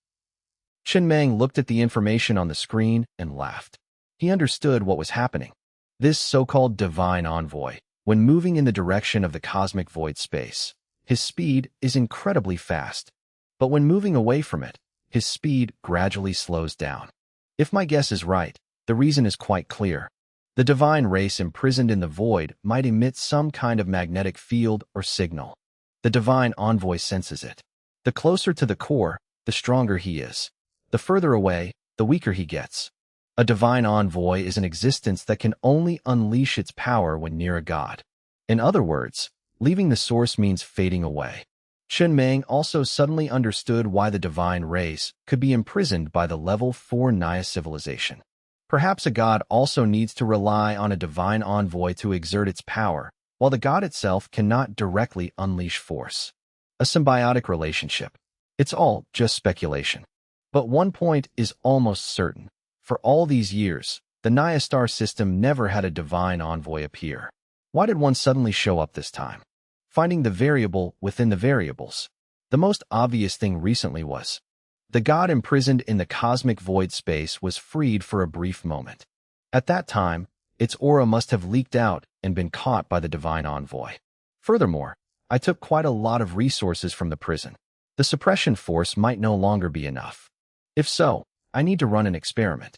Chen Meng looked at the information on the screen and laughed. He understood what was happening. This so-called divine envoy, when moving in the direction of the cosmic void space, his speed is incredibly fast. But when moving away from it, his speed gradually slows down. If my guess is right, the reason is quite clear. The divine race imprisoned in the void might emit some kind of magnetic field or signal. The divine envoy senses it. The closer to the core, the stronger he is. The further away, the weaker he gets. A divine envoy is an existence that can only unleash its power when near a god. In other words, leaving the source means fading away. Chen Meng also suddenly understood why the divine race could be imprisoned by the level 4 Naya civilization. Perhaps a god also needs to rely on a divine envoy to exert its power, while the god itself cannot directly unleash force. A symbiotic relationship. It's all just speculation. But one point is almost certain. For all these years, the Naya star system never had a divine envoy appear. Why did one suddenly show up this time? Finding the variable within the variables. The most obvious thing recently was the god imprisoned in the cosmic void space was freed for a brief moment. At that time, its aura must have leaked out and been caught by the divine envoy. Furthermore, I took quite a lot of resources from the prison. The suppression force might no longer be enough. If so, I need to run an experiment.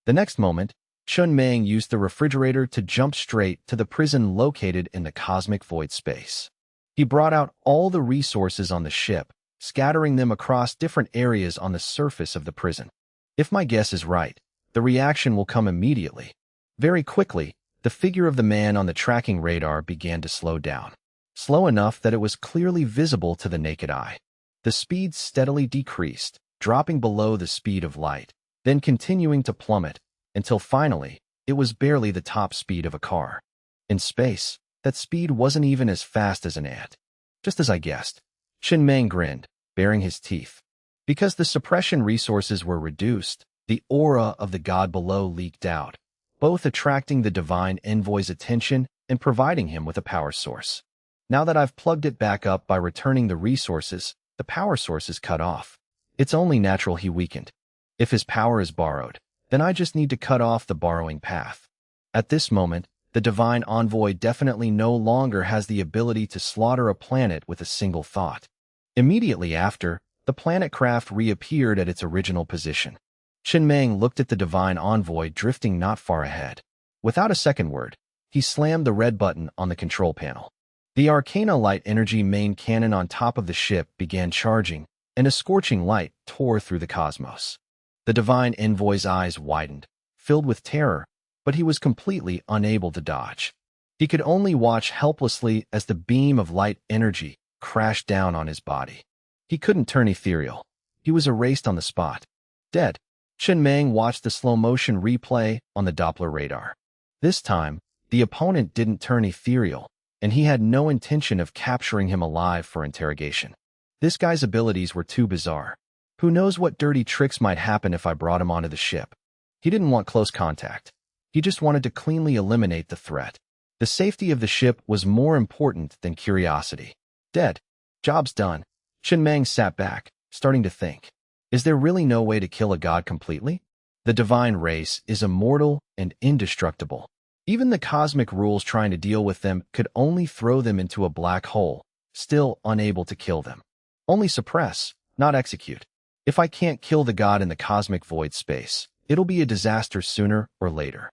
The next moment, Chun Mang used the refrigerator to jump straight to the prison located in the cosmic void space. He brought out all the resources on the ship, scattering them across different areas on the surface of the prison. If my guess is right, the reaction will come immediately. Very quickly, the figure of the man on the tracking radar began to slow down. Slow enough that it was clearly visible to the naked eye. The speed steadily decreased, dropping below the speed of light, then continuing to plummet, until finally, it was barely the top speed of a car. In space, that speed wasn't even as fast as an ant. Just as I guessed, Chun Mang grinned, baring his teeth. Because the suppression resources were reduced, the aura of the god below leaked out, both attracting the divine envoy's attention and providing him with a power source. Now that I've plugged it back up by returning the resources, the power source is cut off. It's only natural he weakened. If his power is borrowed, then I just need to cut off the borrowing path. At this moment, the divine envoy definitely no longer has the ability to slaughter a planet with a single thought. Immediately after, the planet craft reappeared at its original position. Chun Mang looked at the divine envoy drifting not far ahead. Without a second word, he slammed the red button on the control panel. The Arcana Light Energy main cannon on top of the ship began charging, and a scorching light tore through the cosmos. The divine envoy's eyes widened, filled with terror, but he was completely unable to dodge. He could only watch helplessly as the beam of light energy crashed down on his body. He couldn't turn ethereal. He was erased on the spot. Dead. Chun Mang watched the slow-motion replay on the Doppler radar. This time, the opponent didn't turn ethereal, and he had no intention of capturing him alive for interrogation. This guy's abilities were too bizarre. Who knows what dirty tricks might happen if I brought him onto the ship? He didn't want close contact. He just wanted to cleanly eliminate the threat. The safety of the ship was more important than curiosity. Dead. Job's done. Chun Mang sat back, starting to think. Is there really no way to kill a god completely? The divine race is immortal and indestructible. Even the cosmic rules trying to deal with them could only throw them into a black hole, still unable to kill them. Only suppress, not execute. If I can't kill the god in the cosmic void space, it'll be a disaster sooner or later.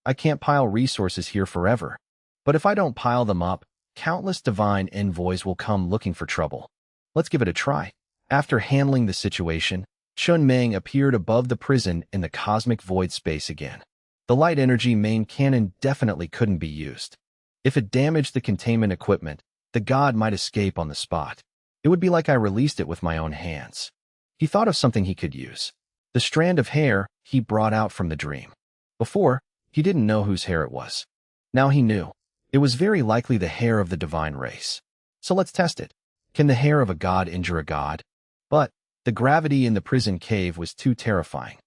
I can't pile resources here forever. But if I don't pile them up, countless divine envoys will come looking for trouble. Let's give it a try. After handling the situation, Chun Mang appeared above the prison in the cosmic void space again. The light energy main cannon definitely couldn't be used. If it damaged the containment equipment, the god might escape on the spot. It would be like I released it with my own hands. He thought of something he could use. The strand of hair he brought out from the dream. Before, he didn't know whose hair it was. Now he knew. It was very likely the hair of the divine race. So let's test it. Can the hair of a god injure a god? But the gravity in the prison cave was too terrifying.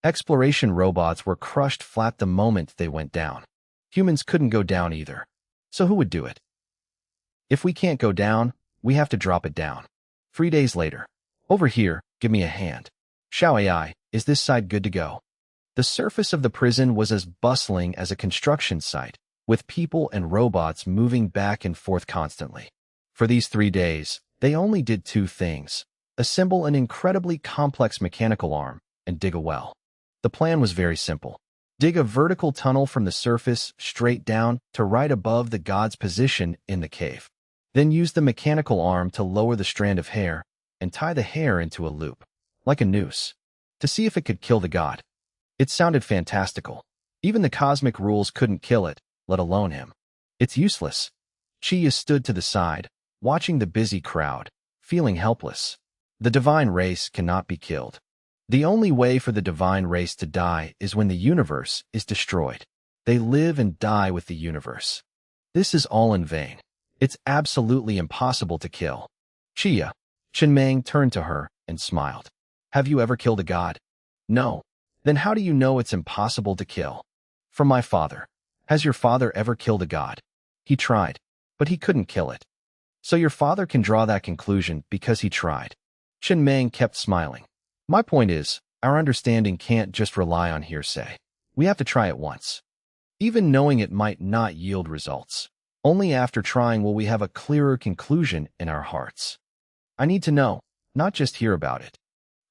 Exploration robots were crushed flat the moment they went down. Humans couldn't go down either. So who would do it? If we can't go down, we have to drop it down. 3 days later. Over here, give me a hand. Xiao AI, is this side good to go? The surface of the prison was as bustling as a construction site, with people and robots moving back and forth constantly. For these 3 days, they only did 2 things: assemble an incredibly complex mechanical arm and dig a well. The plan was very simple. Dig a vertical tunnel from the surface straight down to right above the god's position in the cave. Then use the mechanical arm to lower the strand of hair and tie the hair into a loop, like a noose, to see if it could kill the god. It sounded fantastical. Even the cosmic rules couldn't kill it, let alone him. It's useless. Chia stood to the side, watching the busy crowd, feeling helpless. The divine race cannot be killed. The only way for the divine race to die is when the universe is destroyed. They live and die with the universe. This is all in vain. It's absolutely impossible to kill. Chia. Chun Mang turned to her, and smiled. Have you ever killed a god? No. Then how do you know it's impossible to kill? From my father. Has your father ever killed a god? He tried, but he couldn't kill it. So your father can draw that conclusion because he tried. Chen Meng kept smiling. My point is, our understanding can't just rely on hearsay. We have to try it once. Even knowing it might not yield results. Only after trying will we have a clearer conclusion in our hearts. I need to know, not just hear about it.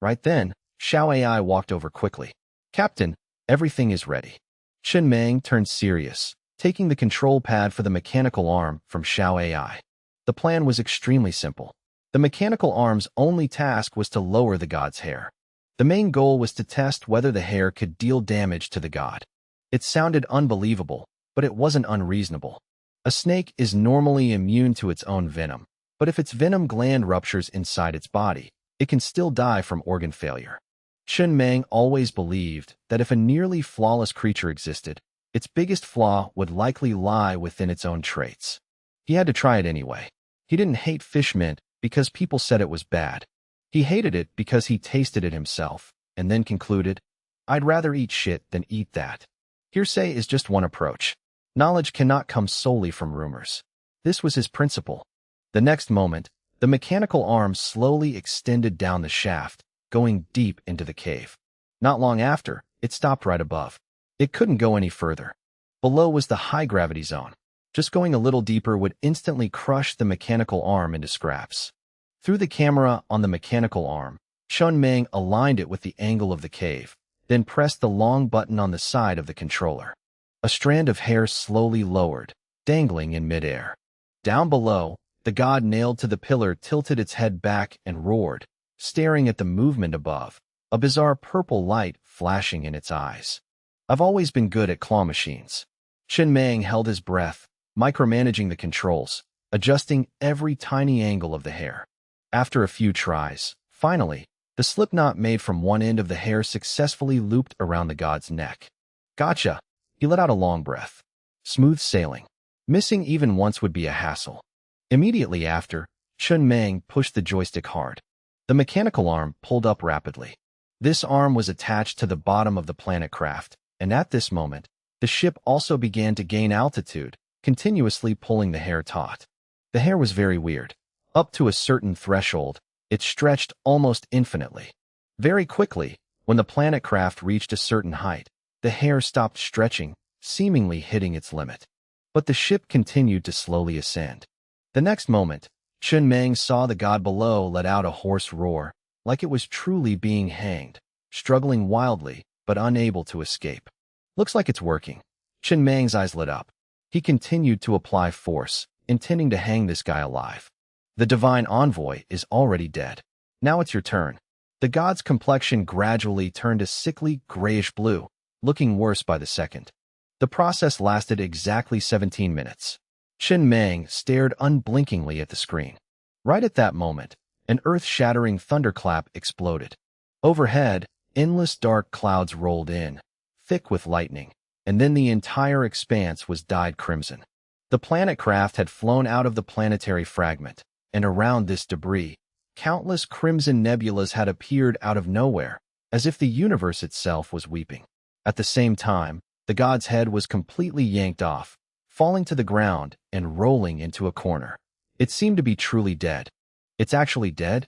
Right then, Xiao AI walked over quickly. Captain, everything is ready. Chen Meng turned serious, taking the control pad for the mechanical arm from Xiao AI. The plan was extremely simple. The mechanical arm's only task was to lower the god's hair. The main goal was to test whether the hair could deal damage to the god. It sounded unbelievable, but it wasn't unreasonable. A snake is normally immune to its own venom, but if its venom gland ruptures inside its body, it can still die from organ failure. Chen Meng always believed that if a nearly flawless creature existed, its biggest flaw would likely lie within its own traits. He had to try it anyway. He didn't hate fish mint because people said it was bad. He hated it because he tasted it himself, and then concluded, I'd rather eat shit than eat that. Hearsay is just one approach. Knowledge cannot come solely from rumors. This was his principle. The next moment, the mechanical arm slowly extended down the shaft, going deep into the cave. Not long after, it stopped right above. It couldn't go any further. Below was the high-gravity zone. Just going a little deeper would instantly crush the mechanical arm into scraps. Through the camera on the mechanical arm, Chen Meng aligned it with the angle of the cave, then pressed the long button on the side of the controller. A strand of hair slowly lowered, dangling in midair. Down below, the god nailed to the pillar tilted its head back and roared, staring at the movement above, a bizarre purple light flashing in its eyes. I've always been good at claw machines. Chen Meng held his breath, micromanaging the controls, adjusting every tiny angle of the hair. After a few tries, finally, the slipknot made from one end of the hair successfully looped around the god's neck. Gotcha! He let out a long breath. Smooth sailing. Missing even once would be a hassle. Immediately after, Chen Meng pushed the joystick hard. The mechanical arm pulled up rapidly. This arm was attached to the bottom of the planet craft, and at this moment, the ship also began to gain altitude, continuously pulling the hair taut. The hair was very weird. Up to a certain threshold, it stretched almost infinitely. Very quickly, when the planet craft reached a certain height, the hair stopped stretching, seemingly hitting its limit. But the ship continued to slowly ascend. The next moment, Chen Meng saw the god below let out a hoarse roar, like it was truly being hanged, struggling wildly, but unable to escape. Looks like it's working. Chen Meng's eyes lit up. He continued to apply force, intending to hang this guy alive. The divine envoy is already dead. Now it's your turn. The god's complexion gradually turned a sickly grayish blue, looking worse by the second. The process lasted exactly 17 minutes. Chen Meng stared unblinkingly at the screen. Right at that moment, an earth-shattering thunderclap exploded. Overhead, endless dark clouds rolled in, thick with lightning, and then the entire expanse was dyed crimson. The planet craft had flown out of the planetary fragment, and around this debris, countless crimson nebulas had appeared out of nowhere, as if the universe itself was weeping. At the same time, the god's head was completely yanked off, falling to the ground and rolling into a corner. It seemed to be truly dead. It's actually dead?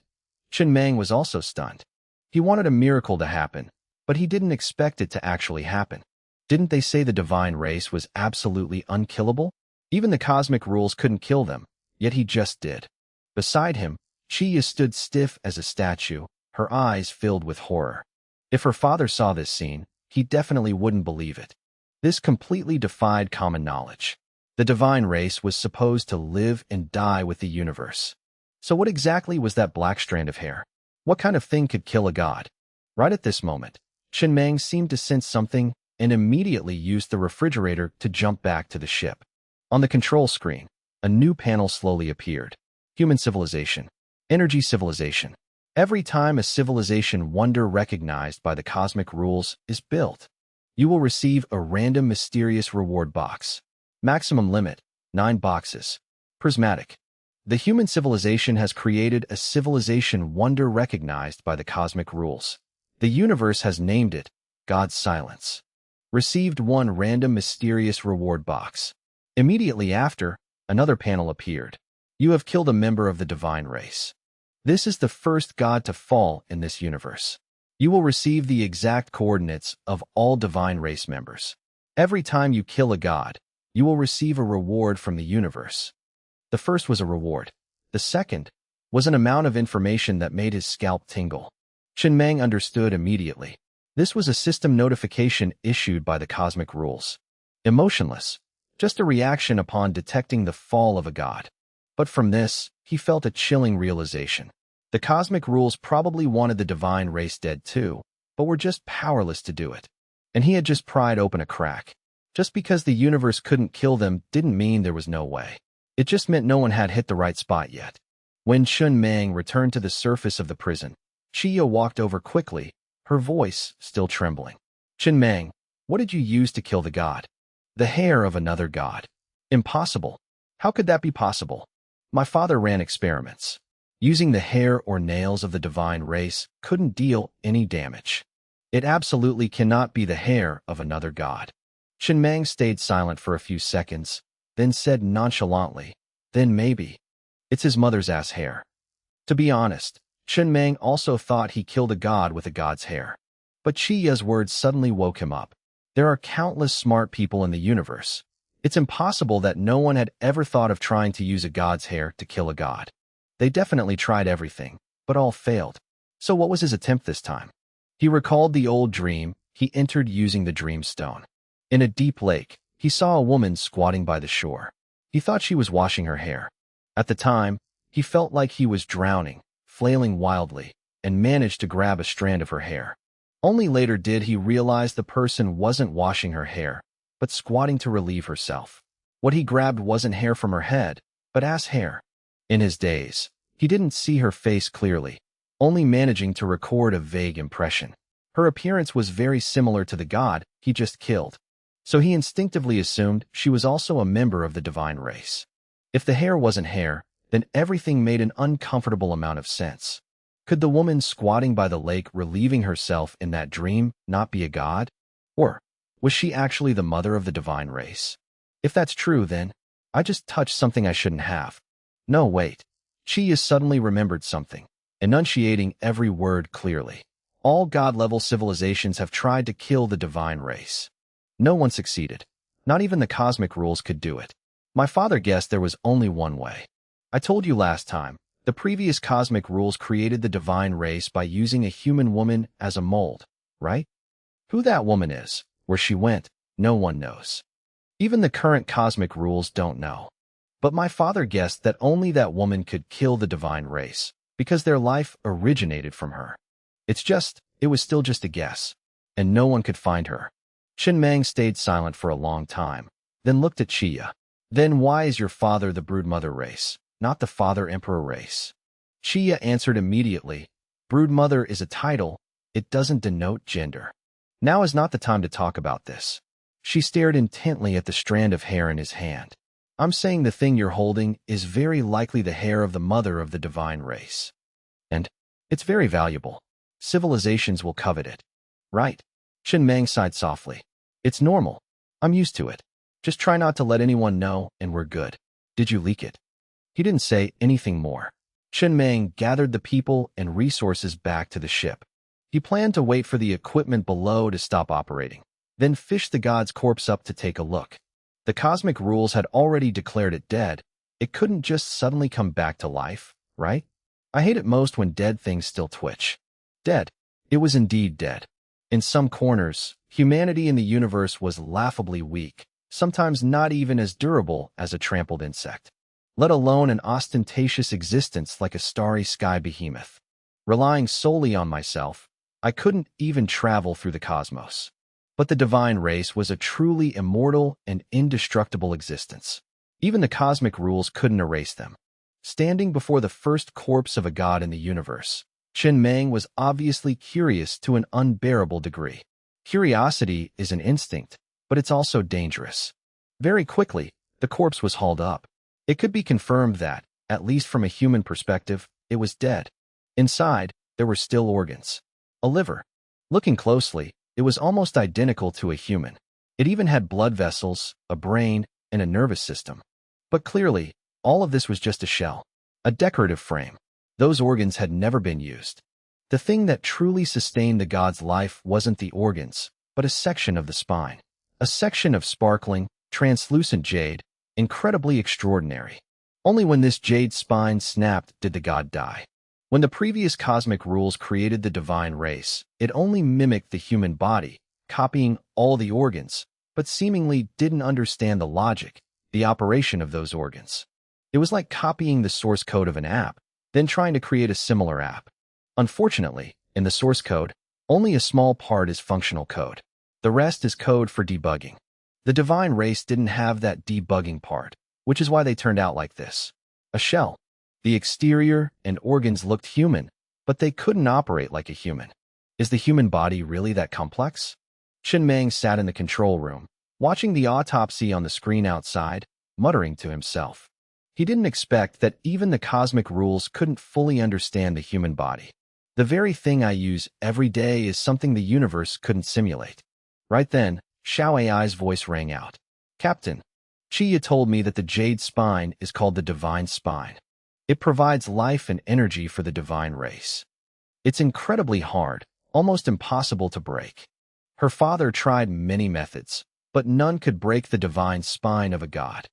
Chen Meng was also stunned. He wanted a miracle to happen, but he didn't expect it to actually happen. Didn't they say the divine race was absolutely unkillable? Even the cosmic rules couldn't kill them, yet he just did. Beside him, Chiya stood stiff as a statue, her eyes filled with horror. If her father saw this scene, he definitely wouldn't believe it. This completely defied common knowledge. The divine race was supposed to live and die with the universe. So what exactly was that black strand of hair? What kind of thing could kill a god? Right at this moment, Chen Meng seemed to sense something and immediately used the refrigerator to jump back to the ship. On the control screen, a new panel slowly appeared. Human civilization. Energy civilization. Every time a civilization wonder recognized by the cosmic rules is built, you will receive a random mysterious reward box. Maximum limit, 9 boxes. Prismatic. The human civilization has created a civilization wonder recognized by the cosmic rules. The universe has named it God's Silence. Received one random mysterious reward box. Immediately after, another panel appeared. You have killed a member of the divine race. This is the first god to fall in this universe. You will receive the exact coordinates of all divine race members. Every time you kill a god, you will receive a reward from the universe. The first was a reward. The second was an amount of information that made his scalp tingle. Chen Meng understood immediately. This was a system notification issued by the cosmic rules. Emotionless, just a reaction upon detecting the fall of a god. But from this, he felt a chilling realization. The cosmic rules probably wanted the divine race dead too, but were just powerless to do it. And he had just pried open a crack. Just because the universe couldn't kill them didn't mean there was no way. It just meant no one had hit the right spot yet. When Chen Meng returned to the surface of the prison, Chia walked over quickly, her voice still trembling. Chen Meng, what did you use to kill the god? The hair of another god. Impossible. How could that be possible? My father ran experiments. Using the hair or nails of the divine race couldn't deal any damage. It absolutely cannot be the hair of another god. Chen Meng stayed silent for a few seconds, then said nonchalantly, then maybe. It's his mother's ass hair. To be honest, Chen Meng also thought he killed a god with a god's hair. But Chiya's words suddenly woke him up. There are countless smart people in the universe. It's impossible that no one had ever thought of trying to use a god's hair to kill a god. They definitely tried everything, but all failed. So what was his attempt this time? He recalled the old dream he entered using the dream stone. In a deep lake, he saw a woman squatting by the shore. He thought she was washing her hair. At the time, he felt like he was drowning, flailing wildly, and managed to grab a strand of her hair. Only later did he realize the person wasn't washing her hair, but squatting to relieve herself. What he grabbed wasn't hair from her head, but ass hair. In his daze, he didn't see her face clearly, only managing to record a vague impression. Her appearance was very similar to the god he just killed, so he instinctively assumed she was also a member of the divine race. If the hair wasn't hair, then everything made an uncomfortable amount of sense. Could the woman squatting by the lake relieving herself in that dream not be a god? Or was she actually the mother of the divine race? If that's true, then I just touched something I shouldn't have. No, wait. Chi suddenly remembered something, enunciating every word clearly. All god-level civilizations have tried to kill the divine race. No one succeeded. Not even the cosmic rules could do it. My father guessed there was only one way. I told you last time, the previous cosmic rules created the divine race by using a human woman as a mold, right? Who that woman is, where she went, no one knows. Even the current cosmic rules don't know. But my father guessed that only that woman could kill the divine race, because their life originated from her. It was still just a guess, and no one could find her. Chen Meng stayed silent for a long time, then looked at Chia. Then why is your father the broodmother race, not the father-emperor race? Chia answered immediately, broodmother is a title, it doesn't denote gender. Now is not the time to talk about this. She stared intently at the strand of hair in his hand. I'm saying the thing you're holding is very likely the hair of the mother of the divine race. And it's very valuable. Civilizations will covet it. Right? Chen Meng sighed softly. It's normal. I'm used to it. Just try not to let anyone know, and we're good. Did you leak it? He didn't say anything more. Chen Meng gathered the people and resources back to the ship. He planned to wait for the equipment below to stop operating, then fish the god's corpse up to take a look. The cosmic rules had already declared it dead. It couldn't just suddenly come back to life, right? I hate it most when dead things still twitch. Dead. It was indeed dead. In some corners, humanity in the universe was laughably weak, sometimes not even as durable as a trampled insect, let alone an ostentatious existence like a starry sky behemoth. Relying solely on myself, I couldn't even travel through the cosmos. But the divine race was a truly immortal and indestructible existence. Even the cosmic rules couldn't erase them. Standing before the first corpse of a god in the universe, Chen Meng was obviously curious to an unbearable degree. Curiosity is an instinct, but it's also dangerous. Very quickly, the corpse was hauled up. It could be confirmed that, At least from a human perspective, it was dead. Inside, there were still organs. A liver. Looking closely, it was almost identical to a human. It even had blood vessels, a brain, and a nervous system. But clearly, all of this was just a shell, a decorative frame. Those organs had never been used. The thing that truly sustained the god's life wasn't the organs, but a section of the spine. A section of sparkling, translucent jade, incredibly extraordinary. Only when this jade spine snapped did the god die. When the previous cosmic rules created the divine race, it only mimicked the human body, copying all the organs, but seemingly didn't understand the logic, the operation of those organs. It was like copying the source code of an app, then trying to create a similar app. Unfortunately, in the source code, only a small part is functional code. The rest is code for debugging. The divine race didn't have that debugging part, which is why they turned out like this. A shell. The exterior and organs looked human, but they couldn't operate like a human. Is the human body really that complex? Chen Meng sat in the control room, watching the autopsy on the screen outside, muttering to himself. He didn't expect that even the cosmic rules couldn't fully understand the human body. The very thing I use every day is something the universe couldn't simulate. Right then, Xiao Ai's voice rang out. Captain, Chiya told me that the jade spine is called the divine spine. It provides life and energy for the divine race. It's incredibly hard, almost impossible to break. Her father tried many methods, but none could break the divine spine of a god.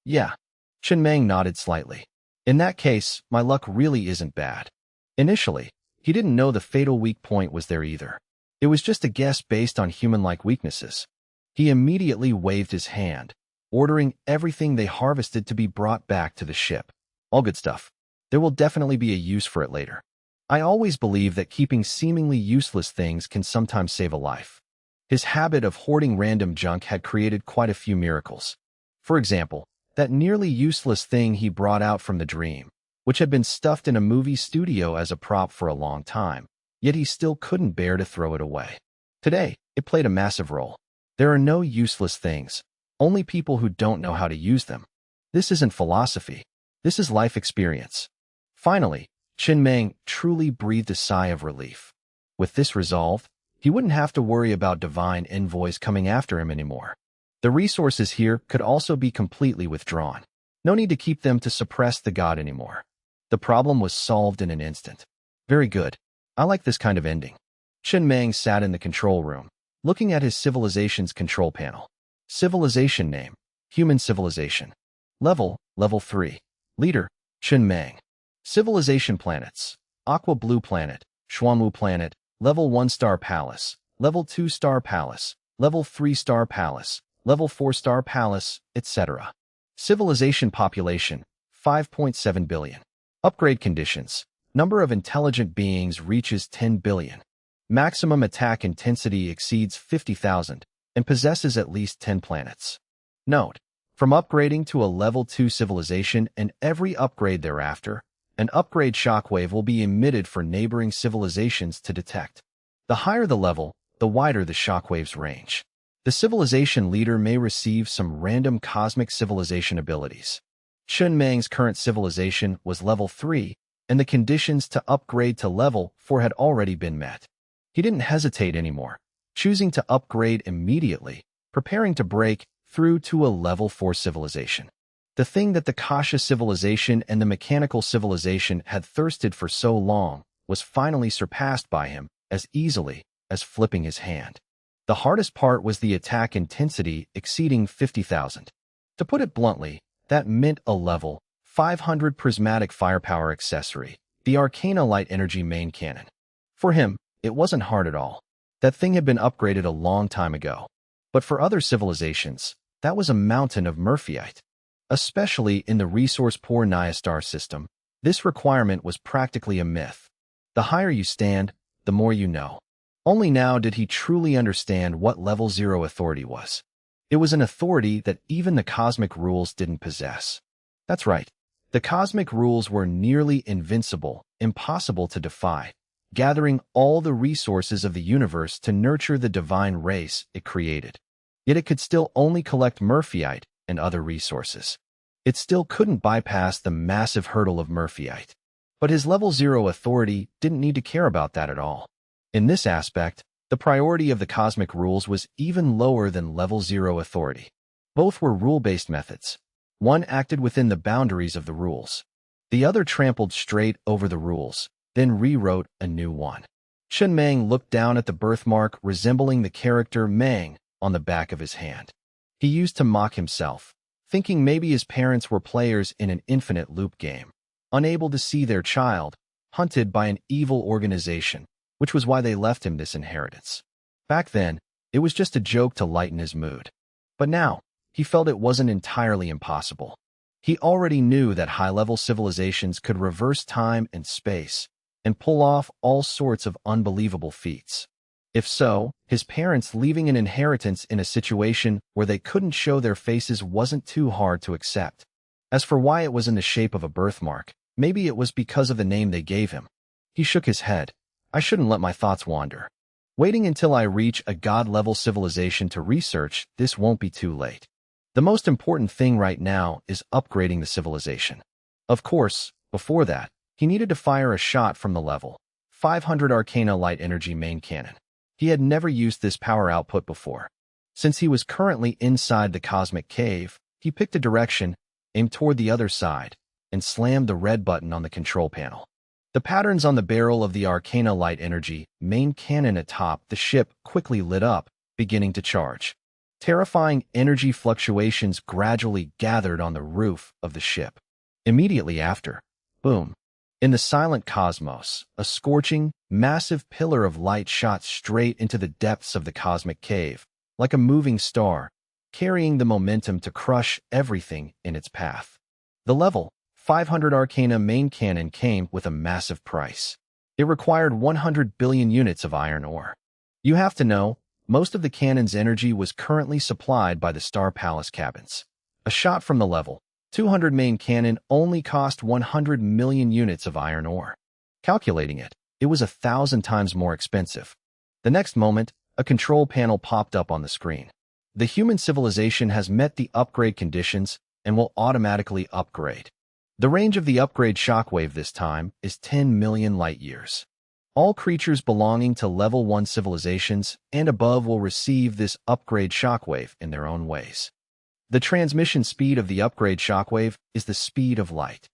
Yeah. Chen Meng nodded slightly. In that case, my luck really isn't bad. Initially, he didn't know the fatal weak point was there either. It was just a guess based on human-like weaknesses. He immediately waved his hand, ordering everything they harvested to be brought back to the ship. All good stuff. There will definitely be a use for it later. I always believe that keeping seemingly useless things can sometimes save a life. His habit of hoarding random junk had created quite a few miracles. For example, that nearly useless thing he brought out from the dream, which had been stuffed in a movie studio as a prop for a long time, yet he still couldn't bear to throw it away. Today, it played a massive role. There are no useless things, only people who don't know how to use them. This isn't philosophy. This is life experience. Finally, Chen Meng truly breathed a sigh of relief. With this resolved, he wouldn't have to worry about divine envoys coming after him anymore. The resources here could also be completely withdrawn. No need to keep them to suppress the god anymore. The problem was solved in an instant. Very good. I like this kind of ending. Chen Meng sat in the control room, looking at his civilization's control panel. Civilization name: Human Civilization. Level 3. Leader: Chen Meng. Civilization planets: Aqua Blue Planet, Xuanwu Planet, Level 1 Star Palace, Level 2 Star Palace, Level 3 Star Palace, Level 4 Star Palace, etc. Civilization population: 5.7 billion. Upgrade conditions: number of intelligent beings reaches 10 billion. Maximum attack intensity exceeds 50,000 and possesses at least 10 planets. Note: from upgrading to a Level 2 civilization and every upgrade thereafter, an upgrade shockwave will be emitted for neighboring civilizations to detect. The higher the level, the wider the shockwave's range. The civilization leader may receive some random cosmic civilization abilities. Chen Meng's current civilization was Level 3, and the conditions to upgrade to Level 4 had already been met. He didn't hesitate anymore, choosing to upgrade immediately, preparing to break through to a Level 4 civilization. The thing that the Kasha civilization and the mechanical civilization had thirsted for so long was finally surpassed by him as easily as flipping his hand. The hardest part was the attack intensity exceeding 50,000. To put it bluntly, that meant a level 500 prismatic firepower accessory, the Arcana Light Energy main cannon. For him, it wasn't hard at all. That thing had been upgraded a long time ago. But for other civilizations, that was a mountain of Murphyite. Especially in the resource-poor Nyastar system, this requirement was practically a myth. The higher you stand, the more you know. Only now did he truly understand what Level 0 authority was. It was an authority that even the cosmic rules didn't possess. That's right. The cosmic rules were nearly invincible, impossible to defy, gathering all the resources of the universe to nurture the divine race it created. Yet it could still only collect Murphyite and other resources. It still couldn't bypass the massive hurdle of Murphyite. But his level 0 authority didn't need to care about that at all. In this aspect, the priority of the cosmic rules was even lower than level 0 authority. Both were rule-based methods. One acted within the boundaries of the rules. The other trampled straight over the rules, then rewrote a new one. Chen Mang looked down at the birthmark resembling the character Mang on the back of his hand. He used to mock himself, thinking maybe his parents were players in an infinite loop game, unable to see their child, hunted by an evil organization, which was why they left him this inheritance. Back then, it was just a joke to lighten his mood. But now, he felt it wasn't entirely impossible. He already knew that high-level civilizations could reverse time and space and pull off all sorts of unbelievable feats. If so, his parents leaving an inheritance in a situation where they couldn't show their faces wasn't too hard to accept. As for why it was in the shape of a birthmark, maybe it was because of the name they gave him. He shook his head. I shouldn't let my thoughts wander. Waiting until I reach a god-level civilization to research, this won't be too late. The most important thing right now is upgrading the civilization. Of course, before that, he needed to fire a shot from the level 500 Arcana Light Energy main cannon. He had never used this power output before. Since he was currently inside the cosmic cave, he picked a direction, aimed toward the other side, and slammed the red button on the control panel. The patterns on the barrel of the Arcana Light Energy main cannon atop the ship quickly lit up, beginning to charge. Terrifying energy fluctuations gradually gathered on the roof of the ship. Immediately after, boom. In the silent cosmos, a scorching, massive pillar of light shot straight into the depths of the cosmic cave, like a moving star, carrying the momentum to crush everything in its path. The level 500 Arcana main cannon came with a massive price. It required 100 billion units of iron ore. You have to know, most of the cannon's energy was currently supplied by the Star Palace cabins. A shot from the level 200 main cannon only cost 100 million units of iron ore. Calculating it, it was 1,000 times more expensive. The next moment, a control panel popped up on the screen. The human civilization has met the upgrade conditions and will automatically upgrade. The range of the upgrade shockwave this time is 10 million light-years. All creatures belonging to level 1 civilizations and above will receive this upgrade shockwave in their own ways. The transmission speed of the upgrade shockwave is the speed of light.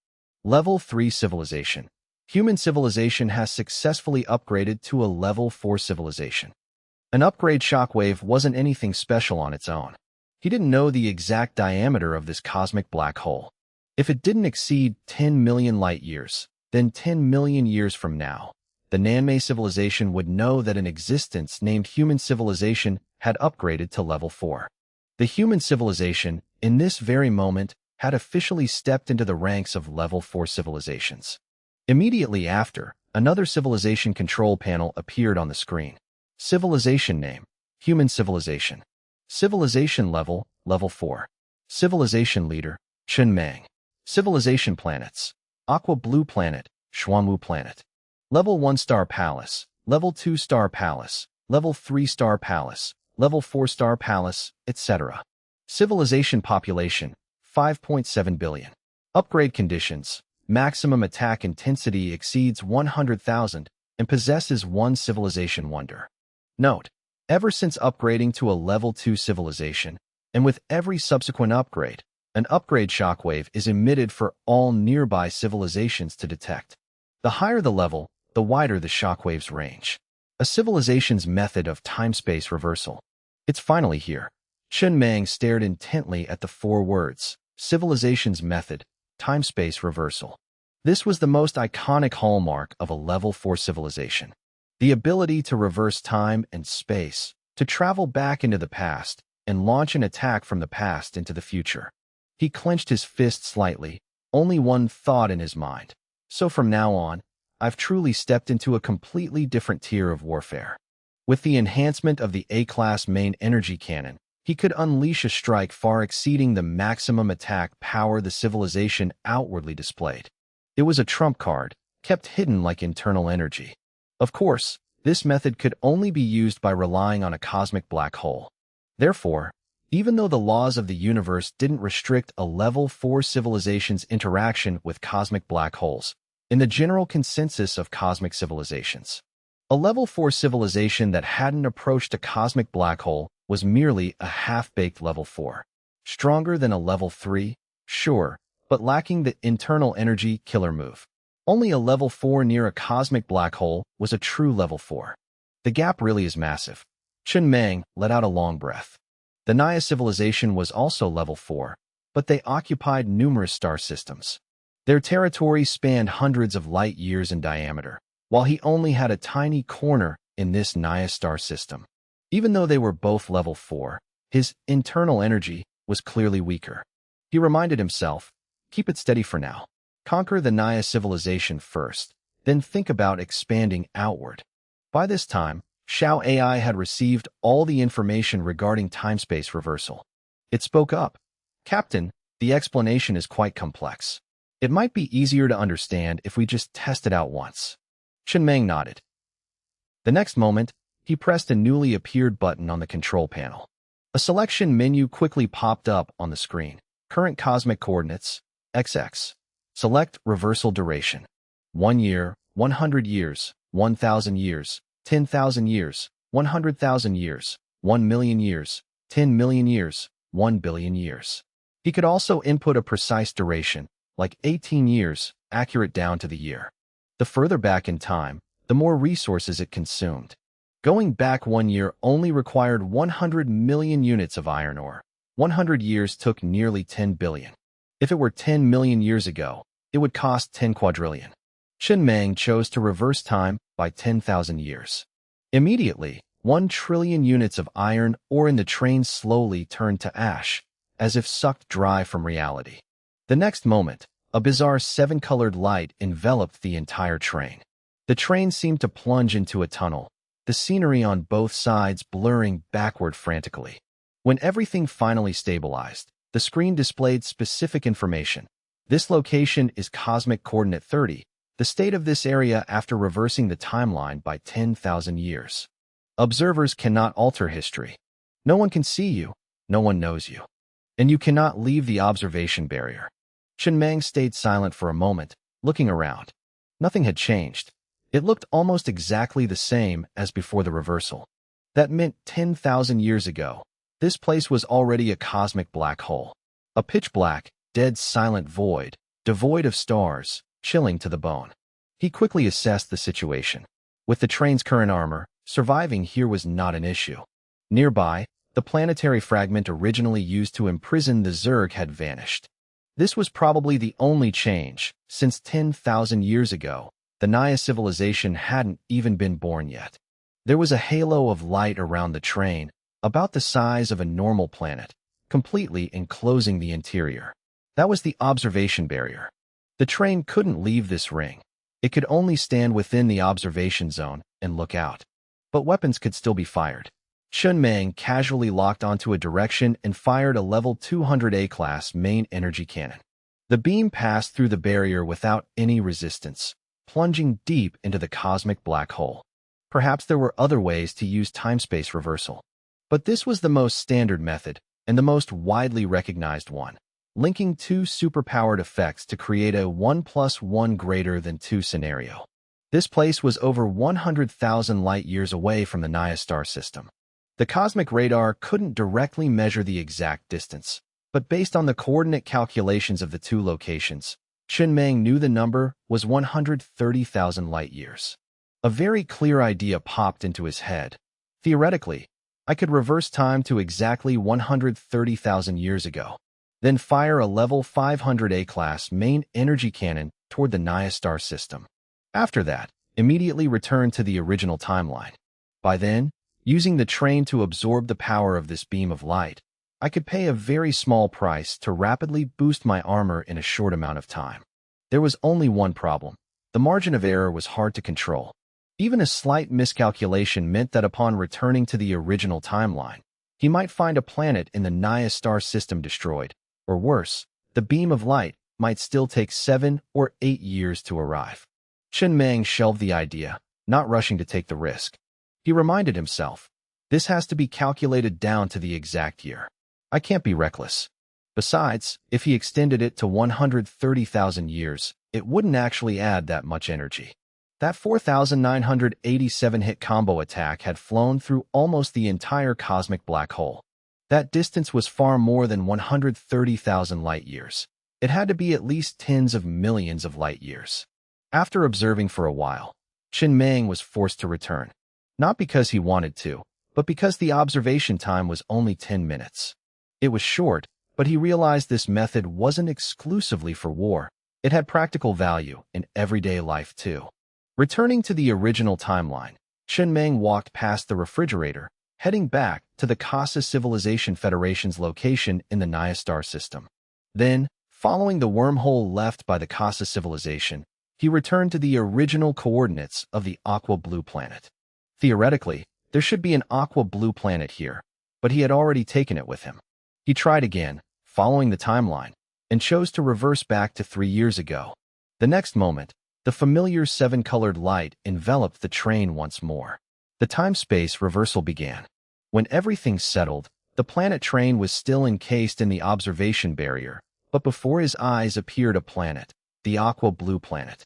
Level 3 civilization. Human civilization has successfully upgraded to a level 4 civilization. An upgrade shockwave wasn't anything special on its own. He didn't know the exact diameter of this cosmic black hole. If it didn't exceed 10 million light-years, then 10 million years from now, the Nanmei civilization would know that an existence named human civilization had upgraded to level 4. The human civilization, in this very moment, had officially stepped into the ranks of level 4 civilizations. Immediately after, another civilization control panel appeared on the screen. Civilization name, human civilization. Civilization level, level 4. Civilization leader, Chen Mang. Civilization planets, Aqua Blue Planet, Xuanwu Planet. Level 1 Star Palace, Level 2 Star Palace, Level 3 Star Palace, Level 4 Star Palace, etc. Civilization population, 5.7 billion. Upgrade conditions, maximum attack intensity exceeds 100,000 and possesses one civilization wonder. Note, ever since upgrading to a Level 2 civilization, and with every subsequent upgrade, an upgrade shockwave is emitted for all nearby civilizations to detect. The higher the level, the wider the shockwave's range. A civilization's method of time-space reversal. It's finally here. Chen Mang stared intently at the 4 words, civilization's method, time-space reversal. This was the most iconic hallmark of a level 4 civilization. The ability to reverse time and space, to travel back into the past, and launch an attack from the past into the future. He clenched his fist slightly, only one thought in his mind. So from now on, I've truly stepped into a completely different tier of warfare. With the enhancement of the A-class main energy cannon, he could unleash a strike far exceeding the maximum attack power the civilization outwardly displayed. It was a trump card, kept hidden like internal energy. Of course, this method could only be used by relying on a cosmic black hole. Therefore, Even though the laws of the universe didn't restrict a level 4 civilization's interaction with cosmic black holes, in the general consensus of cosmic civilizations, a level 4 civilization that hadn't approached a cosmic black hole was merely a half-baked level 4. Stronger than a level 3, sure, but lacking the internal energy killer move. Only a level 4 near a cosmic black hole was a true level 4. The gap really is massive. Chen Meng let out a long breath. The Naya civilization was also level 4, but they occupied numerous star systems. Their territory spanned hundreds of light years in diameter, while he only had a tiny corner in this Naya star system. Even though they were both level 4, his internal energy was clearly weaker. He reminded himself, keep it steady for now. Conquer the Naya civilization first, then think about expanding outward. By this time, Xiao AI had received all the information regarding time-space reversal. It spoke up. Captain, the explanation is quite complex. It might be easier to understand if we just test it out once. Chen Meng nodded. The next moment, he pressed a newly appeared button on the control panel. A selection menu quickly popped up on the screen. Current cosmic coordinates, XX. Select reversal duration. 1 year, 100 years, 1,000 years, 10,000 years, 100,000 years, 1 million years, 10 million years, 1 billion years. He could also input a precise duration, like 18 years, accurate down to the year. The further back in time, the more resources it consumed. Going back 1 year only required 100 million units of iron ore. 100 years took nearly 10 billion. If it were 10 million years ago, it would cost 10 quadrillion. Chen Meng chose to reverse time by 10,000 years. Immediately, 1 trillion units of iron ore in the train slowly turned to ash, as if sucked dry from reality. The next moment, a bizarre 7-colored light enveloped the entire train. The train seemed to plunge into a tunnel, the scenery on both sides blurring backward frantically. When everything finally stabilized, the screen displayed specific information. This location is cosmic coordinate 30, the state of this area after reversing the timeline by 10,000 years. Observers cannot alter history. No one can see you, no one knows you. And you cannot leave the observation barrier. Chen Meng stayed silent for a moment, looking around. Nothing had changed. It looked almost exactly the same as before the reversal. That meant 10,000 years ago, this place was already a cosmic black hole. A pitch-black, dead silent void, devoid of stars, chilling to the bone. He quickly assessed the situation. With the train's current armor, surviving here was not an issue. Nearby, the planetary fragment originally used to imprison the Zerg had vanished. This was probably the only change, since 10,000 years ago, the Naya civilization hadn't even been born yet. There was a halo of light around the train, about the size of a normal planet, completely enclosing the interior. That was the observation barrier. The train couldn't leave this ring. It could only stand within the observation zone and look out. But weapons could still be fired. Chen Meng casually locked onto a direction and fired a level 200 A-class main energy cannon. The beam passed through the barrier without any resistance, plunging deep into the cosmic black hole. Perhaps there were other ways to use time-space reversal. But this was the most standard method, and the most widely recognized one, linking 2 superpowered effects to create a 1 + 1 greater than 2 scenario. This place was over 100,000 light-years away from the Naya star system. The cosmic radar couldn't directly measure the exact distance, but based on the coordinate calculations of the 2 locations, Chen Meng knew the number was 130,000 light-years. A very clear idea popped into his head. Theoretically, I could reverse time to exactly 130,000 years ago, then fire a level 500 A-class main energy cannon toward the Naya star system. After that, immediately return to the original timeline. By then, using the train to absorb the power of this beam of light, I could pay a very small price to rapidly boost my armor in a short amount of time. There was only one problem. The margin of error was hard to control. Even a slight miscalculation meant that upon returning to the original timeline, he might find a planet in the Naya star system destroyed, or worse, the beam of light might still take 7 or 8 years to arrive. Chen Meng shelved the idea, not rushing to take the risk. He reminded himself, this has to be calculated down to the exact year. I can't be reckless. Besides, if he extended it to 130,000 years, it wouldn't actually add that much energy. That 4,987 hit combo attack had flown through almost the entire cosmic black hole. That distance was far more than 130,000 light-years. It had to be at least tens of millions of light-years. After observing for a while, Chen Meng was forced to return. Not because he wanted to, but because the observation time was only 10 minutes. It was short, but he realized this method wasn't exclusively for war. It had practical value in everyday life too. Returning to the original timeline, Chen Meng walked past the refrigerator, heading back to the Casa Civilization Federation's location in the Naya star system. Then, following the wormhole left by the Casa Civilization, he returned to the original coordinates of the Aqua Blue planet. Theoretically, there should be an Aqua Blue planet here, but he had already taken it with him. He tried again, following the timeline, and chose to reverse back to 3 years ago. The next moment, the familiar 7-colored light enveloped the train once more. The time-space reversal began. When everything settled, the planet train was still encased in the observation barrier, but before his eyes appeared a planet, the Aqua Blue planet.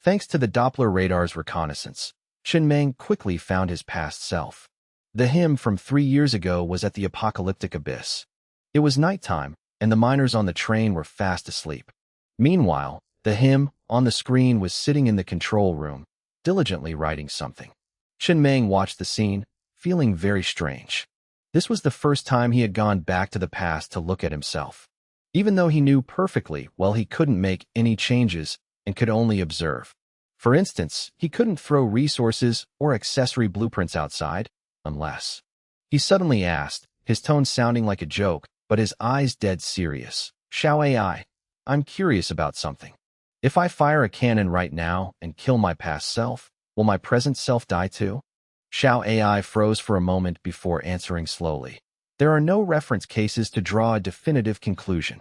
Thanks to the Doppler radar's reconnaissance, Chen Meng quickly found his past self. The him from 3 years ago was at the apocalyptic abyss. It was nighttime, and the miners on the train were fast asleep. Meanwhile, the him on the screen was sitting in the control room, diligently writing something. Chen Meng watched the scene, feeling very strange. This was the first time he had gone back to the past to look at himself. Even though he knew perfectly well he couldn't make any changes and could only observe. For instance, he couldn't throw resources or accessory blueprints outside, unless. He suddenly asked, his tone sounding like a joke, but his eyes dead serious. Xiao AI, I'm curious about something. If I fire a cannon right now and kill my past self, will my present self die too? Xiao AI froze for a moment before answering slowly. There are no reference cases to draw a definitive conclusion,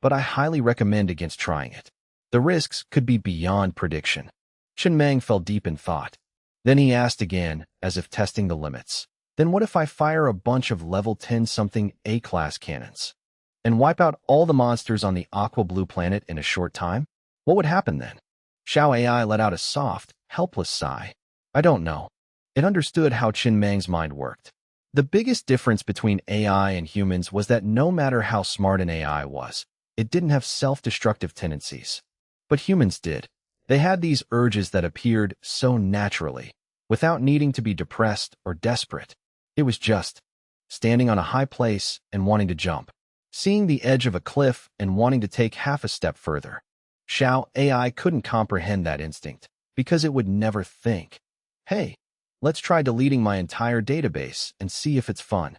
but I highly recommend against trying it. The risks could be beyond prediction. Chen Meng fell deep in thought. Then he asked again, as if testing the limits. Then what if I fire a bunch of level 10-something A-class cannons and wipe out all the monsters on the Aqua Blue planet in a short time? What would happen then? Xiao AI let out a soft, helpless sigh. I don't know. It understood how Chen Meng's mind worked. The biggest difference between AI and humans was that no matter how smart an AI was, it didn't have self-destructive tendencies. But humans did. They had these urges that appeared so naturally, without needing to be depressed or desperate. It was just standing on a high place and wanting to jump, seeing the edge of a cliff and wanting to take half a step further. Xiao AI couldn't comprehend that instinct because it would never think, hey, let's try deleting my entire database and see if it's fun.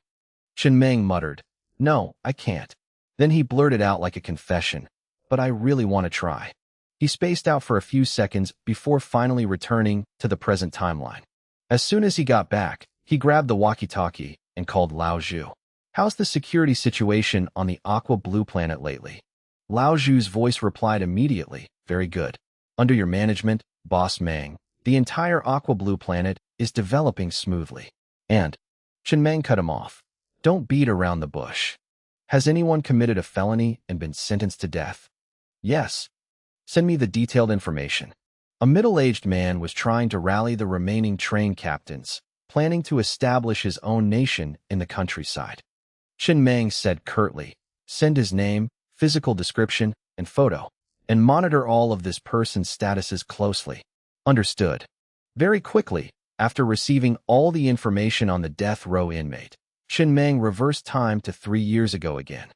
Chen Meng muttered, no, I can't. Then he blurted out like a confession, but I really want to try. He spaced out for a few seconds before finally returning to the present timeline. As soon as he got back, he grabbed the walkie-talkie and called Lao Zhu. How's the security situation on the Aqua Blue planet lately? Lao Zhu's voice replied immediately, very good. Under your management, Boss Meng, the entire Aqua Blue planet is developing smoothly. And Chen Meng cut him off. Don't beat around the bush. Has anyone committed a felony and been sentenced to death? Yes. Send me the detailed information. A middle-aged man was trying to rally the remaining train captains, planning to establish his own nation in the countryside. Chen Meng said curtly, send his name, physical description, and photo, and monitor all of this person's statuses closely. Understood. Very quickly, after receiving all the information on the death row inmate, Chen Meng reversed time to 3 years ago again.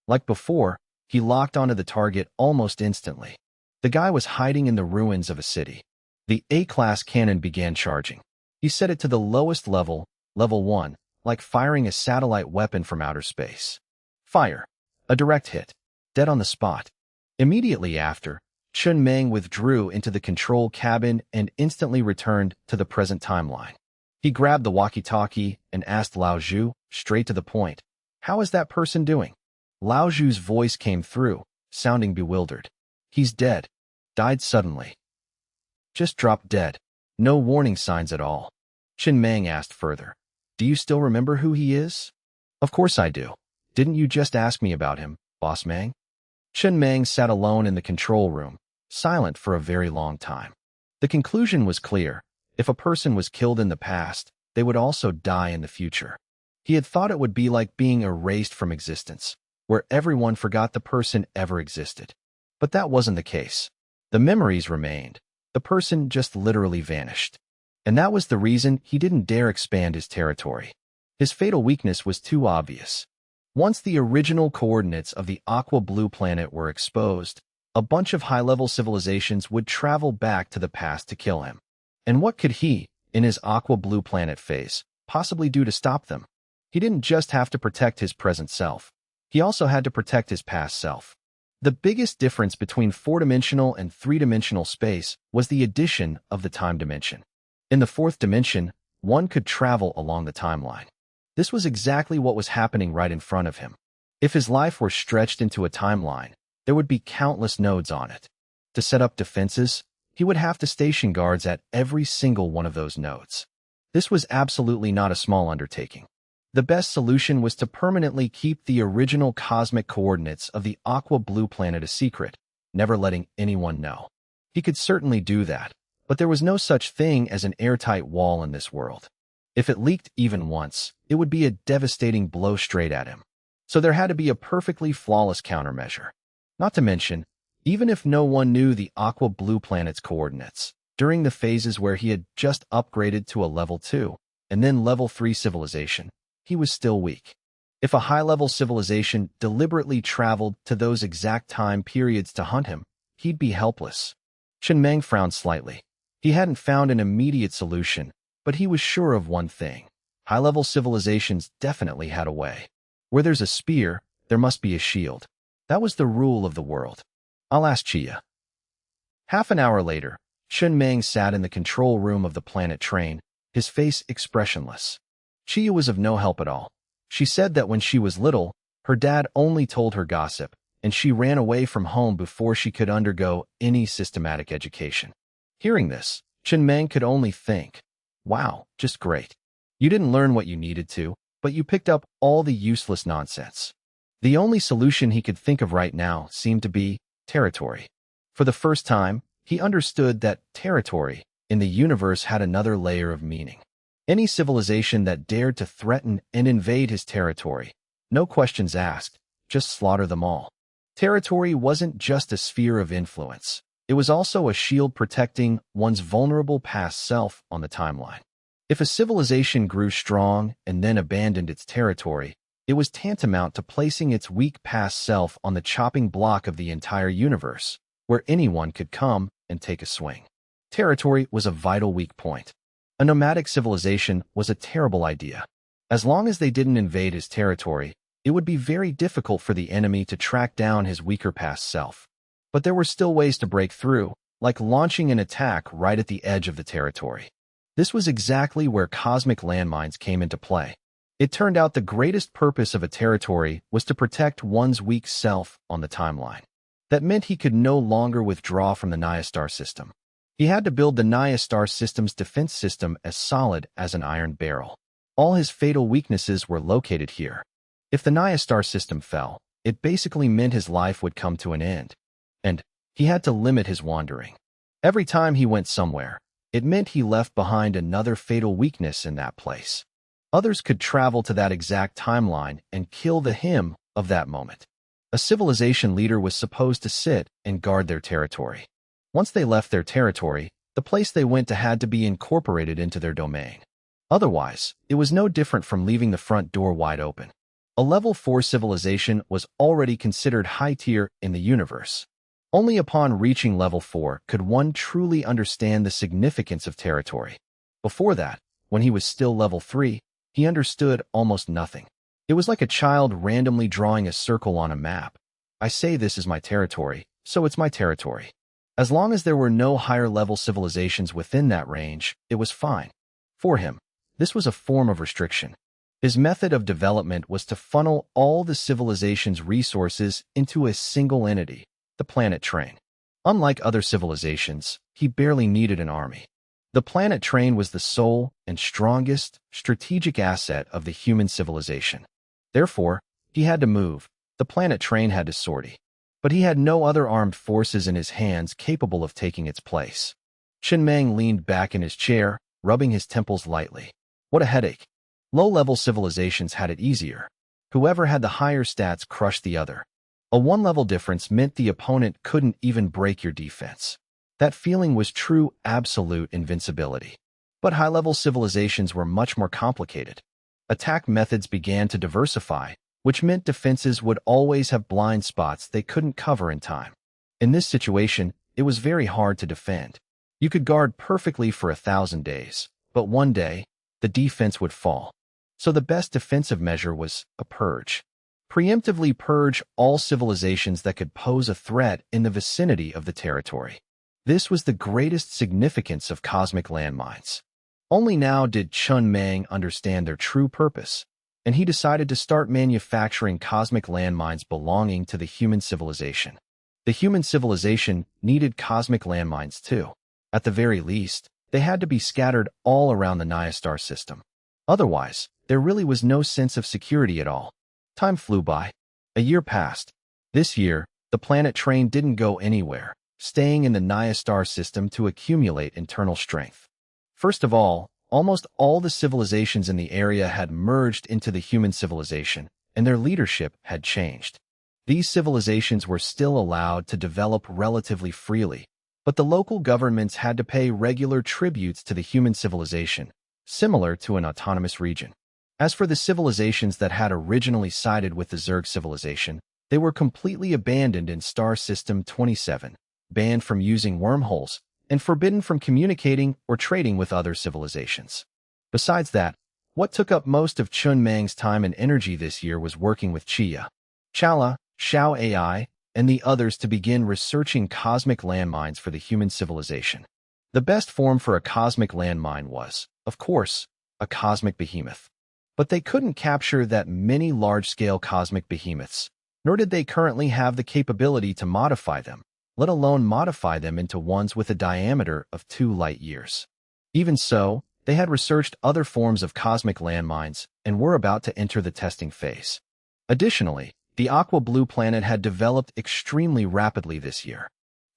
Like before, he locked onto the target almost instantly. The guy was hiding in the ruins of a city. The A-class cannon began charging. He set it to the lowest level, level 1, like firing a satellite weapon from outer space. Fire. A direct hit. Dead on the spot. Immediately after, Chen Meng withdrew into the control cabin and instantly returned to the present timeline. He grabbed the walkie-talkie and asked Lao Zhu, straight to the point, how is that person doing? Lao Zhu's voice came through, sounding bewildered. He's dead. Died suddenly. Just dropped dead. No warning signs at all. Chen Meng asked further, do you still remember who he is? Of course I do. Didn't you just ask me about him, Boss Mang? Chen Mang sat alone in the control room, silent for a very long time. The conclusion was clear. If a person was killed in the past, they would also die in the future. He had thought it would be like being erased from existence, where everyone forgot the person ever existed. But that wasn't the case. The memories remained. The person just literally vanished. And that was the reason he didn't dare expand his territory. His fatal weakness was too obvious. Once the original coordinates of the aqua blue planet were exposed, a bunch of high-level civilizations would travel back to the past to kill him. And what could he, in his aqua blue planet phase, possibly do to stop them? He didn't just have to protect his present self. He also had to protect his past self. The biggest difference between four-dimensional and three-dimensional space was the addition of the time dimension. In the fourth dimension, one could travel along the timeline. This was exactly what was happening right in front of him. If his life were stretched into a timeline, there would be countless nodes on it. To set up defenses, he would have to station guards at every single one of those nodes. This was absolutely not a small undertaking. The best solution was to permanently keep the original cosmic coordinates of the aqua blue planet a secret, never letting anyone know. He could certainly do that, but there was no such thing as an airtight wall in this world. If it leaked even once, it would be a devastating blow straight at him. So there had to be a perfectly flawless countermeasure. Not to mention, even if no one knew the aqua blue planet's coordinates, during the phases where he had just upgraded to a level 2 and then level 3 civilization, he was still weak. If a high-level civilization deliberately traveled to those exact time periods to hunt him, he'd be helpless. Chen Meng frowned slightly. He hadn't found an immediate solution, but he was sure of one thing. High-level civilizations definitely had a way. Where there's a spear, there must be a shield. That was the rule of the world. I'll ask Chia. Half an hour later, Chen Meng sat in the control room of the planet train, his face expressionless. Chia was of no help at all. She said that when she was little, her dad only told her gossip, and she ran away from home before she could undergo any systematic education. Hearing this, Chen Meng could only think, wow, just great. You didn't learn what you needed to, but you picked up all the useless nonsense. The only solution he could think of right now seemed to be territory. For the first time, he understood that territory in the universe had another layer of meaning. Any civilization that dared to threaten and invade his territory, no questions asked, just slaughter them all. Territory wasn't just a sphere of influence. It was also a shield protecting one's vulnerable past self on the timeline. If a civilization grew strong and then abandoned its territory, it was tantamount to placing its weak past self on the chopping block of the entire universe, where anyone could come and take a swing. Territory was a vital weak point. A nomadic civilization was a terrible idea. As long as they didn't invade his territory, it would be very difficult for the enemy to track down his weaker past self. But there were still ways to break through, like launching an attack right at the edge of the territory. This was exactly where cosmic landmines came into play. It turned out the greatest purpose of a territory was to protect one's weak self on the timeline. That meant he could no longer withdraw from the Naya star system. He had to build the Naya star system's defense system as solid as an iron barrel. All his fatal weaknesses were located here. If the Naya star system fell, it basically meant his life would come to an end. And he had to limit his wandering. Every time he went somewhere, it meant he left behind another fatal weakness in that place. Others could travel to that exact timeline and kill the him of that moment. A civilization leader was supposed to sit and guard their territory. Once they left their territory, the place they went to had to be incorporated into their domain. Otherwise, it was no different from leaving the front door wide open. A level 4 civilization was already considered high tier in the universe. Only upon reaching level 4 could one truly understand the significance of territory. Before that, when he was still level 3, he understood almost nothing. It was like a child randomly drawing a circle on a map. I say this is my territory, so it's my territory. As long as there were no higher-level civilizations within that range, it was fine. For him, this was a form of restriction. His method of development was to funnel all the civilization's resources into a single entity, the planet train. Unlike other civilizations, he barely needed an army. The planet train was the sole and strongest strategic asset of the human civilization. Therefore, He had to move. The planet train had to sortie. But he had no other armed forces in his hands capable of taking its place. Chen Meng leaned back in his chair, rubbing his temples lightly. What a headache. Low-level civilizations had it easier. Whoever had the higher stats crushed the other. A one-level difference meant the opponent couldn't even break your defense. That feeling was true, absolute invincibility. But high-level civilizations were much more complicated. Attack methods began to diversify, which meant defenses would always have blind spots they couldn't cover in time. In this situation, it was very hard to defend. You could guard perfectly for 1,000 days, but one day, the defense would fall. So the best defensive measure was a purge. Preemptively purge all civilizations that could pose a threat in the vicinity of the territory. This was the greatest significance of cosmic landmines. Only now did Chen Meng understand their true purpose, and he decided to start manufacturing cosmic landmines belonging to the human civilization. The human civilization needed cosmic landmines too. At the very least, they had to be scattered all around the Naya star system. Otherwise, there really was no sense of security at all. Time flew by. A year passed. This year, the planet train didn't go anywhere, staying in the Naya star system to accumulate internal strength. First of all, almost all the civilizations in the area had merged into the human civilization, and their leadership had changed. These civilizations were still allowed to develop relatively freely, but the local governments had to pay regular tributes to the human civilization, similar to an autonomous region. As for the civilizations that had originally sided with the Zerg civilization, they were completely abandoned in Star System 27, banned from using wormholes, and forbidden from communicating or trading with other civilizations. Besides that, what took up most of Chen Meng's time and energy this year was working with Chia, Chala, Xiao AI, and the others to begin researching cosmic landmines for the human civilization. The best form for a cosmic landmine was, of course, a cosmic behemoth. But they couldn't capture that many large-scale cosmic behemoths, nor did they currently have the capability to modify them, let alone modify them into ones with a diameter of 2 light-years. Even so, they had researched other forms of cosmic landmines and were about to enter the testing phase. Additionally, the Aqua Blue planet had developed extremely rapidly this year.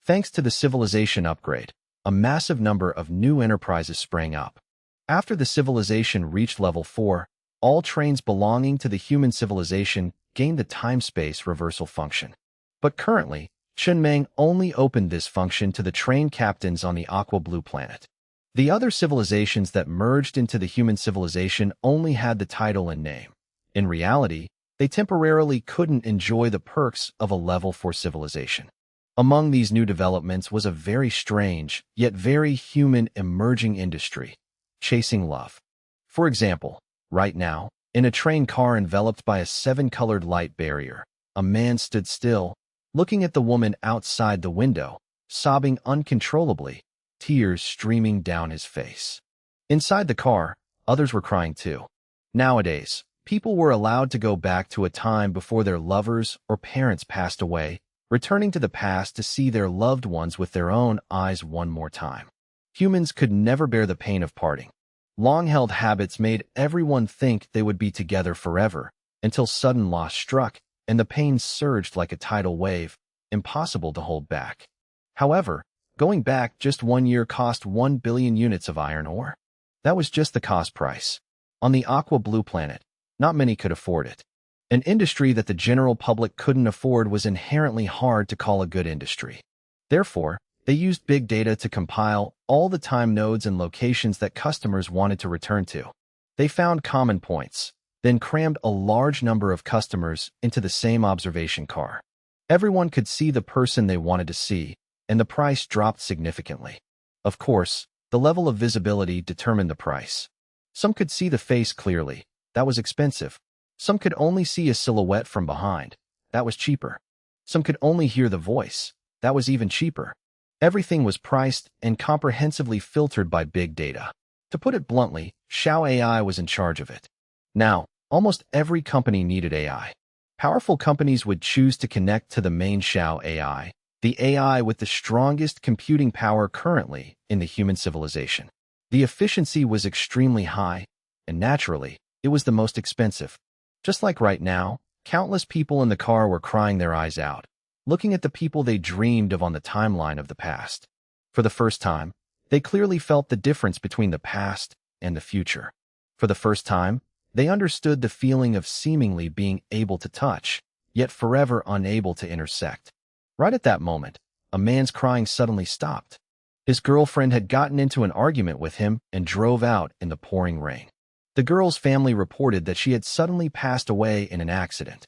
Thanks to the civilization upgrade, a massive number of new enterprises sprang up. After the civilization reached level 4, all trains belonging to the human civilization gained the time-space reversal function. But currently, Chen Meng only opened this function to the train captains on the Aqua Blue planet. The other civilizations that merged into the human civilization only had the title and name. In reality, they temporarily couldn't enjoy the perks of a level 4 civilization. Among these new developments was a very strange, yet very human emerging industry, chasing love. For example, right now, in a train car enveloped by a 7-colored light barrier, a man stood still, looking at the woman outside the window, sobbing uncontrollably, tears streaming down his face. Inside the car, others were crying too. Nowadays, people were allowed to go back to a time before their lovers or parents passed away, returning to the past to see their loved ones with their own eyes one more time. Humans could never bear the pain of parting. Long-held habits made everyone think they would be together forever, until sudden loss struck, and the pain surged like a tidal wave, impossible to hold back. However, going back just 1 year cost 1 billion units of iron ore. That was just the cost price. On the Aqua Blue planet, not many could afford it. An industry that the general public couldn't afford was inherently hard to call a good industry. Therefore, they used big data to compile all the time nodes and locations that customers wanted to return to. They found common points, then crammed a large number of customers into the same observation car. Everyone could see the person they wanted to see, and the price dropped significantly. Of course, the level of visibility determined the price. Some could see the face clearly. That was expensive. Some could only see a silhouette from behind. That was cheaper. Some could only hear the voice. That was even cheaper. Everything was priced and comprehensively filtered by big data. To put it bluntly, Xiao AI was in charge of it. Now, almost every company needed AI. Powerful companies would choose to connect to the main Xiao AI, the AI with the strongest computing power currently in the human civilization. The efficiency was extremely high, and naturally, it was the most expensive. Just like right now, Countless people in the car were crying their eyes out, looking at the people they dreamed of on the timeline of the past. For the first time, they clearly felt the difference between the past and the future. For the first time, they understood the feeling of seemingly being able to touch, yet forever unable to intersect. Right at that moment, a man's crying suddenly stopped. His girlfriend had gotten into an argument with him and drove out in the pouring rain. The girl's family reported that she had suddenly passed away in an accident.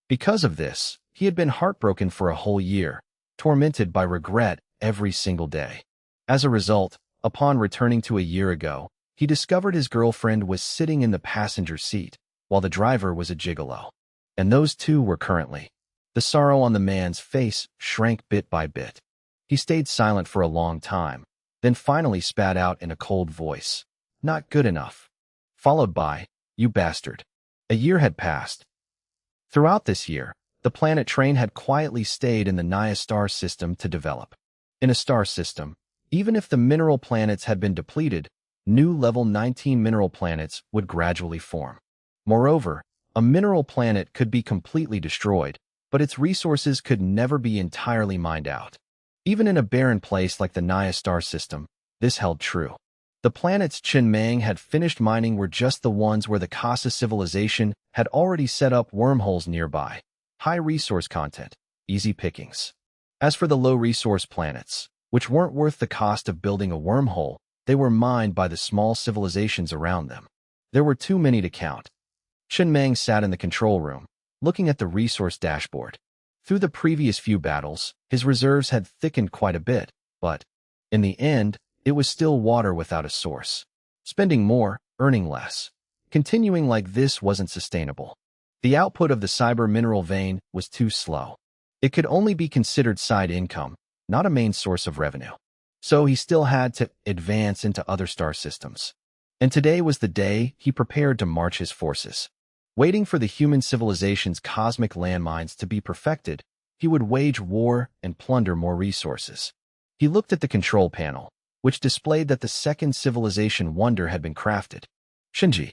Because of this, he had been heartbroken for a whole year, tormented by regret every single day. As a result, upon returning to a year ago, he discovered his girlfriend was sitting in the passenger seat, while the driver was a gigolo. And those two were currently. The sorrow on the man's face shrank bit by bit. He stayed silent for a long time, then finally spat out in a cold voice, "Not good enough." Followed by, "You bastard." A year had passed. Throughout this year, the planet train had quietly stayed in the Naya star system to develop. In a star system, even if the mineral planets had been depleted, new level 19 mineral planets would gradually form. Moreover, a mineral planet could be completely destroyed, but its resources could never be entirely mined out. Even in a barren place like the Naya star system, this held true. The planets Qinmang had finished mining were just the ones where the Kasa civilization had already set up wormholes nearby. High resource content, easy pickings. As for the low-resource planets, which weren't worth the cost of building a wormhole, they were mined by the small civilizations around them. There were too many to count. Qinmang sat in the control room, looking at the resource dashboard. Through the previous few battles, his reserves had thickened quite a bit, but, in the end, it was still water without a source. Spending more, earning less. Continuing like this wasn't sustainable. The output of the cyber mineral vein was too slow. It could only be considered side income, not a main source of revenue. So he still had to advance into other star systems. And today was the day he prepared to march his forces. Waiting for the human civilization's cosmic landmines to be perfected, he would wage war and plunder more resources. He looked at the control panel, which displayed that the second civilization wonder had been crafted. Shinji.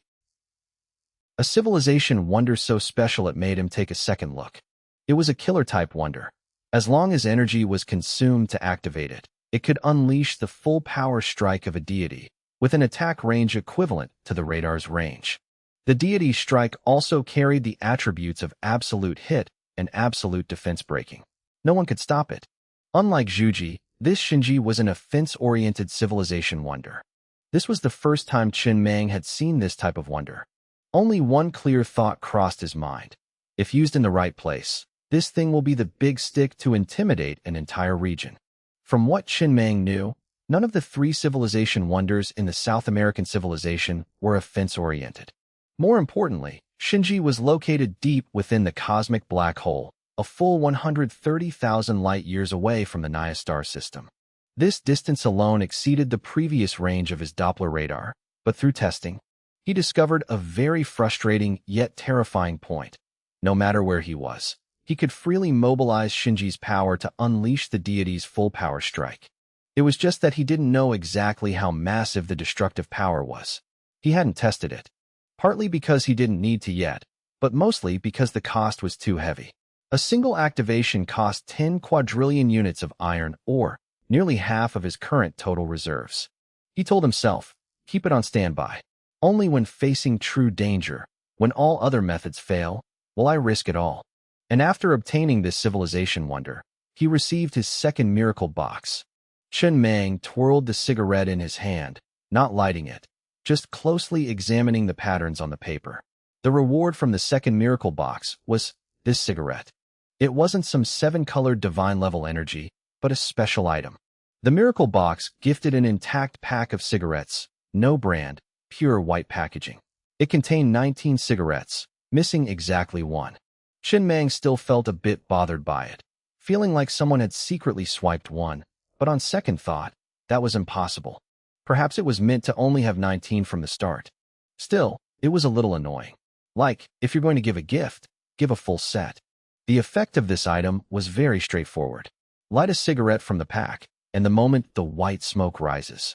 A civilization wonder so special it made him take a second look. It was a killer-type wonder. As long as energy was consumed to activate it, it could unleash the full power strike of a deity, with an attack range equivalent to the radar's range. The deity's strike also carried the attributes of absolute hit and absolute defense breaking. No one could stop it. Unlike Zhuji, this Shinji was an offense-oriented civilization wonder. This was the first time Qinmang had seen this type of wonder. Only one clear thought crossed his mind. If used in the right place, this thing will be the big stick to intimidate an entire region. From what Qinmang knew, none of the three civilization wonders in the South American civilization were offense-oriented. More importantly, Shinji was located deep within the cosmic black hole, a full 130,000 light-years away from the Naya star system. This distance alone exceeded the previous range of his Doppler radar, but through testing, he discovered a very frustrating yet terrifying point. No matter where he was, he could freely mobilize Shinji's power to unleash the deity's full power strike. It was just that he didn't know exactly how massive the destructive power was. He hadn't tested it, partly because he didn't need to yet, but mostly because the cost was too heavy. A single activation cost 10 quadrillion units of iron ore, nearly half of his current total reserves. He told himself, keep it on standby. Only when facing true danger, when all other methods fail, will I risk it all. And after obtaining this civilization wonder, he received his second miracle box. Qinmang twirled the cigarette in his hand, not lighting it, just closely examining the patterns on the paper. The reward from the second miracle box was this cigarette. It wasn't some 7-colored divine-level energy, but a special item. The miracle box gifted an intact pack of cigarettes, no brand, pure white packaging. It contained 19 cigarettes, missing exactly one. Qinmang still felt a bit bothered by it, feeling like someone had secretly swiped one, but on second thought, that was impossible. Perhaps it was meant to only have 19 from the start. Still, it was a little annoying. Like, if you're going to give a gift, give a full set. The effect of this item was very straightforward. Light a cigarette from the pack, and the moment the white smoke rises,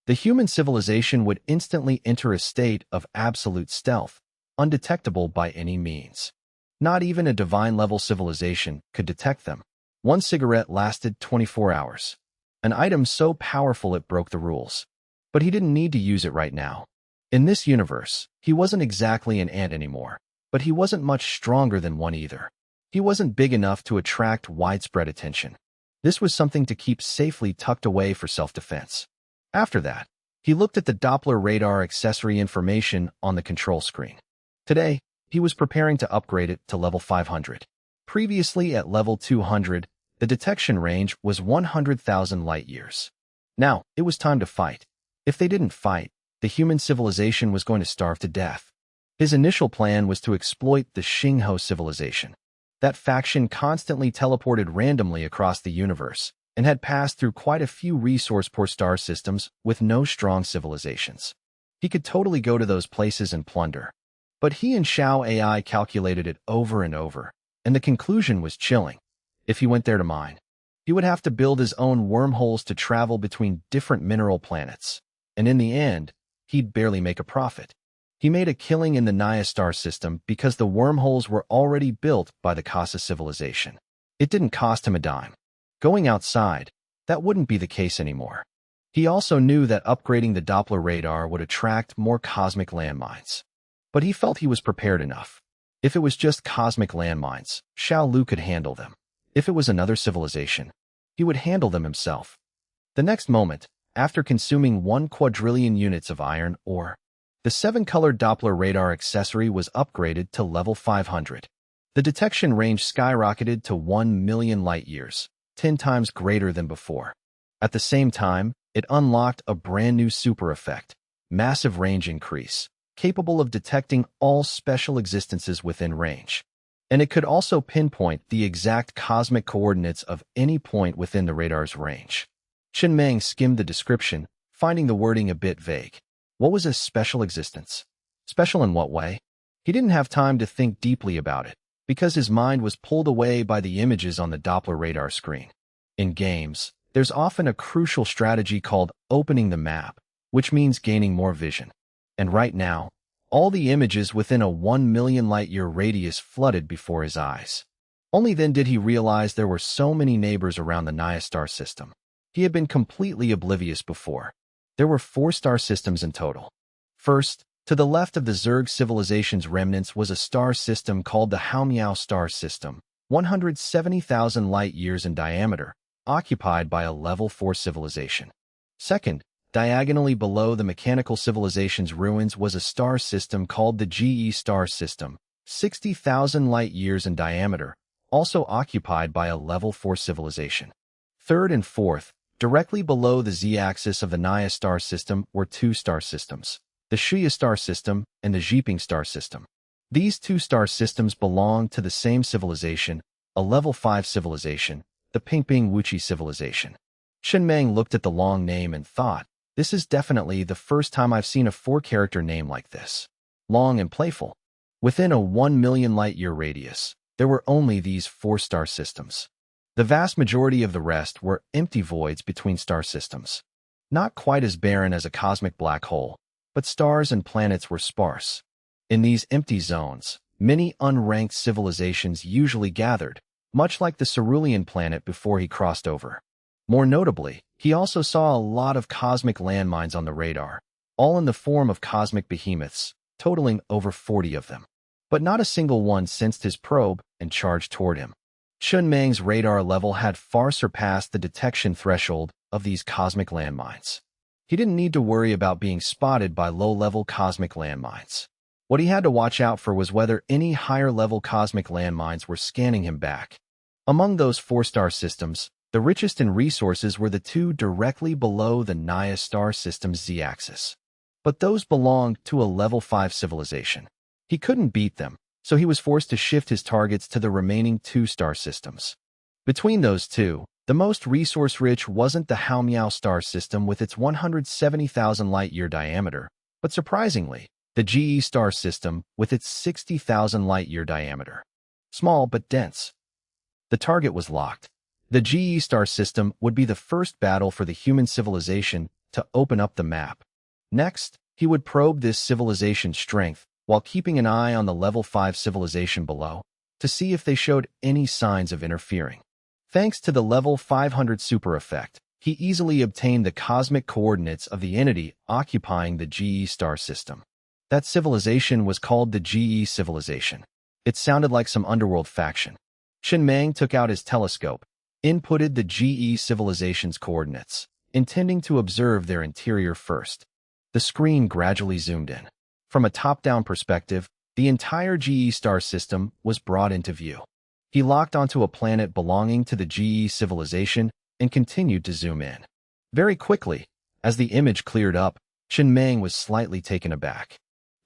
the human civilization would instantly enter a state of absolute stealth, undetectable by any means. Not even a divine-level civilization could detect them. One cigarette lasted 24 hours. An item so powerful it broke the rules. But he didn't need to use it right now. In this universe, he wasn't exactly an ant anymore, but he wasn't much stronger than one either. He wasn't big enough to attract widespread attention. This was something to keep safely tucked away for self-defense. After that, he looked at the Doppler radar accessory information on the control screen. Today, he was preparing to upgrade it to level 500. Previously at level 200, the detection range was 100,000 light-years. Now, it was time to fight. If they didn't fight, the human civilization was going to starve to death. His initial plan was to exploit the Xingho civilization. That faction constantly teleported randomly across the universe and had passed through quite a few resource-poor star systems with no strong civilizations. He could totally go to those places and plunder. But he and Xiao AI calculated it over and over, and the conclusion was chilling. If he went there to mine, he would have to build his own wormholes to travel between different mineral planets, and in the end, he'd barely make a profit. He made a killing in the Naya star system because the wormholes were already built by the Casa civilization. It didn't cost him a dime. Going outside, that wouldn't be the case anymore. He also knew that upgrading the Doppler radar would attract more cosmic landmines. But he felt he was prepared enough. If it was just cosmic landmines, Xiao Lu could handle them. If it was another civilization, he would handle them himself. The next moment, after consuming 1 quadrillion units of iron ore, the 7-colored Doppler radar accessory was upgraded to level 500. The detection range skyrocketed to 1 million light-years, 10 times greater than before. At the same time, it unlocked a brand new super effect, massive range increase, capable of detecting all special existences within range. And it could also pinpoint the exact cosmic coordinates of any point within the radar's range. Chen Meng skimmed the description, finding the wording a bit vague. What was a special existence? Special in what way? He didn't have time to think deeply about it, because his mind was pulled away by the images on the Doppler radar screen. In games, there's often a crucial strategy called opening the map, which means gaining more vision. And right now, all the images within a 1 million light-year radius flooded before his eyes. Only then did he realize there were so many neighbors around the Naya star system. He had been completely oblivious before. There were 4 star systems in total. First, to the left of the Zerg civilization's remnants was a star system called the Haomiao star system, 170,000 light-years in diameter, occupied by a level 4 civilization. Second, diagonally below the mechanical civilization's ruins was a star system called the GE star system, 60,000 light-years in diameter, also occupied by a level 4 civilization. Third and fourth, directly below the z-axis of the Naya star system were 2 star systems, the Shuya star system and the Zhiping star system. These 2 star systems belonged to the same civilization, a level 5 civilization, the Pingping Wuchi civilization. Chen Meng looked at the long name and thought, this is definitely the first time I've seen a 4-character name like this. Long and playful. Within a 1 million light-year radius, there were only these 4 star systems. The vast majority of the rest were empty voids between star systems. Not quite as barren as a cosmic black hole, but stars and planets were sparse. In these empty zones, many unranked civilizations usually gathered, much like the Cerulean planet before he crossed over. More notably, he also saw a lot of cosmic landmines on the radar, all in the form of cosmic behemoths, totaling over 40 of them. But not a single one sensed his probe and charged toward him. Chen Meng's radar level had far surpassed the detection threshold of these cosmic landmines. He didn't need to worry about being spotted by low-level cosmic landmines. What he had to watch out for was whether any higher-level cosmic landmines were scanning him back. Among those 4-star systems, the richest in resources were the 2 directly below the Naya star system's z-axis. But those belonged to a level 5 civilization. He couldn't beat them, so he was forced to shift his targets to the remaining 2-star systems. Between those 2, the most resource-rich wasn't the Haomiao star system with its 170,000 light-year diameter, but surprisingly, the GE star system with its 60,000 light-year diameter. Small but dense. The target was locked. The GE star system would be the first battle for the human civilization to open up the map. Next, he would probe this civilization's strength while keeping an eye on the level 5 civilization below. to see if they showed any signs of interfering. Thanks to the level 500 super effect, he easily obtained the cosmic coordinates of the entity occupying the GE star system. That civilization was called the GE civilization. It sounded like some underworld faction. Chen Mang took out his telescope, inputted the GE civilization's coordinates, intending to observe their interior first. The screen gradually zoomed in. From a top-down perspective, the entire GE star system was brought into view. He locked onto a planet belonging to the GE civilization and continued to zoom in. Very quickly, as the image cleared up, Chen Mang was slightly taken aback.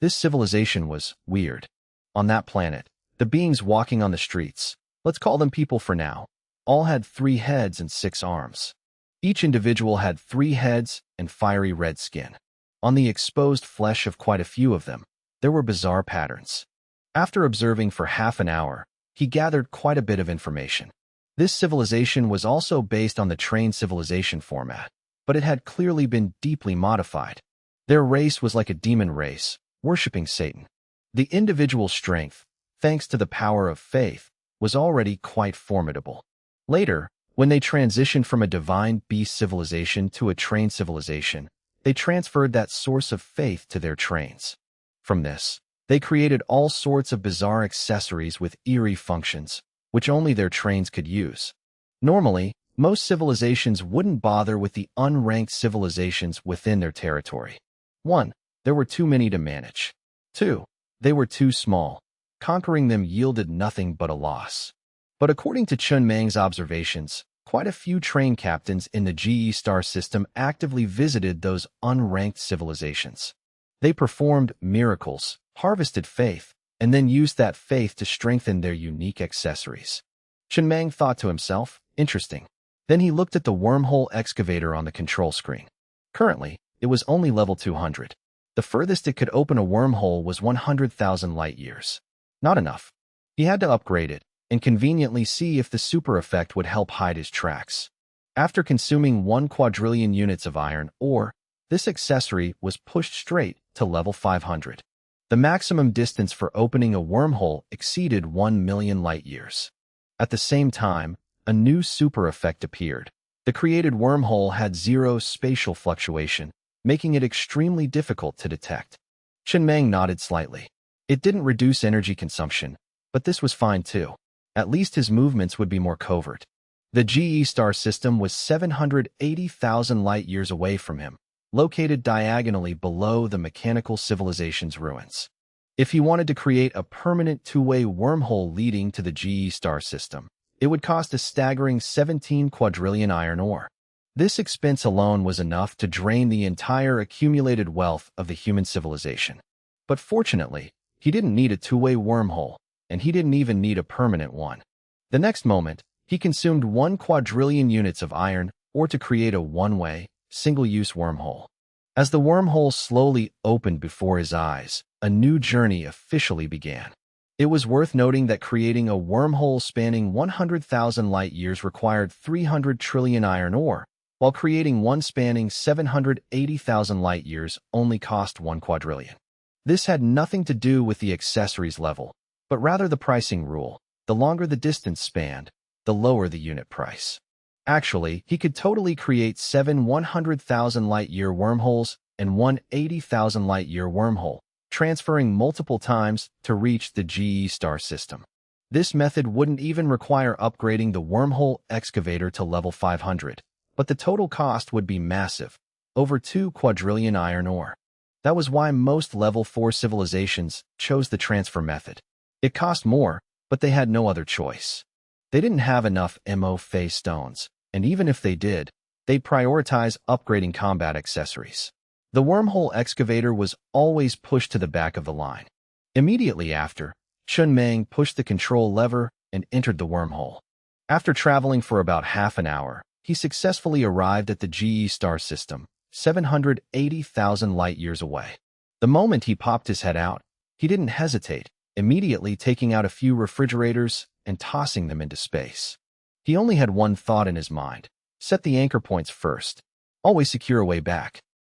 This civilization was weird. On that planet, the beings walking on the streets, let's call them people for now, all had 3 heads and 6 arms. Each individual had 3 heads and fiery red skin. On the exposed flesh of quite a few of them, there were bizarre patterns. After observing for half an hour, he gathered quite a bit of information. This civilization was also based on the trained civilization format, but it had clearly been deeply modified. Their race was like a demon race, worshipping Satan. The individual strength, thanks to the power of faith, was already quite formidable. Later, when they transitioned from a divine beast civilization to a trained civilization, they transferred that source of faith to their trains. From this, they created all sorts of bizarre accessories with eerie functions, which only their trains could use. Normally, most civilizations wouldn't bother with the unranked civilizations within their territory. 1. There were too many to manage. 2. They were too small. Conquering them yielded nothing but a loss. But according to Chen Mang's observations, quite a few train captains in the GE star system actively visited those unranked civilizations. They performed miracles, harvested faith, and then used that faith to strengthen their unique accessories. Chen Mang thought to himself, interesting. Then he looked at the wormhole excavator on the control screen. Currently, it was only level 200. The furthest it could open a wormhole was 100,000 light-years. Not enough. He had to upgrade it and conveniently see if the super effect would help hide his tracks. After consuming 1 quadrillion units of iron ore, this accessory was pushed straight to level 500. The maximum distance for opening a wormhole exceeded 1 million light-years. At the same time, a new super effect appeared. The created wormhole had 0 spatial fluctuation, making it extremely difficult to detect. Chen Mang nodded slightly. It didn't reduce energy consumption, but this was fine too. At least his movements would be more covert. The GE star system was 780,000 light-years away from him, located diagonally below the mechanical civilization's ruins. If he wanted to create a permanent two-way wormhole leading to the GE star system, it would cost a staggering 17 quadrillion iron ore. This expense alone was enough to drain the entire accumulated wealth of the human civilization. But fortunately, he didn't need a two-way wormhole, and he didn't even need a permanent one. The next moment, he consumed 1 quadrillion units of iron ore to create a one-way, single-use wormhole. As the wormhole slowly opened before his eyes, a new journey officially began. It was worth noting that creating a wormhole spanning 100,000 light-years required 300 trillion iron ore, while creating one spanning 780,000 light-years only cost 1 quadrillion. This had nothing to do with the accessories level, but rather the pricing rule. The longer the distance spanned, the lower the unit price. Actually, he could totally create 7 100,000 light-year wormholes and 1 80,000 light-year wormhole, transferring multiple times to reach the GE star system. This method wouldn't even require upgrading the wormhole excavator to level 500, but the total cost would be massive, over 2 quadrillion iron ore. That was why most level 4 civilizations chose the transfer method. It cost more, but they had no other choice. They didn't have enough phase stones, and even if they did, they'd prioritize upgrading combat accessories. The wormhole excavator was always pushed to the back of the line. Immediately after, Chen Mang pushed the control lever and entered the wormhole. After traveling for about half an hour, he successfully arrived at the GE star system, 780,000 light-years away. The moment he popped his head out, he didn't hesitate, immediately taking out a few refrigerators and tossing them into space. He only had one thought in his mind: set the anchor points first. Always secure a way back.